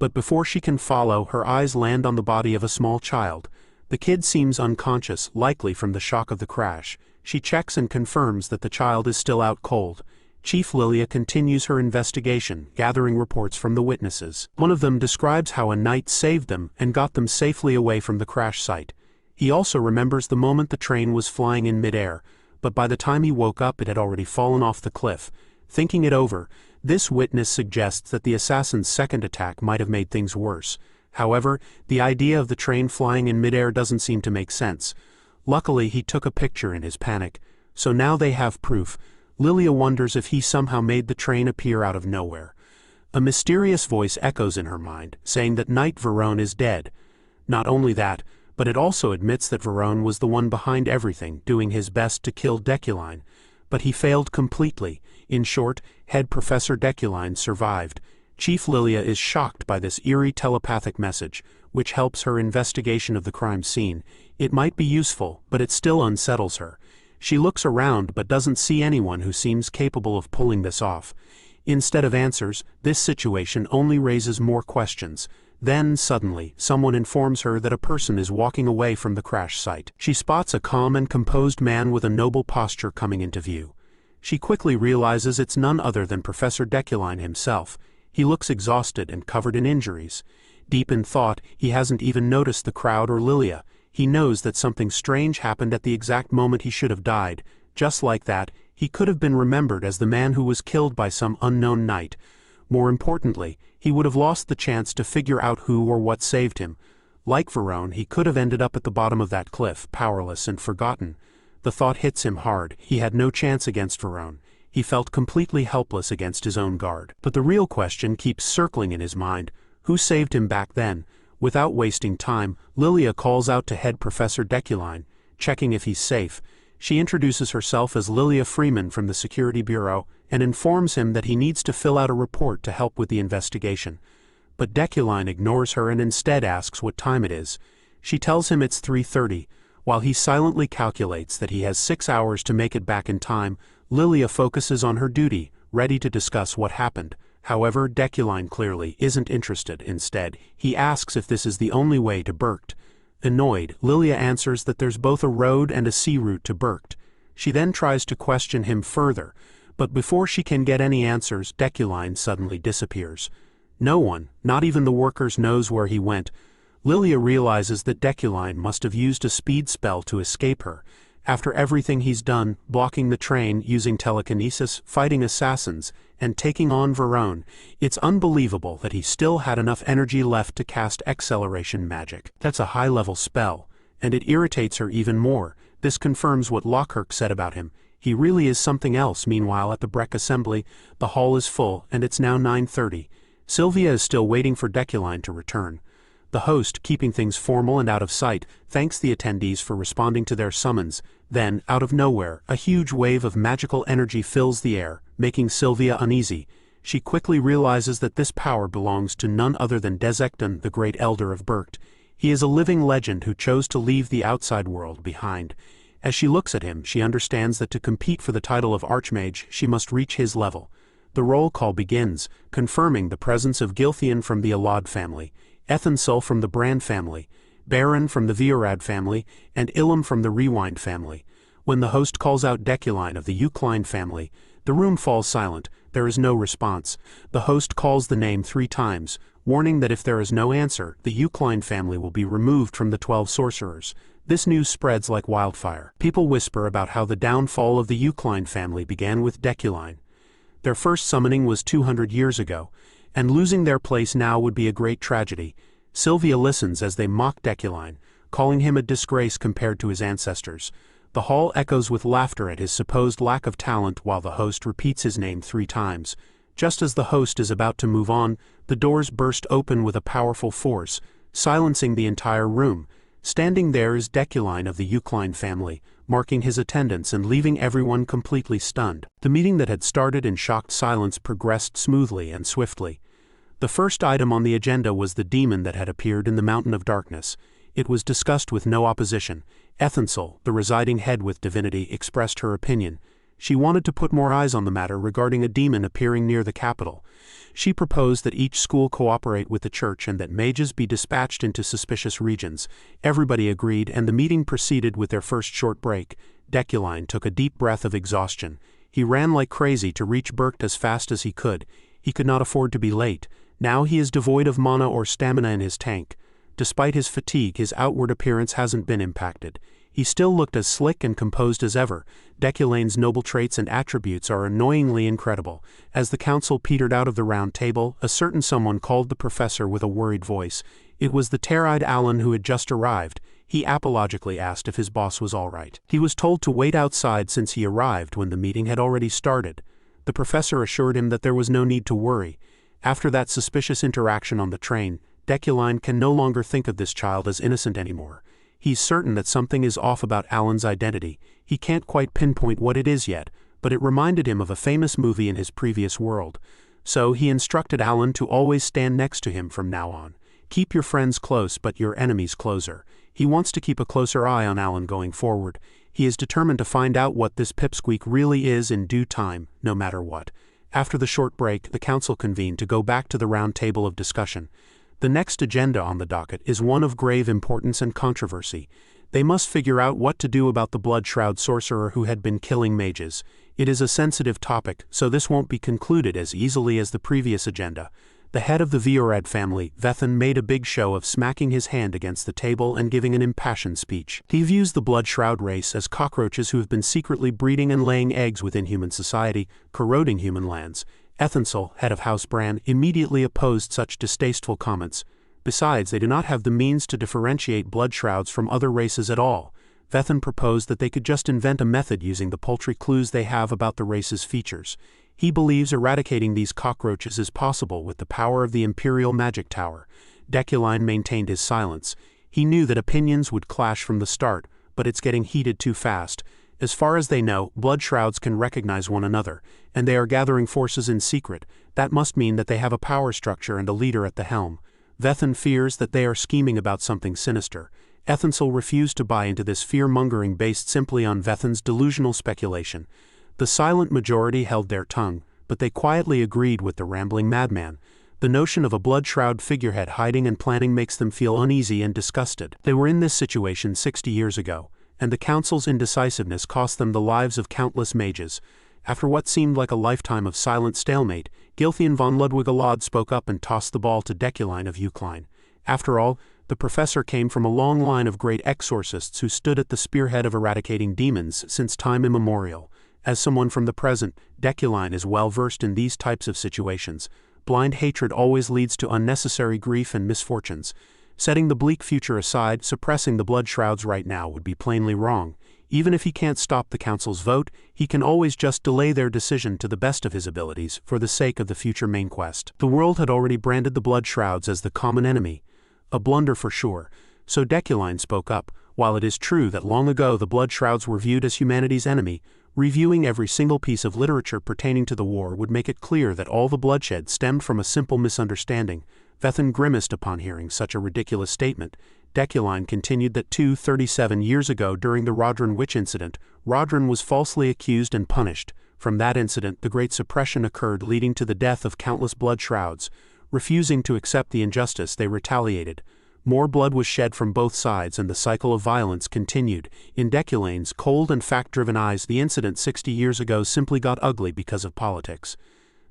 But before she can follow, her eyes land on the body of a small child. The kid seems unconscious, likely from the shock of the crash. She checks and confirms that the child is still out cold. Chief Lilia continues her investigation, gathering reports from the witnesses. One of them describes how a knight saved them and got them safely away from the crash site. He also remembers the moment the train was flying in midair, but by the time he woke up it had already fallen off the cliff. Thinking it over, this witness suggests that the assassin's second attack might have made things worse. However, the idea of the train flying in midair doesn't seem to make sense. Luckily, he took a picture in his panic, so now they have proof. Lilia wonders if he somehow made the train appear out of nowhere. A mysterious voice echoes in her mind, saying that Knight Varone is dead. Not only that, but it also admits that Varone was the one behind everything, doing his best to kill Deculein. But he failed completely. In short, head Professor Deculein survived. Chief Lilia is shocked by this eerie telepathic message, which helps her investigation of the crime scene. It might be useful, but it still unsettles her. She looks around but doesn't see anyone who seems capable of pulling this off. Instead of answers, this situation only raises more questions. Then, suddenly, someone informs her that a person is walking away from the crash site. She spots a calm and composed man with a noble posture coming into view. She quickly realizes it's none other than Professor Deculein himself. He looks exhausted and covered in injuries. Deep in thought, he hasn't even noticed the crowd or Lilia. He knows that something strange happened at the exact moment he should have died. Just like that, he could have been remembered as the man who was killed by some unknown knight. More importantly, he would have lost the chance to figure out who or what saved him. Like Varone, he could have ended up at the bottom of that cliff, powerless and forgotten. The thought hits him hard. He had no chance against Varone. He felt completely helpless against his own guard. But the real question keeps circling in his mind. Who saved him back then? Without wasting time, Lilia calls out to head Professor Deculein, checking if he's safe. She introduces herself as Lilia Freeman from the Security Bureau and informs him that he needs to fill out a report to help with the investigation. But Deculein ignores her and instead asks what time it is. She tells him it's 3:30. While he silently calculates that he has 6 hours to make it back in time, Lilia focuses on her duty, ready to discuss what happened. However, Deculein clearly isn't interested. Instead, he asks if this is the only way to Berkt. Annoyed, Lilia answers that there's both a road and a sea route to Berkt. She then tries to question him further, but before she can get any answers, Deculein suddenly disappears. No one, not even the workers, knows where he went. Lilia realizes that Deculein must have used a speed spell to escape her. After everything he's done, blocking the train, using telekinesis, fighting assassins, and taking on Varone, it's unbelievable that he still had enough energy left to cast acceleration magic. That's a high-level spell, and it irritates her even more. This confirms what Lockhart said about him. He really is something else. Meanwhile, at the Berkt assembly, the hall is full, and it's now 9:30. Sylvia is still waiting for Deculein to return. The host, keeping things formal and out of sight, thanks the attendees for responding to their summons. Then, out of nowhere, a huge wave of magical energy fills the air, making Sylvia uneasy. She quickly realizes that this power belongs to none other than Desecton, the great elder of Berkt. He is a living legend who chose to leave the outside world behind. As she looks at him, she understands that to compete for the title of Archmage, she must reach his level. The roll call begins, confirming the presence of Gilthian from the Alad family, Ethansul from the Brand family, Baron from the Viorad family, and Ilum from the Rewind family. When the host calls out Deculein of the Yukline family, the room falls silent. There is no response. The host calls the name 3 times, warning that if there is no answer, the Yukline family will be removed from the 12 sorcerers. This news spreads like wildfire. People whisper about how the downfall of the Yukline family began with Deculein. Their first summoning was 200 years ago, and losing their place now would be a great tragedy. Sylvia listens as they mock Deculein, calling him a disgrace compared to his ancestors. The hall echoes with laughter at his supposed lack of talent while the host repeats his name 3 times. Just as the host is about to move on, the doors burst open with a powerful force, silencing the entire room. Standing there is Deculein of the Yukline family, marking his attendance and leaving everyone completely stunned. The meeting that had started in shocked silence progressed smoothly and swiftly. The first item on the agenda was the demon that had appeared in the Mountain of Darkness. It was discussed with no opposition. Ethansul, the residing head with divinity, expressed her opinion. She wanted to put more eyes on the matter regarding a demon appearing near the capital. She proposed that each school cooperate with the church and that mages be dispatched into suspicious regions. Everybody agreed, and the meeting proceeded with their first short break. Deculein took a deep breath of exhaustion. He ran like crazy to reach Berkt as fast as he could. He could not afford to be late. Now he is devoid of mana or stamina in his tank. Despite his fatigue, his outward appearance hasn't been impacted. He still looked as slick and composed as ever. Deculein's noble traits and attributes are annoyingly incredible. As the council petered out of the round table, a certain someone called the professor with a worried voice. It was the tear-eyed Alan who had just arrived. He apologically asked if his boss was all right. He was told to wait outside since he arrived when the meeting had already started. The professor assured him that there was no need to worry. After that suspicious interaction on the train, Deculein can no longer think of this child as innocent anymore. He's certain that something is off about Alan's identity. He can't quite pinpoint what it is yet, but it reminded him of a famous movie in his previous world. So he instructed Alan to always stand next to him from now on. Keep your friends close but your enemies closer. He wants to keep a closer eye on Alan going forward. He is determined to find out what this pipsqueak really is in due time, no matter what. After the short break, the council convened to go back to the round table of discussion. The next agenda on the docket is one of grave importance and controversy. They must figure out what to do about the blood-shroud sorcerer who had been killing mages. It is a sensitive topic, so this won't be concluded as easily as the previous agenda. The head of the Viorad family, Vethan, made a big show of smacking his hand against the table and giving an impassioned speech. He views the blood-shroud race as cockroaches who have been secretly breeding and laying eggs within human society, corroding human lands. Ethansul, head of House Bran, immediately opposed such distasteful comments. Besides, they do not have the means to differentiate blood-shrouds from other races at all. Vethan proposed that they could just invent a method using the paltry clues they have about the race's features. He believes eradicating these cockroaches is possible with the power of the Imperial Magic Tower. Deculein maintained his silence. He knew that opinions would clash from the start, but it's getting heated too fast. As far as they know, blood shrouds can recognize one another, and they are gathering forces in secret. That must mean that they have a power structure and a leader at the helm. Vethan fears that they are scheming about something sinister. Ethansul refused to buy into this fear-mongering based simply on Vethan's delusional speculation. The silent majority held their tongue, but they quietly agreed with the rambling madman. The notion of a blood-shroud figurehead hiding and planning makes them feel uneasy and disgusted. They were in this situation 60 years ago, and the council's indecisiveness cost them the lives of countless mages. After what seemed like a lifetime of silent stalemate, Gilthian von Grahan-Yukline spoke up and tossed the ball to Deculein of Yukline. After all, the professor came from a long line of great exorcists who stood at the spearhead of eradicating demons since time immemorial. As someone from the present, Deculein is well versed in these types of situations. Blind hatred always leads to unnecessary grief and misfortunes. Setting the bleak future aside, suppressing the blood shrouds right now would be plainly wrong. Even if he can't stop the council's vote, he can always just delay their decision to the best of his abilities for the sake of the future main quest. The world had already branded the blood shrouds as the common enemy. A blunder for sure. So Deculein spoke up. While it is true that long ago the blood shrouds were viewed as humanity's enemy, reviewing every single piece of literature pertaining to the war would make it clear that all the bloodshed stemmed from a simple misunderstanding. Vethan grimaced upon hearing such a ridiculous statement. Deculein continued that 37 years ago during the Rodran witch incident, Rodran was falsely accused and punished. From that incident, the Great Suppression occurred, leading to the death of countless blood shrouds. Refusing to accept the injustice, they retaliated. More blood was shed from both sides, and the cycle of violence continued. In Deculane's cold and fact-driven eyes, the incident 60 years ago simply got ugly because of politics.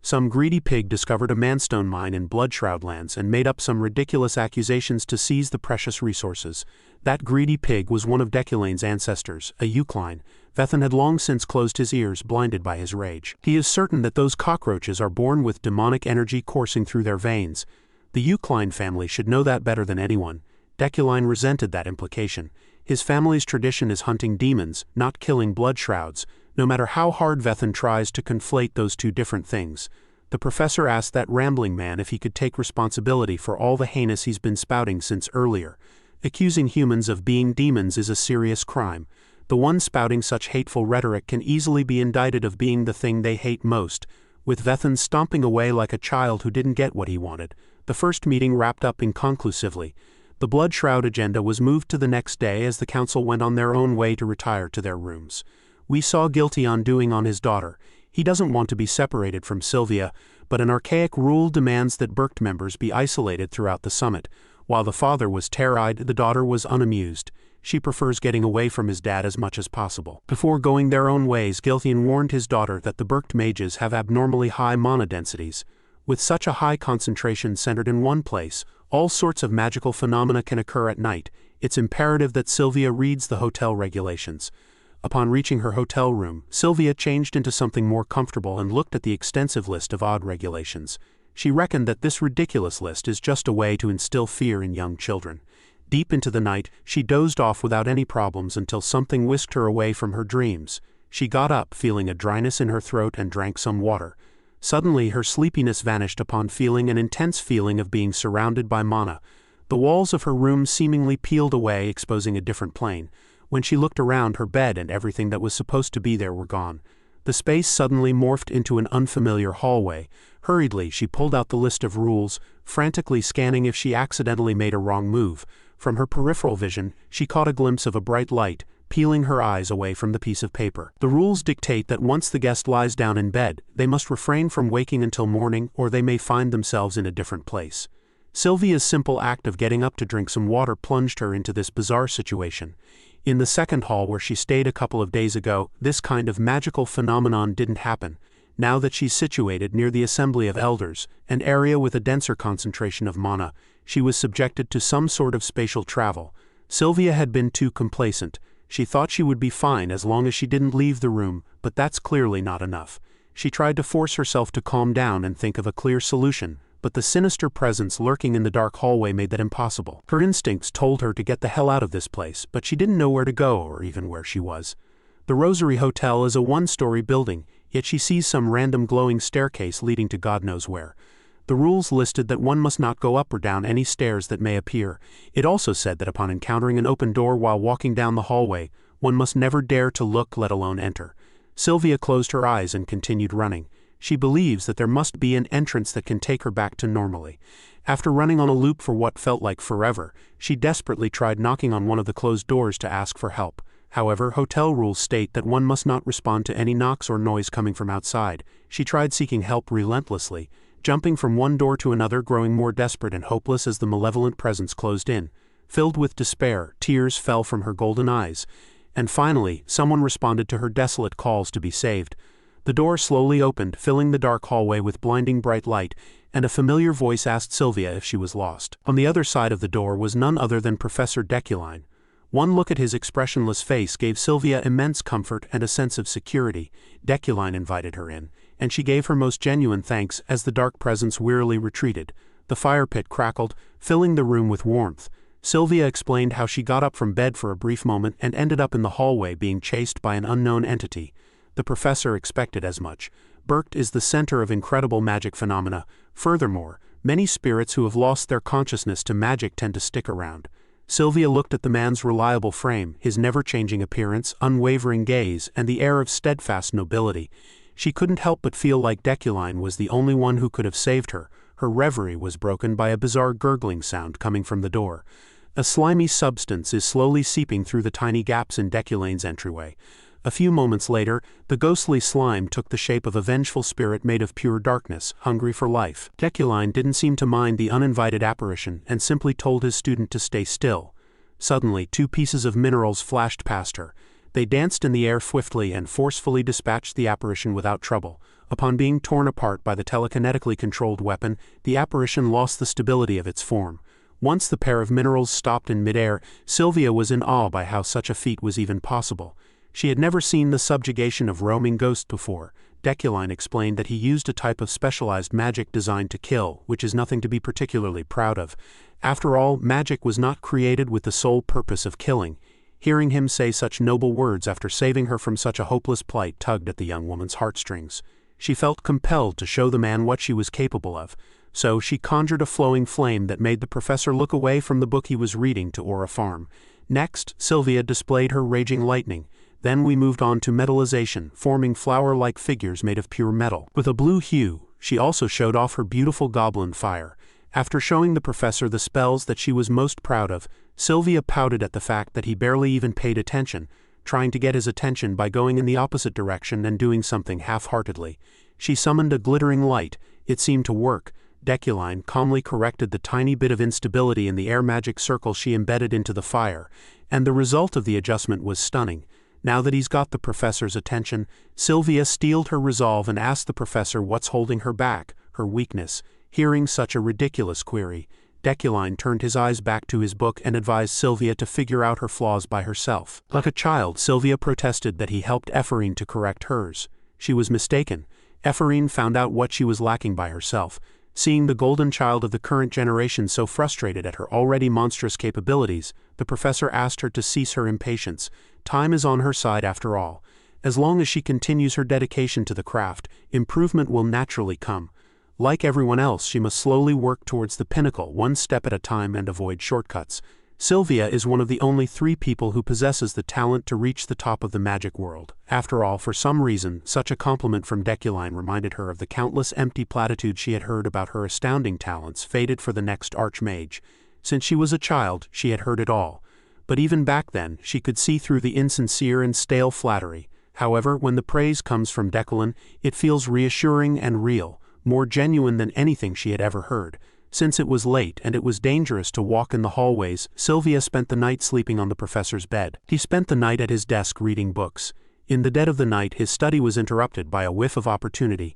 Some greedy pig discovered a manstone mine in Bloodshroud lands and made up some ridiculous accusations to seize the precious resources. That greedy pig was one of Deculane's ancestors, a Yukline. Vethan had long since closed his ears, blinded by his rage. He is certain that those cockroaches are born with demonic energy coursing through their veins. The Yukline family should know that better than anyone. Deculein resented that implication. His family's tradition is hunting demons, not killing bloodshrouds. No matter how hard Vethan tries to conflate those two different things. The professor asked that rambling man if he could take responsibility for all the heinous he's been spouting since earlier. Accusing humans of being demons is a serious crime. The one spouting such hateful rhetoric can easily be indicted of being the thing they hate most. With Vethan stomping away like a child who didn't get what he wanted, the first meeting wrapped up inconclusively. The Bloodshroud agenda was moved to the next day as the council went on their own way to retire to their rooms. We saw guilty undoing on his daughter. He doesn't want to be separated from Sylvia, but an archaic rule demands that Berkt members be isolated throughout the summit. While the father was tear-eyed, the daughter was unamused. She prefers getting away from his dad as much as possible. Before going their own ways, Gilthian warned his daughter that the Berkt mages have abnormally high mana densities. With such a high concentration centered in one place, all sorts of magical phenomena can occur at night. It's imperative that Sylvia reads the hotel regulations. Upon reaching her hotel room, Sylvia changed into something more comfortable and looked at the extensive list of odd regulations. She reckoned that this ridiculous list is just a way to instill fear in young children. Deep into the night, she dozed off without any problems until something whisked her away from her dreams. She got up, feeling a dryness in her throat, and drank some water. Suddenly, her sleepiness vanished upon feeling an intense feeling of being surrounded by mana. The walls of her room seemingly peeled away, exposing a different plane. When she looked around, her bed and everything that was supposed to be there were gone. The space suddenly morphed into an unfamiliar hallway. Hurriedly, she pulled out the list of rules, frantically scanning if she accidentally made a wrong move. From her peripheral vision, she caught a glimpse of a bright light, peeling her eyes away from the piece of paper. The rules dictate that once the guest lies down in bed, they must refrain from waking until morning, or they may find themselves in a different place. Sylvia's simple act of getting up to drink some water plunged her into this bizarre situation. In the second hall where she stayed a couple of days ago, this kind of magical phenomenon didn't happen. Now that she's situated near the Assembly of Elders, an area with a denser concentration of mana, she was subjected to some sort of spatial travel. Sylvia had been too complacent. She thought she would be fine as long as she didn't leave the room, but that's clearly not enough. She tried to force herself to calm down and think of a clear solution, but the sinister presence lurking in the dark hallway made that impossible. Her instincts told her to get the hell out of this place, but she didn't know where to go or even where she was. The Rosary Hotel is a one-story building, yet she sees some random glowing staircase leading to God knows where. The rules listed that one must not go up or down any stairs that may appear. It also said that upon encountering an open door while walking down the hallway, one must never dare to look, let alone enter. Sylvia closed her eyes and continued running. She believes that there must be an entrance that can take her back to normally. After running on a loop for what felt like forever, she desperately tried knocking on one of the closed doors to ask for help. However, hotel rules state that one must not respond to any knocks or noise coming from outside. She tried seeking help relentlessly, jumping from one door to another, growing more desperate and hopeless as the malevolent presence closed in. Filled with despair, tears fell from her golden eyes. And finally, someone responded to her desolate calls to be saved. The door slowly opened, filling the dark hallway with blinding bright light, and a familiar voice asked Sylvia if she was lost. On the other side of the door was none other than Professor Deculein. One look at his expressionless face gave Sylvia immense comfort and a sense of security. Deculein invited her in, and she gave her most genuine thanks as the dark presence wearily retreated. The fire pit crackled, filling the room with warmth. Sylvia explained how she got up from bed for a brief moment and ended up in the hallway being chased by an unknown entity. The professor expected as much. Berkt is the center of incredible magic phenomena. Furthermore, many spirits who have lost their consciousness to magic tend to stick around. Sylvia looked at the man's reliable frame, his never-changing appearance, unwavering gaze, and the air of steadfast nobility. She couldn't help but feel like Deculein was the only one who could have saved her. Her reverie was broken by a bizarre gurgling sound coming from the door. A slimy substance is slowly seeping through the tiny gaps in Deculein's entryway. A few moments later, the ghostly slime took the shape of a vengeful spirit made of pure darkness, hungry for life. Deculein didn't seem to mind the uninvited apparition and simply told his student to stay still. Suddenly, 2 pieces of minerals flashed past her. They danced in the air swiftly and forcefully dispatched the apparition without trouble. Upon being torn apart by the telekinetically controlled weapon, the apparition lost the stability of its form. Once the pair of minerals stopped in midair, Sylvia was in awe by how such a feat was even possible. She had never seen the subjugation of roaming ghosts before. Deculein explained that he used a type of specialized magic designed to kill, which is nothing to be particularly proud of. After all, magic was not created with the sole purpose of killing. Hearing him say such noble words after saving her from such a hopeless plight tugged at the young woman's heartstrings. She felt compelled to show the man what she was capable of, so she conjured a flowing flame that made the professor look away from the book he was reading to Aura Farm. Next, Sylvia displayed her raging lightning. Then we moved on to metallization, forming flower-like figures made of pure metal. With a blue hue, she also showed off her beautiful goblin fire. After showing the professor the spells that she was most proud of, Sylvia pouted at the fact that he barely even paid attention, trying to get his attention by going in the opposite direction and doing something half-heartedly. She summoned a glittering light. It seemed to work. Deculein calmly corrected the tiny bit of instability in the air magic circle she embedded into the fire, and the result of the adjustment was stunning. Now that he's got the professor's attention, Sylvia steeled her resolve and asked the professor what's holding her back, her weakness. Hearing such a ridiculous query, Deculein turned his eyes back to his book and advised Sylvia to figure out her flaws by herself. Like a child, Sylvia protested that he helped Ephraim to correct hers. She was mistaken. Ephraim found out what she was lacking by herself. Seeing the golden child of the current generation so frustrated at her already monstrous capabilities, the professor asked her to cease her impatience. Time is on her side after all. As long as she continues her dedication to the craft, improvement will naturally come. Like everyone else, she must slowly work towards the pinnacle, one step at a time, and avoid shortcuts. Sylvia is one of the only 3 people who possesses the talent to reach the top of the magic world. After all, for some reason, such a compliment from Deculein reminded her of the countless empty platitudes she had heard about her astounding talents fated for the next archmage. Since she was a child, she had heard it all. But even back then, she could see through the insincere and stale flattery. However, when the praise comes from Deculein, it feels reassuring and real, more genuine than anything she had ever heard. Since it was late and it was dangerous to walk in the hallways, Sylvia spent the night sleeping on the professor's bed. He spent the night at his desk reading books. In the dead of the night, his study was interrupted by a whiff of opportunity.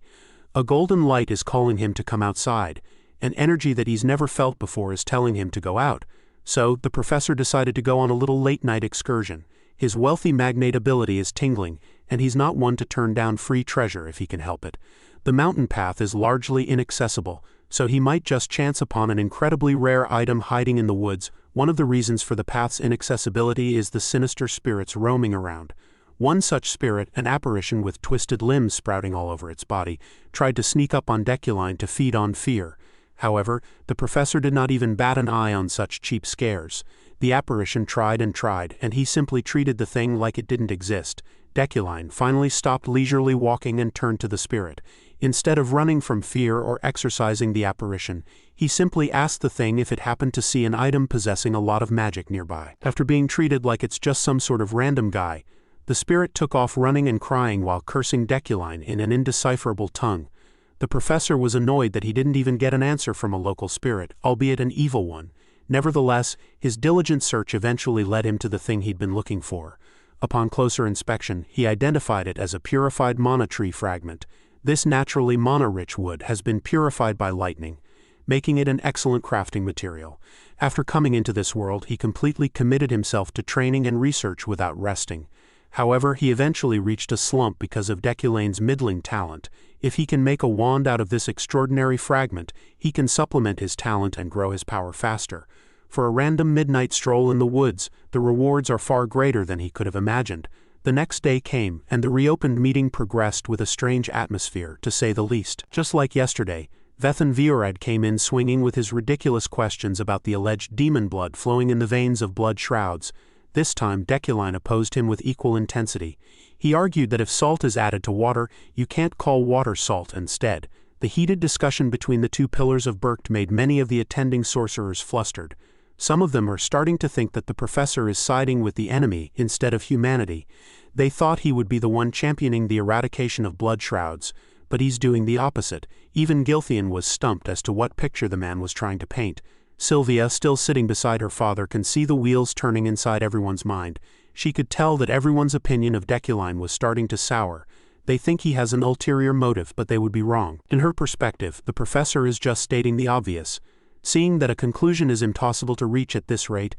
A golden light is calling him to come outside. An energy that he's never felt before is telling him to go out. So, the professor decided to go on a little late-night excursion. His wealthy magnate ability is tingling, and he's not one to turn down free treasure if he can help it. The mountain path is largely inaccessible, so he might just chance upon an incredibly rare item hiding in the woods. One of the reasons for the path's inaccessibility is the sinister spirits roaming around. One such spirit, an apparition with twisted limbs sprouting all over its body, tried to sneak up on Deculein to feed on fear. However, the professor did not even bat an eye on such cheap scares. The apparition tried, and he simply treated the thing like it didn't exist. Deculein finally stopped leisurely walking and turned to the spirit. Instead of running from fear or exorcising the apparition, he simply asked the thing if it happened to see an item possessing a lot of magic nearby. After being treated like it's just some sort of random guy, the spirit took off running and crying while cursing Deculein in an indecipherable tongue. The professor was annoyed that he didn't even get an answer from a local spirit, albeit an evil one. Nevertheless, his diligent search eventually led him to the thing he'd been looking for. Upon closer inspection, he identified it as a purified mana tree fragment. This naturally mana-rich wood has been purified by lightning, making it an excellent crafting material. After coming into this world, he completely committed himself to training and research without resting. However, he eventually reached a slump because of Deculein's middling talent. If he can make a wand out of this extraordinary fragment, he can supplement his talent and grow his power faster. For a random midnight stroll in the woods, the rewards are far greater than he could have imagined. The next day came, and the reopened meeting progressed with a strange atmosphere, to say the least. Just like yesterday, Vethan Viorad came in swinging with his ridiculous questions about the alleged demon blood flowing in the veins of blood shrouds. This time, Deculein opposed him with equal intensity. He argued that if salt is added to water, you can't call water salt instead. The heated discussion between the two pillars of Berkt made many of the attending sorcerers flustered. Some of them are starting to think that the professor is siding with the enemy instead of humanity. They thought he would be the one championing the eradication of blood shrouds, but he's doing the opposite. Even Gilthian was stumped as to what picture the man was trying to paint. Sylvia, still sitting beside her father, can see the wheels turning inside everyone's mind. She could tell that everyone's opinion of Deculein was starting to sour. They think he has an ulterior motive, but they would be wrong. In her perspective, the professor is just stating the obvious. Seeing that a conclusion is impossible to reach at this rate,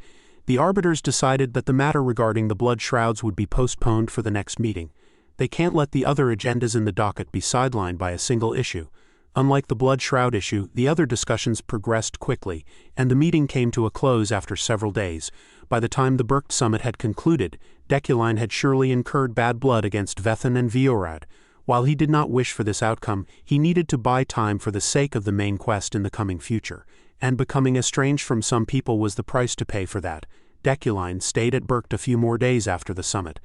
the arbiters decided that the matter regarding the blood shrouds would be postponed for the next meeting. They can't let the other agendas in the docket be sidelined by a single issue. Unlike the blood shroud issue, the other discussions progressed quickly, and the meeting came to a close after several days. By the time the Berkt summit had concluded, Deculein had surely incurred bad blood against Vethan and Viorad. While he did not wish for this outcome, he needed to buy time for the sake of the main quest in the coming future, and becoming estranged from some people was the price to pay for that. Deculein stayed at Berkt a few more days after the summit.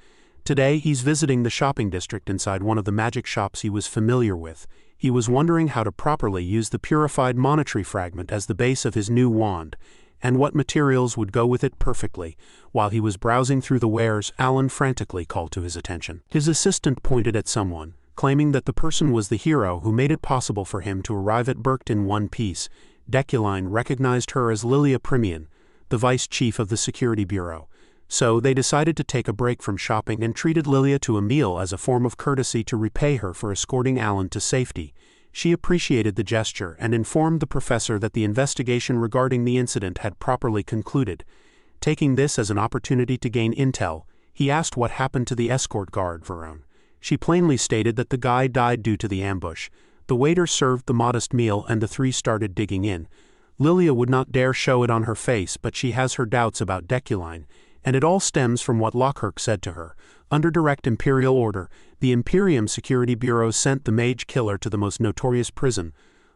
Today he's visiting the shopping district inside one of the magic shops he was familiar with. He was wondering how to properly use the purified monetary fragment as the base of his new wand, and what materials would go with it perfectly. While he was browsing through the wares, Alan frantically called to his attention. His assistant pointed at someone, claiming that the person was the hero who made it possible for him to arrive at Berkt in one piece. Deculein recognized her as Lilia Primian, the vice chief of the security bureau. So they decided to take a break from shopping and treated Lilia to a meal as a form of courtesy to repay her for escorting Alan to safety. She appreciated the gesture and informed the professor that the investigation regarding the incident had properly concluded. Taking this as an opportunity to gain intel, he asked what happened to the escort guard, Verone. She plainly stated that the guy died due to the ambush. The waiter served the modest meal and the three started digging in. Lilia would not dare show it on her face, but she has her doubts about Deculein, and it all stems from what Lockhart said to her. Under direct imperial order, the Imperium Security Bureau sent the mage killer to the most notorious prison,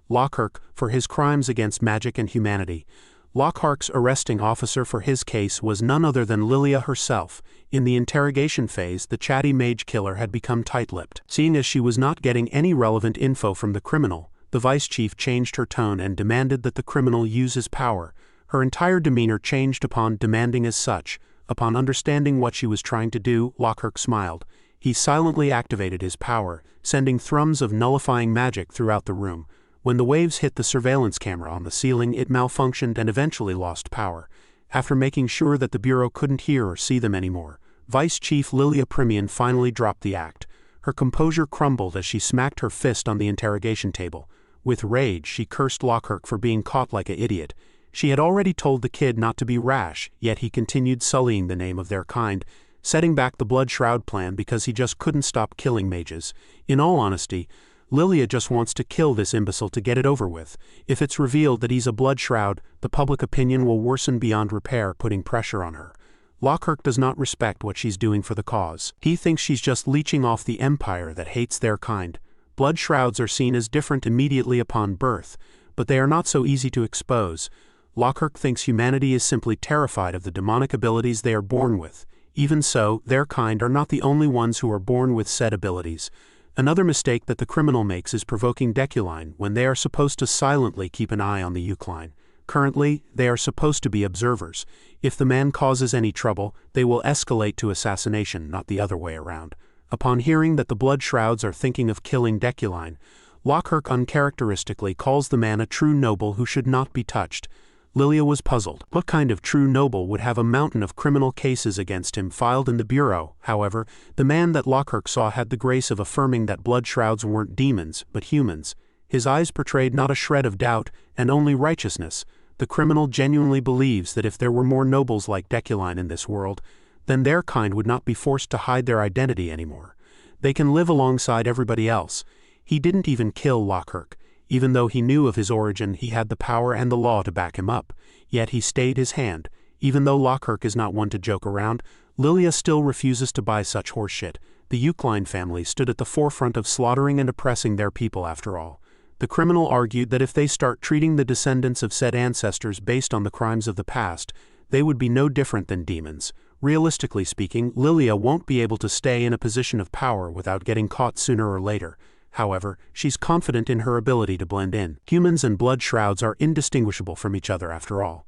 Lockhart, for his crimes against magic and humanity. Lockhart's arresting officer for his case was none other than Lilia herself. In the interrogation phase, the chatty mage killer had become tight-lipped. Seeing as she was not getting any relevant info from the criminal, the vice chief changed her tone and demanded that the criminal use his power. Her entire demeanor changed upon demanding as such. Upon understanding what she was trying to do, Lockhart smiled. He silently activated his power, sending thrums of nullifying magic throughout the room. When the waves hit the surveillance camera on the ceiling, it malfunctioned and eventually lost power. After making sure that the Bureau couldn't hear or see them anymore, Vice Chief Lilia Primian finally dropped the act. Her composure crumbled as she smacked her fist on the interrogation table. With rage, she cursed Lockhart for being caught like an idiot. She had already told the kid not to be rash, yet he continued sullying the name of their kind, setting back the Blood Shroud plan because he just couldn't stop killing mages. In all honesty, Lilia just wants to kill this imbecile to get it over with. If it's revealed that he's a Blood Shroud, the public opinion will worsen beyond repair, putting pressure on her. Lockhart does not respect what she's doing for the cause. He thinks she's just leeching off the empire that hates their kind. Blood Shrouds are seen as different immediately upon birth, but they are not so easy to expose. Lockhart thinks humanity is simply terrified of the demonic abilities they are born with. Even so, their kind are not the only ones who are born with said abilities. Another mistake that the criminal makes is provoking Deculein when they are supposed to silently keep an eye on the Yukline. Currently, they are supposed to be observers. If the man causes any trouble, they will escalate to assassination, not the other way around. Upon hearing that the Blood Shrouds are thinking of killing Deculein, Lockhart uncharacteristically calls the man a true noble who should not be touched. Lilia was puzzled. What kind of true noble would have a mountain of criminal cases against him filed in the Bureau? However, the man that Lockhart saw had the grace of affirming that Blood Shrouds weren't demons, but humans. His eyes portrayed not a shred of doubt, and only righteousness. The criminal genuinely believes that if there were more nobles like Deculein in this world, then their kind would not be forced to hide their identity anymore. They can live alongside everybody else. He didn't even kill Lockhart. Even though he knew of his origin, he had the power and the law to back him up. Yet he stayed his hand. Even though Lockhart is not one to joke around, Lilia still refuses to buy such horseshit. The Yukline family stood at the forefront of slaughtering and oppressing their people after all. The criminal argued that if they start treating the descendants of said ancestors based on the crimes of the past, they would be no different than demons. Realistically speaking, Lilia won't be able to stay in a position of power without getting caught sooner or later. However, she's confident in her ability to blend in. Humans and Blood Shrouds are indistinguishable from each other after all.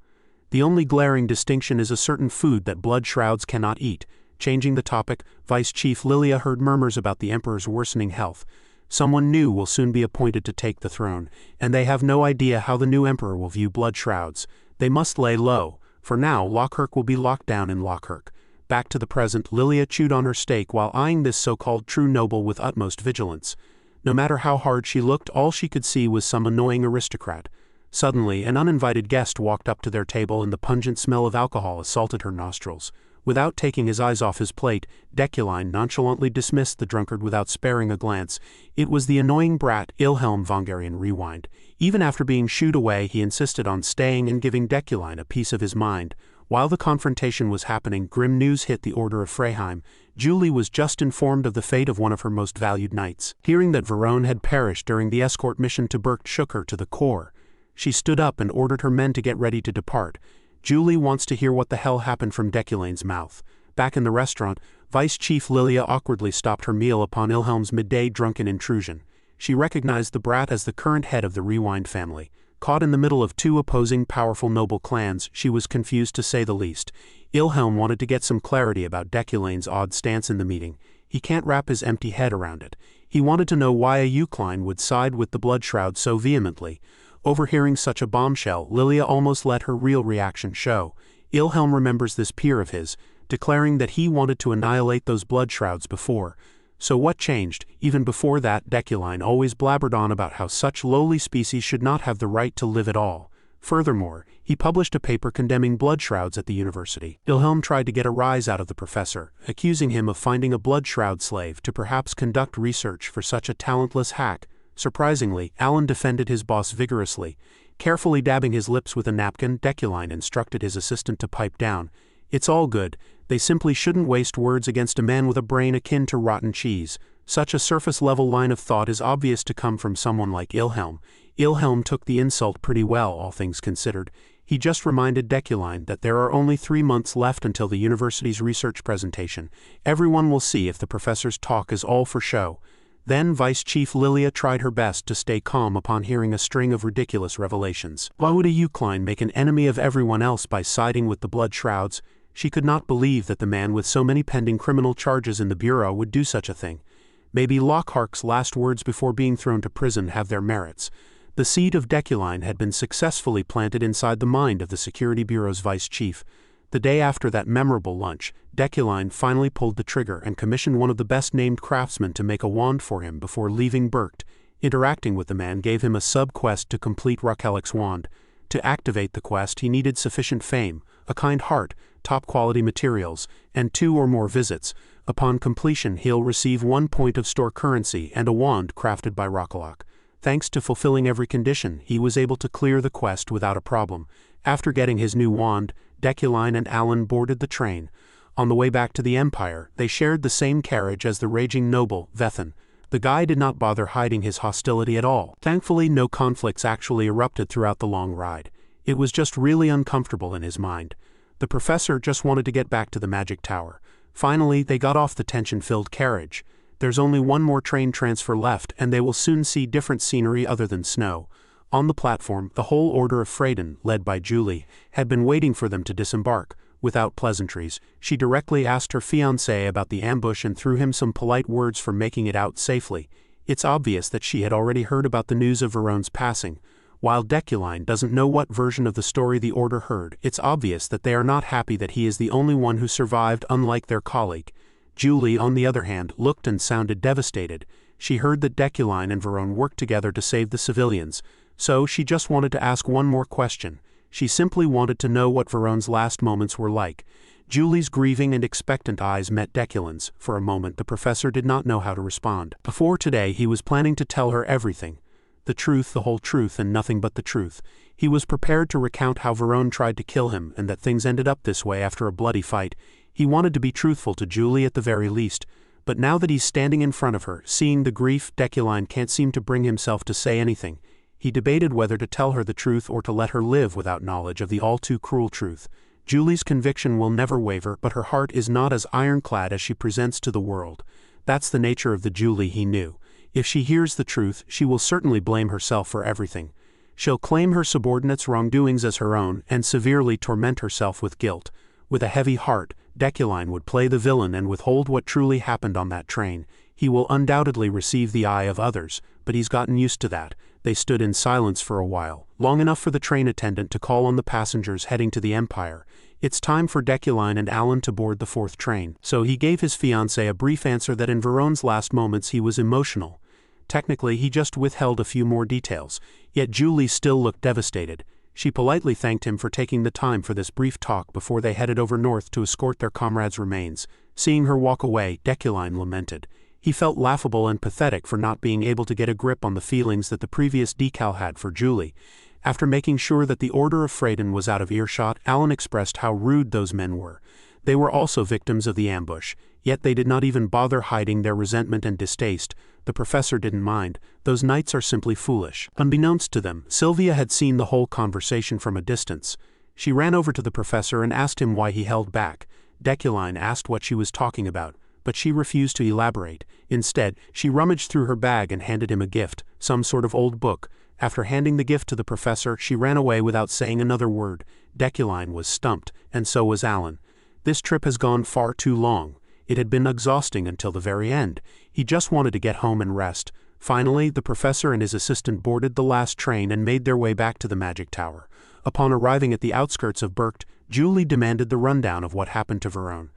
The only glaring distinction is a certain food that blood shrouds cannot eat. Changing the topic, Vice Chief Lilia heard murmurs about the Emperor's worsening health. Someone new will soon be appointed to take the throne, and they have no idea how the new Emperor will view blood shrouds. They must lay low. For now, Lockhurk will be locked down in Lockhurk. Back to the present, Lilia chewed on her steak while eyeing this so-called true noble with utmost vigilance. No matter how hard she looked, all she could see was some annoying aristocrat. Suddenly, an uninvited guest walked up to their table and the pungent smell of alcohol assaulted her nostrils. Without taking his eyes off his plate, Deculein nonchalantly dismissed the drunkard without sparing a glance. It was the annoying brat Wilhelm von Grahan-Yukline. Even after being shooed away, he insisted on staying and giving Deculein a piece of his mind. While the confrontation was happening, grim news hit the Order of Freheim. Julie was just informed of the fate of one of her most valued knights. Hearing that Verone had perished during the escort mission to Berkt shook her to the core. She stood up and ordered her men to get ready to depart. Julie wants to hear what the hell happened from Deculain's mouth. Back in the restaurant, Vice Chief Lilia awkwardly stopped her meal upon Wilhelm's midday drunken intrusion. She recognized the brat as the current head of the Rewind family. Caught in the middle of two opposing powerful noble clans, she was confused to say the least. Wilhelm wanted to get some clarity about Deculain's odd stance in the meeting. He can't wrap his empty head around it. He wanted to know why a Yukline would side with the blood shroud so vehemently. Overhearing such a bombshell, Lilia almost let her real reaction show. Wilhelm remembers this peer of his, declaring that he wanted to annihilate those blood shrouds before. So what changed? Even before that, Deculein always blabbered on about how such lowly species should not have the right to live at all. Furthermore, he published a paper condemning blood shrouds at the university. Wilhelm tried to get a rise out of the professor, accusing him of finding a blood shroud slave to perhaps conduct research for such a talentless hack. Surprisingly, Alan defended his boss vigorously. Carefully dabbing his lips with a napkin, Deculein instructed his assistant to pipe down. It's all good. They simply shouldn't waste words against a man with a brain akin to rotten cheese. Such a surface-level line of thought is obvious to come from someone like Wilhelm. Wilhelm took the insult pretty well, all things considered. He just reminded Deculein that there are only 3 months left until the university's research presentation. Everyone will see if the professor's talk is all for show. Then Vice Chief Lilia tried her best to stay calm upon hearing a string of ridiculous revelations. Why would a Yukline make an enemy of everyone else by siding with the blood shrouds? She could not believe that the man with so many pending criminal charges in the bureau would do such a thing. Maybe Lockhark's last words before being thrown to prison have their merits. The seed of Deculein had been successfully planted inside the mind of the Security Bureau's vice chief. The day after that memorable lunch, Deculein finally pulled the trigger and commissioned one of the best-named craftsmen to make a wand for him before leaving Berkt. Interacting with the man gave him a sub-quest to complete Rakelik's wand. To activate the quest, he needed sufficient fame, a kind heart, top-quality materials, and 2 or more visits. Upon completion, he'll receive 1 point of store currency and a wand crafted by Rakelik. Thanks to fulfilling every condition, he was able to clear the quest without a problem. After getting his new wand, Deculein and Alan boarded the train. On the way back to the Empire, they shared the same carriage as the raging noble, Vethan. The guy did not bother hiding his hostility at all. Thankfully, no conflicts actually erupted throughout the long ride. It was just really uncomfortable in his mind. The professor just wanted to get back to the magic tower. Finally, they got off the tension-filled carriage. There's only 1 more train transfer left, and they will soon see different scenery other than snow. On the platform, the whole Order of Freden, led by Julie, had been waiting for them to disembark. Without pleasantries, she directly asked her fiancé about the ambush and threw him some polite words for making it out safely. It's obvious that she had already heard about the news of Verone's passing. While Deculein doesn't know what version of the story the Order heard, it's obvious that they are not happy that he is the only one who survived, unlike their colleague. Julie, on the other hand, looked and sounded devastated. She heard that Deculein and Verone worked together to save the civilians. So she just wanted to ask one more question. She simply wanted to know what Verone's last moments were like. Julie's grieving and expectant eyes met Deculein's. For a moment the professor did not know how to respond. Before today he was planning to tell her everything. The truth, the whole truth, and nothing but the truth. He was prepared to recount how Verone tried to kill him and that things ended up this way after a bloody fight. He wanted to be truthful to Julie at the very least. But now that he's standing in front of her, seeing the grief, Deculein can't seem to bring himself to say anything. He debated whether to tell her the truth or to let her live without knowledge of the all-too-cruel truth. Julie's conviction will never waver, but her heart is not as ironclad as she presents to the world. That's the nature of the Julie he knew. If she hears the truth, she will certainly blame herself for everything. She'll claim her subordinates' wrongdoings as her own and severely torment herself with guilt. With a heavy heart, Deculein would play the villain and withhold what truly happened on that train. He will undoubtedly receive the eye of others, but he's gotten used to that. They stood in silence for a while, long enough for the train attendant to call on the passengers heading to the Empire. It's time for Deculein and Alan to board the 4th train. So he gave his fiancée a brief answer that in Verone's last moments he was emotional. Technically, he just withheld a few more details, yet Julie still looked devastated. She politely thanked him for taking the time for this brief talk before they headed over north to escort their comrade's remains. Seeing her walk away, Deculein lamented. He felt laughable and pathetic for not being able to get a grip on the feelings that the previous decal had for Julie. After making sure that the Order of Freydin was out of earshot, Alan expressed how rude those men were. They were also victims of the ambush, yet they did not even bother hiding their resentment and distaste. The professor didn't mind. Those knights are simply foolish. Unbeknownst to them, Sylvia had seen the whole conversation from a distance. She ran over to the professor and asked him why he held back. Deculein asked what she was talking about, but she refused to elaborate. Instead, she rummaged through her bag and handed him a gift, some sort of old book. After handing the gift to the professor, she ran away without saying another word. Deculein was stumped, and so was Alan. This trip has gone far too long. It had been exhausting until the very end. He just wanted to get home and rest. Finally, the professor and his assistant boarded the last train and made their way back to the magic tower. Upon arriving at the outskirts of Berkt, Julie demanded the rundown of what happened to Verone.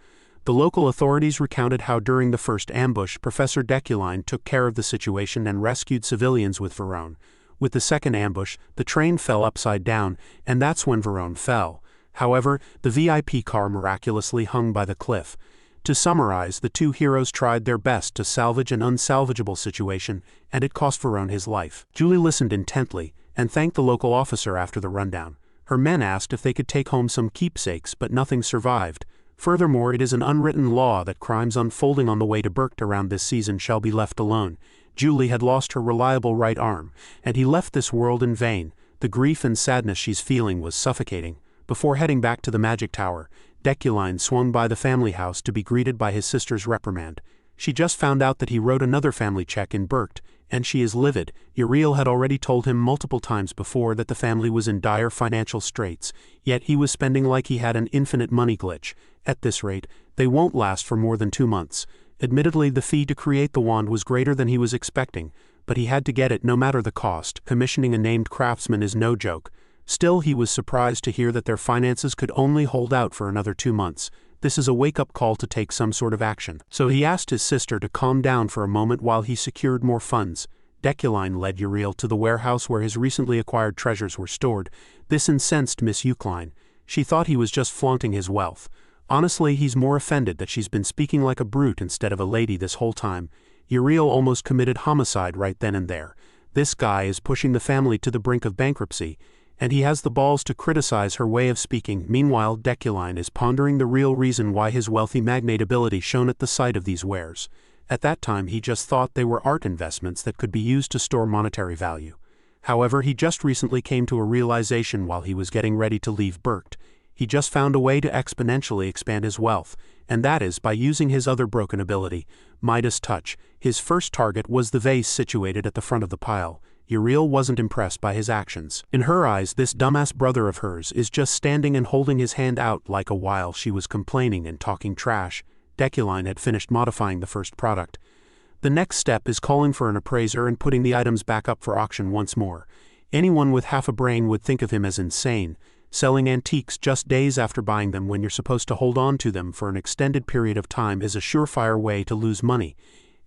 The local authorities recounted how during the first ambush, Professor Deculein took care of the situation and rescued civilians with Verone. With the second ambush, the train fell upside down, and that's when Verone fell. However, the VIP car miraculously hung by the cliff. To summarize, the two heroes tried their best to salvage an unsalvageable situation, and it cost Verone his life. Julie listened intently, and thanked the local officer after the rundown. Her men asked if they could take home some keepsakes, but nothing survived. Furthermore, it is an unwritten law that crimes unfolding on the way to Berkt around this season shall be left alone. Julie had lost her reliable right arm, and he left this world in vain. The grief and sadness she's feeling was suffocating. Before heading back to the magic tower, Deculein swung by the family house to be greeted by his sister's reprimand. She just found out that he wrote another family check in Berkt, and she is livid. Uriel had already told him multiple times before that the family was in dire financial straits, yet he was spending like he had an infinite money glitch. At this rate, they won't last for more than 2 months. Admittedly, the fee to create the wand was greater than he was expecting, but he had to get it no matter the cost. Commissioning a named craftsman is no joke. Still, he was surprised to hear that their finances could only hold out for another 2 months. This is a wake-up call to take some sort of action. So he asked his sister to calm down for a moment while he secured more funds. Deculein led Uriel to the warehouse where his recently acquired treasures were stored. This incensed Miss Yukline. She thought he was just flaunting his wealth. Honestly, he's more offended that she's been speaking like a brute instead of a lady this whole time. Uriel almost committed homicide right then and there. This guy is pushing the family to the brink of bankruptcy, and he has the balls to criticize her way of speaking. Meanwhile, Deculein is pondering the real reason why his wealthy magnate ability shone at the sight of these wares. At that time, he just thought they were art investments that could be used to store monetary value. However, he just recently came to a realization while he was getting ready to leave Berkt. He just found a way to exponentially expand his wealth, and that is by using his other broken ability, Midas Touch. His first target was the vase situated at the front of the pile. Uriel wasn't impressed by his actions. In her eyes, this dumbass brother of hers is just standing and holding his hand out like a while she was complaining and talking trash. Deculein had finished modifying the first product. The next step is calling for an appraiser and putting the items back up for auction once more. Anyone with half a brain would think of him as insane. Selling antiques just days after buying them when you're supposed to hold on to them for an extended period of time is a surefire way to lose money.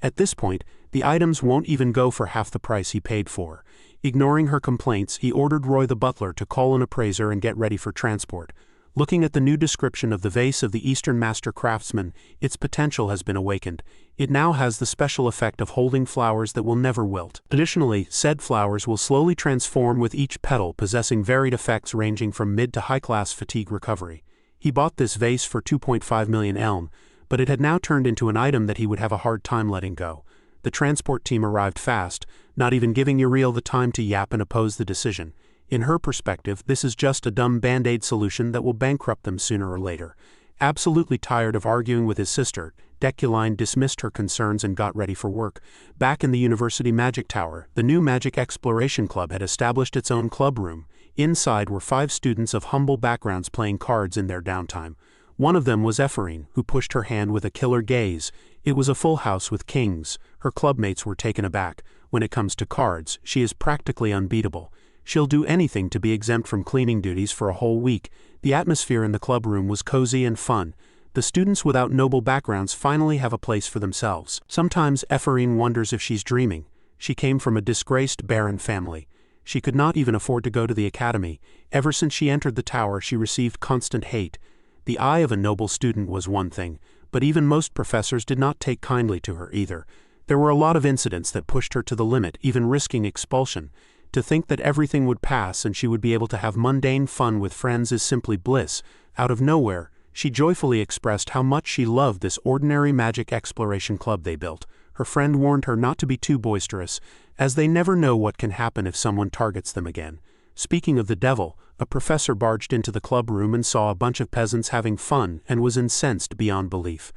At this point, the items won't even go for half the price he paid for. Ignoring her complaints, he ordered Roy the butler to call an appraiser and get ready for transport. Looking at the new description of the vase of the Eastern Master Craftsman, its potential has been awakened. It now has the special effect of holding flowers that will never wilt. Additionally, said flowers will slowly transform with each petal, possessing varied effects ranging from mid to high-class fatigue recovery. He bought this vase for 2.5 million elm, but it had now turned into an item that he would have a hard time letting go. The transport team arrived fast, not even giving Uriel the time to yap and oppose the decision. In her perspective, this is just a dumb band-aid solution that will bankrupt them sooner or later. Absolutely tired of arguing with his sister, Deculein dismissed her concerns and got ready for work. Back in the University Magic Tower, the new Magic Exploration Club had established its own club room. Inside were 5 students of humble backgrounds playing cards in their downtime. One of them was Ephraim, who pushed her hand with a killer gaze. It was a full house with kings. Her clubmates were taken aback. When it comes to cards, she is practically unbeatable. She'll do anything to be exempt from cleaning duties for a whole week. The atmosphere in the club room was cozy and fun. The students without noble backgrounds finally have a place for themselves. Sometimes Ephraim wonders if she's dreaming. She came from a disgraced, barren family. She could not even afford to go to the academy. Ever since she entered the tower, she received constant hate. The eye of a noble student was one thing, but even most professors did not take kindly to her either. There were a lot of incidents that pushed her to the limit, even risking expulsion. To think that everything would pass and she would be able to have mundane fun with friends is simply bliss. Out of nowhere, she joyfully expressed how much she loved this ordinary magic exploration club they built. Her friend warned her not to be too boisterous, as they never know what can happen if someone targets them again. Speaking of the devil, a professor barged into the club room and saw a bunch of peasants having fun and was incensed beyond belief.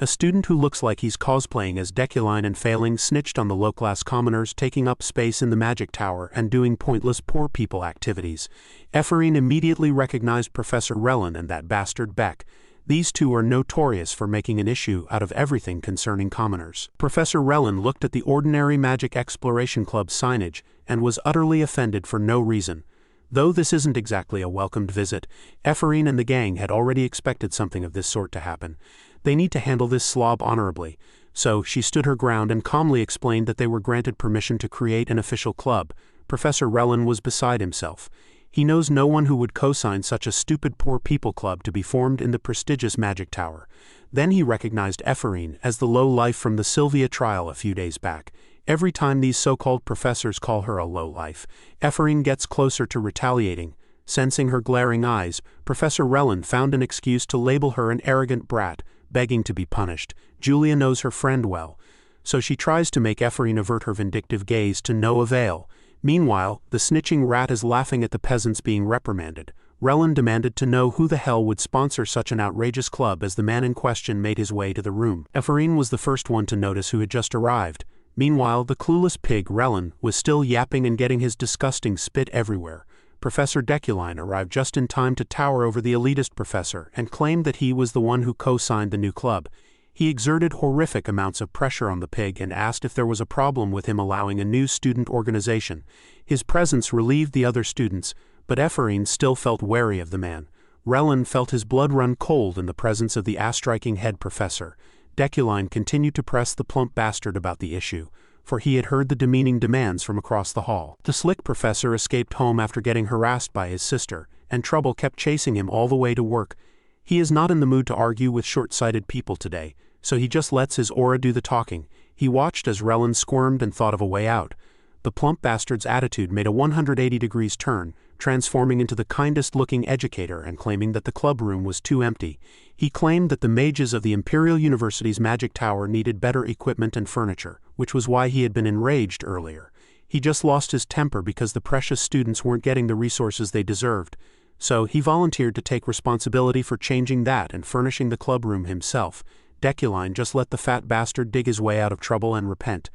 A student who looks like he's cosplaying as Deculein and failing snitched on the low-class commoners taking up space in the magic tower and doing pointless poor people activities. Ephraim immediately recognized Professor Relin and that bastard Beck. These two are notorious for making an issue out of everything concerning commoners. Professor Relin looked at the ordinary Magic Exploration Club signage and was utterly offended for no reason. Though this isn't exactly a welcomed visit, Ephraim and the gang had already expected something of this sort to happen. They need to handle this slob honorably. So she stood her ground and calmly explained that they were granted permission to create an official club. Professor Relin was beside himself. He knows no one who would co-sign such a stupid poor people club to be formed in the prestigious Magic Tower. Then he recognized Ephraim as the low-life from the Sylvia trial a few days back. Every time these so-called professors call her a low-life, Ephraim gets closer to retaliating. Sensing her glaring eyes, Professor Relin found an excuse to label her an arrogant brat, begging to be punished. Julia knows her friend well, so she tries to make Ephraim avert her vindictive gaze to no avail. Meanwhile, the snitching rat is laughing at the peasants being reprimanded. Relin demanded to know who the hell would sponsor such an outrageous club as the man in question made his way to the room. Ephraim was the first one to notice who had just arrived. Meanwhile, the clueless pig Relin was still yapping and getting his disgusting spit everywhere. Professor Deculein arrived just in time to tower over the elitist professor and claimed that he was the one who co-signed the new club. He exerted horrific amounts of pressure on the pig and asked if there was a problem with him allowing a new student organization. His presence relieved the other students, but Ephraim still felt wary of the man. Relin felt his blood run cold in the presence of the ass-striking head professor. Deculein continued to press the plump bastard about the issue, for he had heard the demeaning demands from across the hall. The slick professor escaped home after getting harassed by his sister, and trouble kept chasing him all the way to work. He is not in the mood to argue with short-sighted people today, so he just lets his aura do the talking. He watched as Relin squirmed and thought of a way out. The plump bastard's attitude made a 180 degrees turn, transforming into the kindest-looking educator and claiming that the club room was too empty. He claimed that the mages of the Imperial University's Magic Tower needed better equipment and furniture, which was why he had been enraged earlier. He just lost his temper because the precious students weren't getting the resources they deserved. So he volunteered to take responsibility for changing that and furnishing the club room himself. Deculein just let the fat bastard dig his way out of trouble and repent.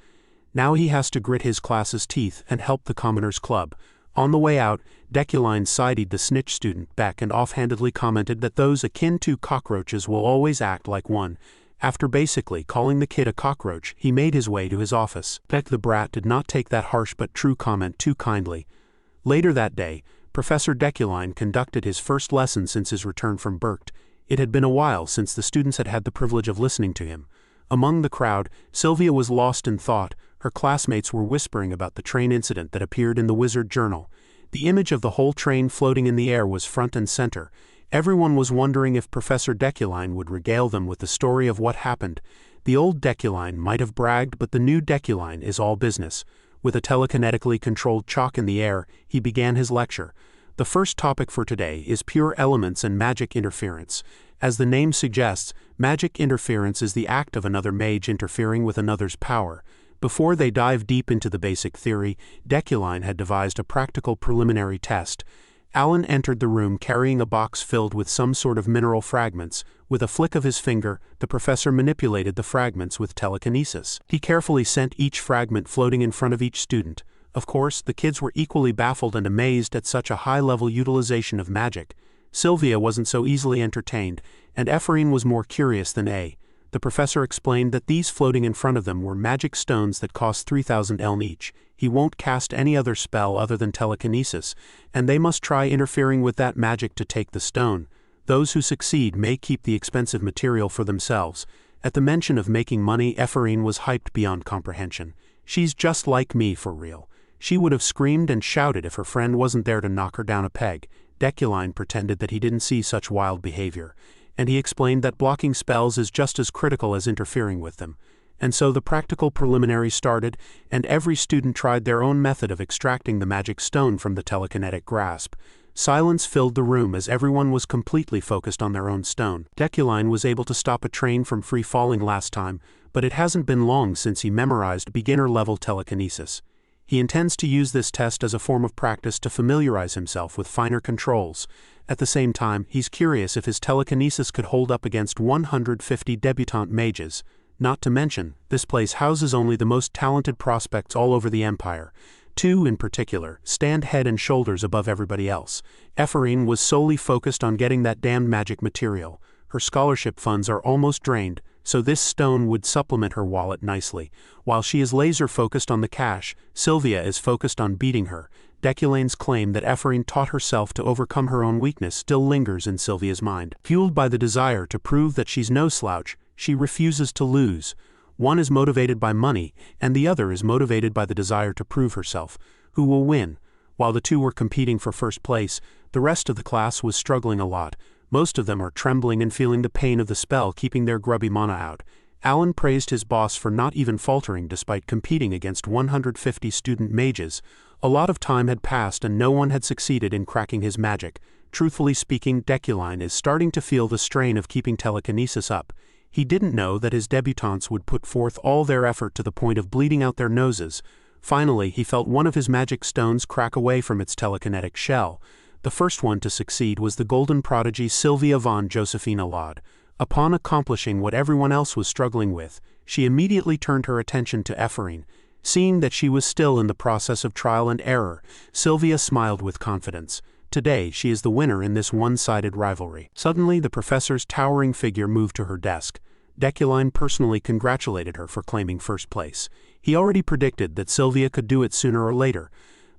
Now he has to grit his class's teeth and help the Commoners Club. On the way out, Deculein sided the snitch student Beck and offhandedly commented that those akin to cockroaches will always act like one. After basically calling the kid a cockroach, he made his way to his office. Beck the brat did not take that harsh but true comment too kindly. Later that day, Professor Deculein conducted his first lesson since his return from Berkt. It had been a while since the students had had the privilege of listening to him. Among the crowd, Sylvia was lost in thought. Her classmates were whispering about the train incident that appeared in the Wizard Journal. The image of the whole train floating in the air was front and center. Everyone was wondering if Professor Deculein would regale them with the story of what happened. The old Deculein might have bragged, but the new Deculein is all business. With a telekinetically controlled chalk in the air, he began his lecture. The first topic for today is pure elements and magic interference. As the name suggests, magic interference is the act of another mage interfering with another's power. Before they dive deep into the basic theory, Deculein had devised a practical preliminary test. Alan entered the room carrying a box filled with some sort of mineral fragments. With a flick of his finger, the professor manipulated the fragments with telekinesis. He carefully sent each fragment floating in front of each student. Of course, the kids were equally baffled and amazed at such a high-level utilization of magic. Sylvia wasn't so easily entertained, and Ephraim was more curious than A. The professor explained that these floating in front of them were magic stones that cost 3,000 eln each. He won't cast any other spell other than telekinesis, and they must try interfering with that magic to take the stone. Those who succeed may keep the expensive material for themselves. At the mention of making money, Ephraim was hyped beyond comprehension. She's just like me for real. She would have screamed and shouted if her friend wasn't there to knock her down a peg. Deculein pretended that he didn't see such wild behavior, and he explained that blocking spells is just as critical as interfering with them. And so the practical preliminaries started, and every student tried their own method of extracting the magic stone from the telekinetic grasp. Silence filled the room as everyone was completely focused on their own stone. Deculein was able to stop a train from free-falling last time, but it hasn't been long since he memorized beginner-level telekinesis. He intends to use this test as a form of practice to familiarize himself with finer controls. At the same time, he's curious if his telekinesis could hold up against 150 debutante mages. Not to mention, this place houses only the most talented prospects all over the empire. 2 in particular stand head and shoulders above everybody else. Ephraim was solely focused on getting that damned magic material. Her scholarship funds are almost drained, so this stone would supplement her wallet nicely. While she is laser-focused on the cash, Sylvia is focused on beating her. Deculain's claim that Ephraim taught herself to overcome her own weakness still lingers in Sylvia's mind. Fueled by the desire to prove that she's no slouch, she refuses to lose. One is motivated by money, and the other is motivated by the desire to prove herself. Who will win? While the two were competing for first place, the rest of the class was struggling a lot. Most of them are trembling and feeling the pain of the spell keeping their grubby mana out. Alan praised his boss for not even faltering despite competing against 150 student mages. A lot of time had passed and no one had succeeded in cracking his magic. Truthfully speaking, Deculein is starting to feel the strain of keeping telekinesis up. He didn't know that his debutantes would put forth all their effort to the point of bleeding out their noses. Finally, he felt one of his magic stones crack away from its telekinetic shell. The first one to succeed was the golden prodigy Sylvia von Josephine Allard. Upon accomplishing what everyone else was struggling with, she immediately turned her attention to Ephraim. Seeing that she was still in the process of trial and error, Sylvia smiled with confidence. Today, she is the winner in this one-sided rivalry. Suddenly, the professor's towering figure moved to her desk. Deculein personally congratulated her for claiming first place. He already predicted that Sylvia could do it sooner or later.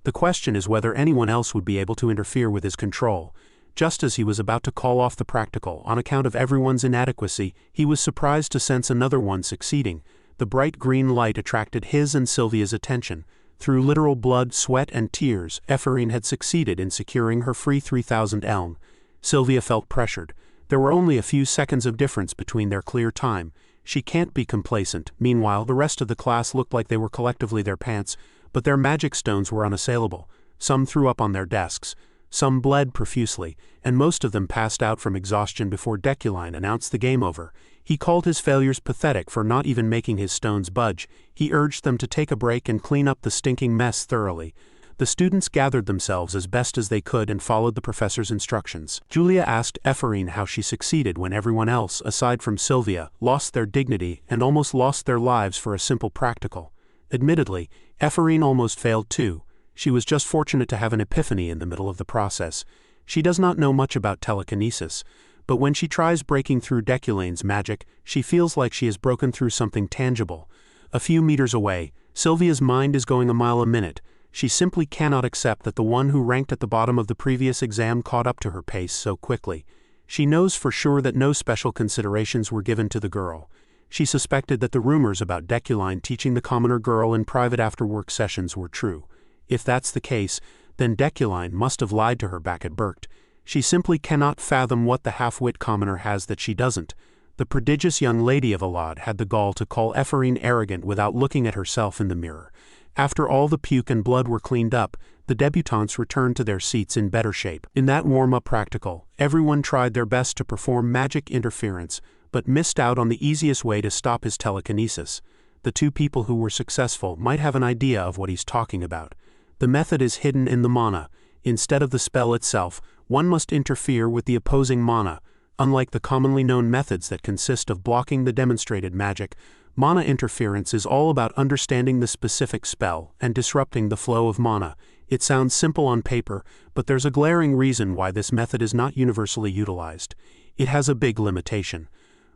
The question is whether anyone else would be able to interfere with his control. Just as he was about to call off the practical on account of everyone's inadequacy, he was surprised to sense another one succeeding. The bright green light attracted his and Sylvia's attention. Through literal blood, sweat, and tears, Ephraim had succeeded in securing her free 3,000 eln. Sylvia felt pressured. There were only a few seconds of difference between their clear time. She can't be complacent. Meanwhile, the rest of the class looked like they were collectively their pants, but their magic stones were unassailable. Some threw up on their desks. Some bled profusely, and most of them passed out from exhaustion before Deculein announced the game over. He called his failures pathetic for not even making his stones budge. He urged them to take a break and clean up the stinking mess thoroughly. The students gathered themselves as best as they could and followed the professor's instructions. Julia asked Ephraim how she succeeded when everyone else, aside from Sylvia, lost their dignity and almost lost their lives for a simple practical. Admittedly, Ephraim almost failed too. She was just fortunate to have an epiphany in the middle of the process. She does not know much about telekinesis, but when she tries breaking through Deculain's magic, she feels like she has broken through something tangible. A few meters away, Sylvia's mind is going a mile a minute. She simply cannot accept that the one who ranked at the bottom of the previous exam caught up to her pace so quickly. She knows for sure that no special considerations were given to the girl. She suspected that the rumors about Deculein teaching the commoner girl in private after-work sessions were true. If that's the case, then Deculein must have lied to her back at Berkt. She simply cannot fathom what the half-wit commoner has that she doesn't. The prodigious young lady of Allard had the gall to call Ephraim arrogant without looking at herself in the mirror. After all the puke and blood were cleaned up, the debutantes returned to their seats in better shape. In that warm-up practical, everyone tried their best to perform magic interference, but missed out on the easiest way to stop his telekinesis. The two people who were successful might have an idea of what he's talking about. The method is hidden in the mana. Instead of the spell itself, one must interfere with the opposing mana. Unlike the commonly known methods that consist of blocking the demonstrated magic, mana interference is all about understanding the specific spell and disrupting the flow of mana. It sounds simple on paper, but there's a glaring reason why this method is not universally utilized. It has a big limitation.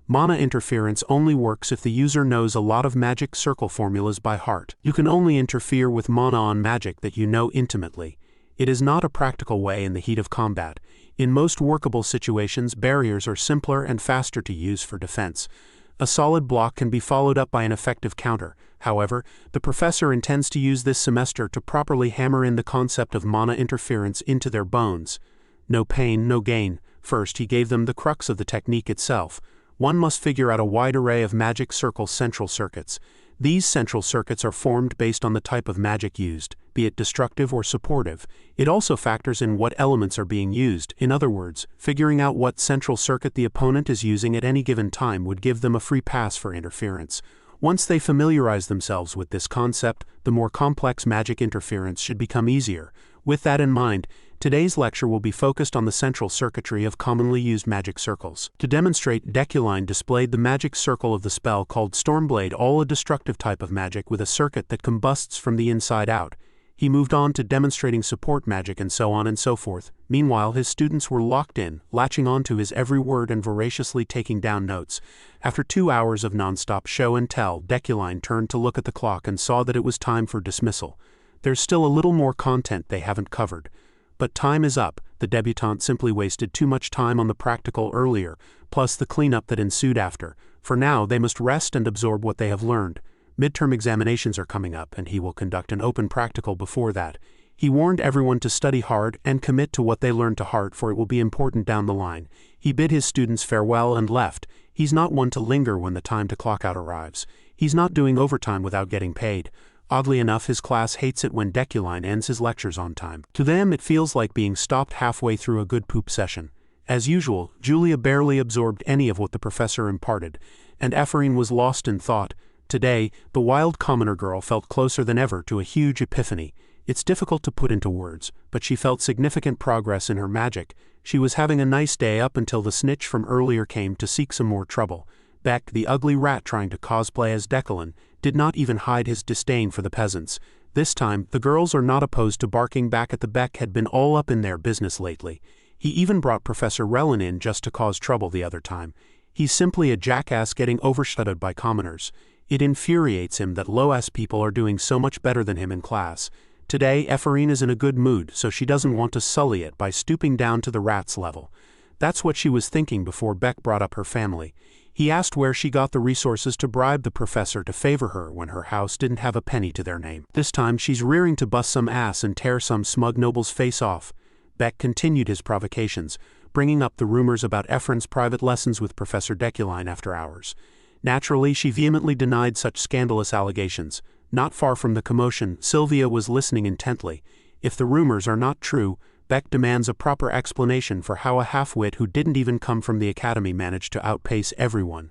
Mana interference only works if the user knows a lot of magic circle formulas by heart. You can only interfere with mana on magic that you know intimately. It is not a practical way in the heat of combat. In most workable situations, barriers are simpler and faster to use for defense. A solid block can be followed up by an effective counter. However, the professor intends to use this semester to properly hammer in the concept of mana interference into their bones. No pain, no gain. First, he gave them the crux of the technique itself. One must figure out a wide array of magic circle central circuits. These central circuits are formed based on the type of magic used, be it destructive or supportive. It also factors in what elements are being used. In other words, figuring out what central circuit the opponent is using at any given time would give them a free pass for interference. Once they familiarize themselves with this concept, the more complex magic interference should become easier. With that in mind, today's lecture will be focused on the central circuitry of commonly used magic circles. To demonstrate, Deculein displayed the magic circle of the spell called Stormblade, all a destructive type of magic with a circuit that combusts from the inside out. He moved on to demonstrating support magic and so on and so forth. Meanwhile, his students were locked in, latching on to his every word and voraciously taking down notes. After 2 hours of non-stop show and tell, Deculein turned to look at the clock and saw that it was time for dismissal. There's still a little more content they haven't covered. But time is up. The debutante simply wasted too much time on the practical earlier, plus the cleanup that ensued after. For now, they must rest and absorb what they have learned. Midterm examinations are coming up, and he will conduct an open practical before that. He warned everyone to study hard and commit to what they learned to heart, for it will be important down the line. He bid his students farewell and left. He's not one to linger when the time to clock out arrives. He's not doing overtime without getting paid. Oddly enough, his class hates it when Deculein ends his lectures on time. To them, it feels like being stopped halfway through a good poop session. As usual, Julia barely absorbed any of what the professor imparted, and Ephraim was lost in thought. Today, the wild commoner girl felt closer than ever to a huge epiphany. It's difficult to put into words, but she felt significant progress in her magic. She was having a nice day up until the snitch from earlier came to seek some more trouble. Beck, the ugly rat trying to cosplay as Deculein, did not even hide his disdain for the peasants. This time, the girls are not opposed to barking back at the Beck had been all up in their business lately. He even brought Professor Relin in just to cause trouble the other time. He's simply a jackass getting overshadowed by commoners. It infuriates him that low-ass people are doing so much better than him in class. Today, Ephraim is in a good mood, so she doesn't want to sully it by stooping down to the rat's level. That's what she was thinking before Beck brought up her family. He asked where she got the resources to bribe the professor to favor her when her house didn't have a penny to their name. This time, she's rearing to bust some ass and tear some smug noble's face off. Beck continued his provocations, bringing up the rumors about Ephraim's private lessons with Professor Deculein after hours. Naturally, she vehemently denied such scandalous allegations. Not far from the commotion, Sylvia was listening intently. If the rumors are not true, Beck demands a proper explanation for how a half-wit who didn't even come from the academy managed to outpace everyone.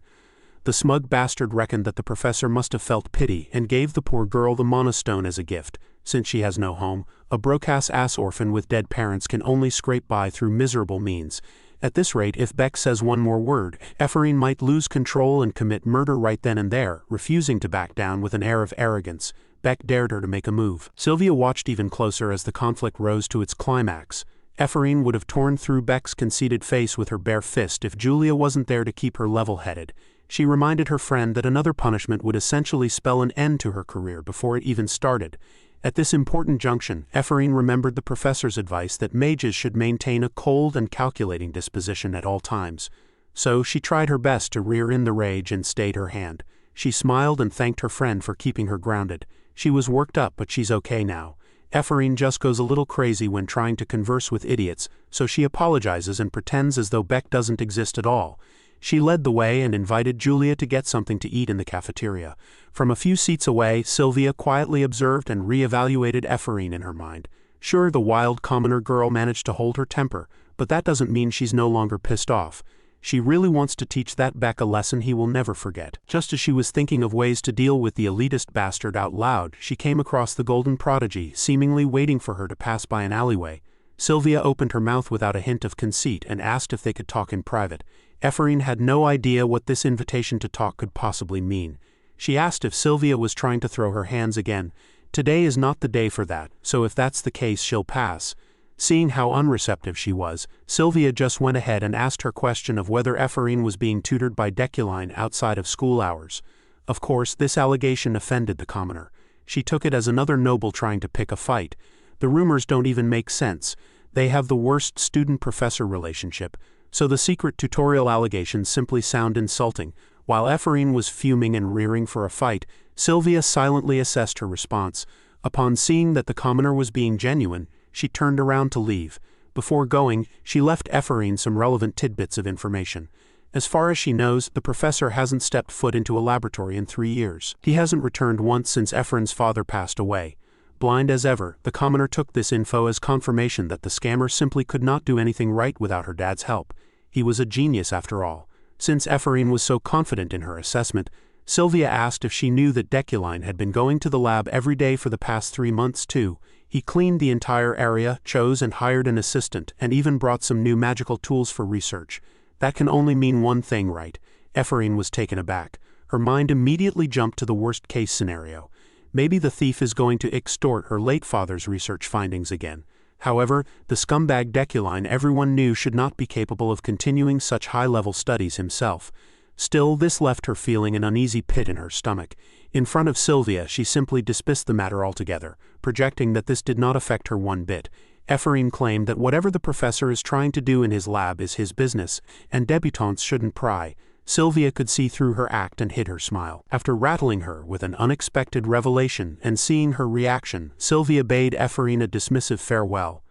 The smug bastard reckoned that the professor must have felt pity and gave the poor girl the mana stone as a gift. Since she has no home, a broke-ass orphan with dead parents can only scrape by through miserable means. At this rate, if Beck says one more word, Ephraim might lose control and commit murder right then and there. Refusing to back down with an air of arrogance, Beck dared her to make a move. Sylvia watched even closer as the conflict rose to its climax. Ephraim would have torn through Beck's conceited face with her bare fist if Julia wasn't there to keep her level-headed. She reminded her friend that another punishment would essentially spell an end to her career before it even started. At this important junction, Ephraim remembered the professor's advice that mages should maintain a cold and calculating disposition at all times. So she tried her best to rear in the rage and stayed her hand. She smiled and thanked her friend for keeping her grounded. She was worked up, but she's okay now. Ephraim just goes a little crazy when trying to converse with idiots, so she apologizes and pretends as though Beck doesn't exist at all. She led the way and invited Julia to get something to eat in the cafeteria. From a few seats away, Sylvia quietly observed and re-evaluated Ephraim in her mind. Sure, the wild commoner girl managed to hold her temper, but that doesn't mean she's no longer pissed off. She really wants to teach that Beck a lesson he will never forget. Just as she was thinking of ways to deal with the elitist bastard out loud, she came across the golden prodigy, seemingly waiting for her to pass by an alleyway. Sylvia opened her mouth without a hint of conceit and asked if they could talk in private. Ephraim had no idea what this invitation to talk could possibly mean. She asked if Sylvia was trying to throw her hands again. Today is not the day for that, so if that's the case she'll pass. Seeing how unreceptive she was, Sylvia just went ahead and asked her question of whether Ephraim was being tutored by Deculein outside of school hours. Of course, this allegation offended the commoner. She took it as another noble trying to pick a fight. The rumors don't even make sense. They have the worst student-professor relationship, so the secret tutorial allegations simply sound insulting. While Ephraim was fuming and rearing for a fight, Sylvia silently assessed her response. Upon seeing that the commoner was being genuine, she turned around to leave. Before going, she left Ephraim some relevant tidbits of information. As far as she knows, the professor hasn't stepped foot into a laboratory in 3 years. He hasn't returned once since Ephraim's father passed away. Blind as ever, the commoner took this info as confirmation that the scammer simply could not do anything right without her dad's help. He was a genius after all. Since Ephraim was so confident in her assessment, Sylvia asked if she knew that Deculein had been going to the lab every day for the past 3 months too. He cleaned the entire area, chose and hired an assistant, and even brought some new magical tools for research. That can only mean one thing, right? Ephraim was taken aback. Her mind immediately jumped to the worst-case scenario. Maybe the thief is going to extort her late father's research findings again. However, the scumbag Deculein everyone knew should not be capable of continuing such high-level studies himself. Still, this left her feeling an uneasy pit in her stomach. In front of Sylvia, she simply dismissed the matter altogether, projecting that this did not affect her one bit. Ephraim claimed that whatever the professor is trying to do in his lab is his business, and debutantes shouldn't pry. Sylvia could see through her act and hid her smile. After rattling her with an unexpected revelation and seeing her reaction, Sylvia bade Ephraim a dismissive farewell.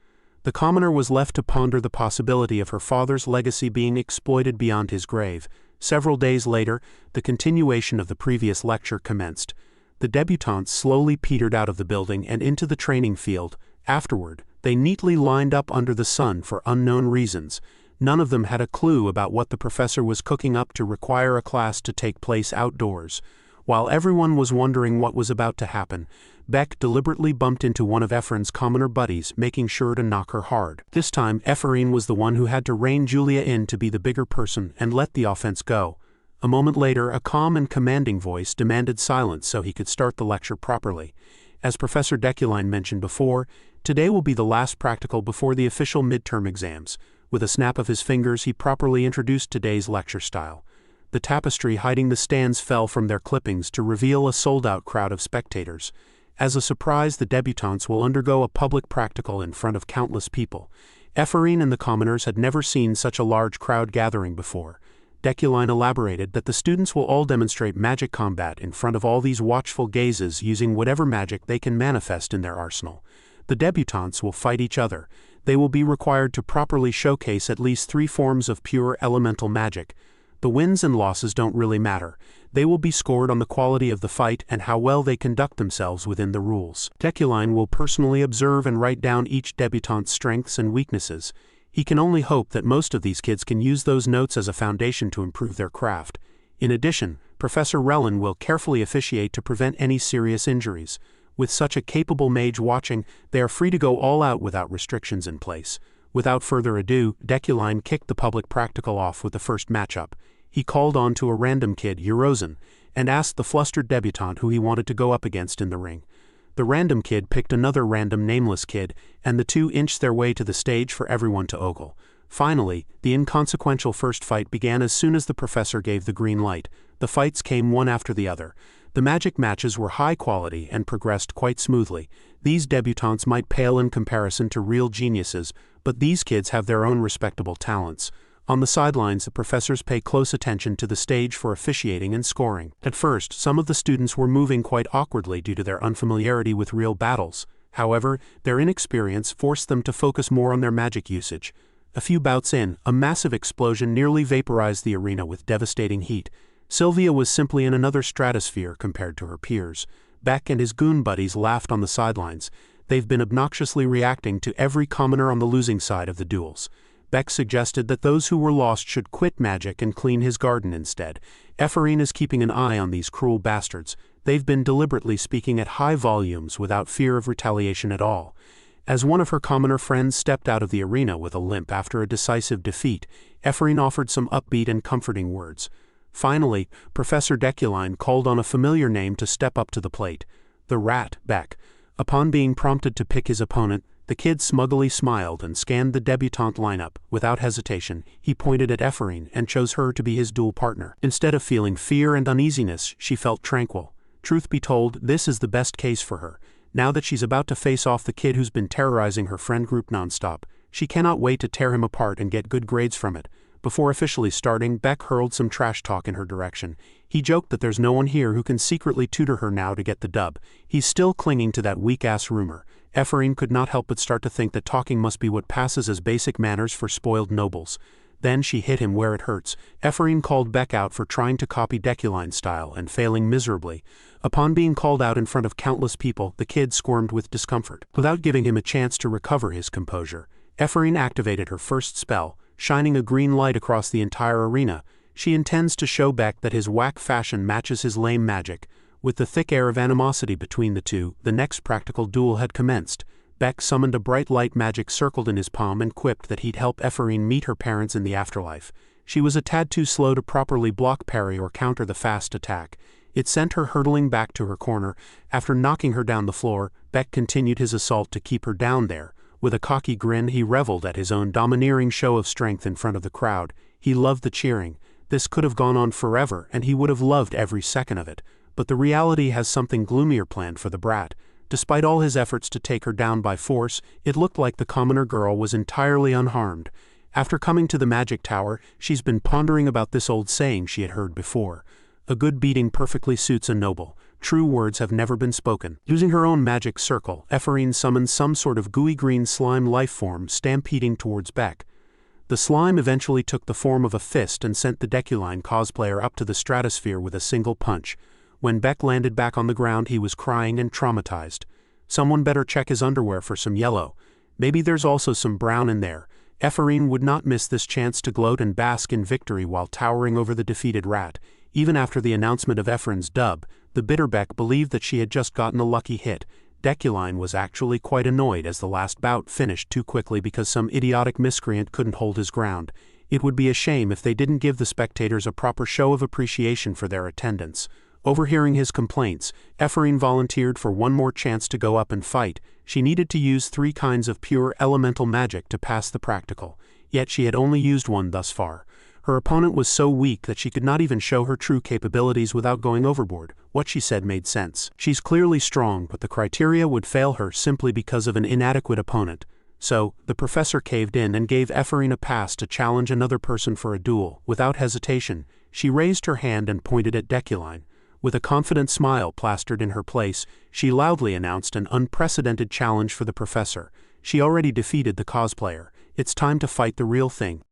The commoner was left to ponder the possibility of her father's legacy being exploited beyond his grave. Several days later, the continuation of the previous lecture commenced. The debutantes slowly petered out of the building and into the training field. Afterward, they neatly lined up under the sun for unknown reasons. None of them had a clue about what the professor was cooking up to require a class to take place outdoors. While everyone was wondering what was about to happen, Beck deliberately bumped into one of Ephraim's commoner buddies, making sure to knock her hard. This time, Ephraim was the one who had to rein Julia in to be the bigger person and let the offense go. A moment later, a calm and commanding voice demanded silence so he could start the lecture properly. As Professor Deculein mentioned before, today will be the last practical before the official midterm exams. With a snap of his fingers, he properly introduced today's lecture style. The tapestry hiding the stands fell from their clippings to reveal a sold-out crowd of spectators. As a surprise, the debutantes will undergo a public practical in front of countless people. Ephraim and the commoners had never seen such a large crowd gathering before. Deculein elaborated that the students will all demonstrate magic combat in front of all these watchful gazes using whatever magic they can manifest in their arsenal. The debutantes will fight each other. They will be required to properly showcase at least 3 forms of pure elemental magic. The wins and losses don't really matter. They will be scored on the quality of the fight and how well they conduct themselves within the rules. Deculein will personally observe and write down each debutante's strengths and weaknesses. He can only hope that most of these kids can use those notes as a foundation to improve their craft. In addition, Professor Relin will carefully officiate to prevent any serious injuries. With such a capable mage watching, they are free to go all out without restrictions in place. Without further ado, Deculein kicked the public practical off with the first matchup. He called on to a random kid, Eurozin, and asked the flustered debutante who he wanted to go up against in the ring. The random kid picked another random nameless kid, and the two inched their way to the stage for everyone to ogle. Finally, the inconsequential first fight began as soon as the professor gave the green light. The fights came one after the other. The magic matches were high quality and progressed quite smoothly. These debutantes might pale in comparison to real geniuses, but these kids have their own respectable talents. On the sidelines, the professors pay close attention to the stage for officiating and scoring. At first, some of the students were moving quite awkwardly due to their unfamiliarity with real battles. However, their inexperience forced them to focus more on their magic usage. A few bouts in, a massive explosion nearly vaporized the arena with devastating heat. Sylvia was simply in another stratosphere compared to her peers. Beck and his goon buddies laughed on the sidelines. They've been obnoxiously reacting to every commoner on the losing side of the duels. Beck suggested that those who were lost should quit magic and clean his garden instead. Ephraim is keeping an eye on these cruel bastards. They've been deliberately speaking at high volumes without fear of retaliation at all. As one of her commoner friends stepped out of the arena with a limp after a decisive defeat, Ephraim offered some upbeat and comforting words. Finally, Professor Deculein called on a familiar name to step up to the plate. The rat, Beck. Upon being prompted to pick his opponent, the kid smugly smiled and scanned the debutante lineup. Without hesitation, he pointed at Ephraim and chose her to be his duel partner. Instead of feeling fear and uneasiness, she felt tranquil. Truth be told, this is the best case for her. Now that she's about to face off the kid who's been terrorizing her friend group nonstop, she cannot wait to tear him apart and get good grades from it. Before officially starting, Beck hurled some trash talk in her direction. He joked that there's no one here who can secretly tutor her now to get the dub. He's still clinging to that weak-ass rumor. Ephraim could not help but start to think that talking must be what passes as basic manners for spoiled nobles. Then she hit him where it hurts. Ephraim called Beck out for trying to copy Deculein's style and failing miserably. Upon being called out in front of countless people, the kid squirmed with discomfort. Without giving him a chance to recover his composure, Ephraim activated her first spell, shining a green light across the entire arena. She intends to show Beck that his whack fashion matches his lame magic. With the thick air of animosity between the two, the next practical duel had commenced. Beck summoned a bright light magic circled in his palm and quipped that he'd help Ephraim meet her parents in the afterlife. She was a tad too slow to properly block parry or counter the fast attack. It sent her hurtling back to her corner. After knocking her down the floor, Beck continued his assault to keep her down there. With a cocky grin, he reveled at his own domineering show of strength in front of the crowd. He loved the cheering. This could have gone on forever, and he would have loved every second of it. But the reality has something gloomier planned for the brat. Despite all his efforts to take her down by force, it looked like the commoner girl was entirely unharmed. After coming to the magic tower, she's been pondering about this old saying she had heard before. A good beating perfectly suits a noble. True words have never been spoken. Using her own magic circle, Ephraim summoned some sort of gooey green slime life form stampeding towards Beck. The slime eventually took the form of a fist and sent the Deculein cosplayer up to the stratosphere with a single punch. When Beck landed back on the ground, he was crying and traumatized. Someone better check his underwear for some yellow. Maybe there's also some brown in there. Ephraim would not miss this chance to gloat and bask in victory while towering over the defeated rat. Even after the announcement of Ephraim's dub, the bitter Beck believed that she had just gotten a lucky hit. Deculein was actually quite annoyed as the last bout finished too quickly because some idiotic miscreant couldn't hold his ground. It would be a shame if they didn't give the spectators a proper show of appreciation for their attendance. Overhearing his complaints, Ephraim volunteered for one more chance to go up and fight. She needed to use 3 kinds of pure elemental magic to pass the practical, yet she had only used one thus far. Her opponent was so weak that she could not even show her true capabilities without going overboard. What she said made sense. She's clearly strong, but the criteria would fail her simply because of an inadequate opponent. So, the professor caved in and gave Ephraim a pass to challenge another person for a duel. Without hesitation, she raised her hand and pointed at Deculein. With a confident smile plastered in her place, she loudly announced an unprecedented challenge for the professor. She already defeated the cosplayer. It's time to fight the real thing.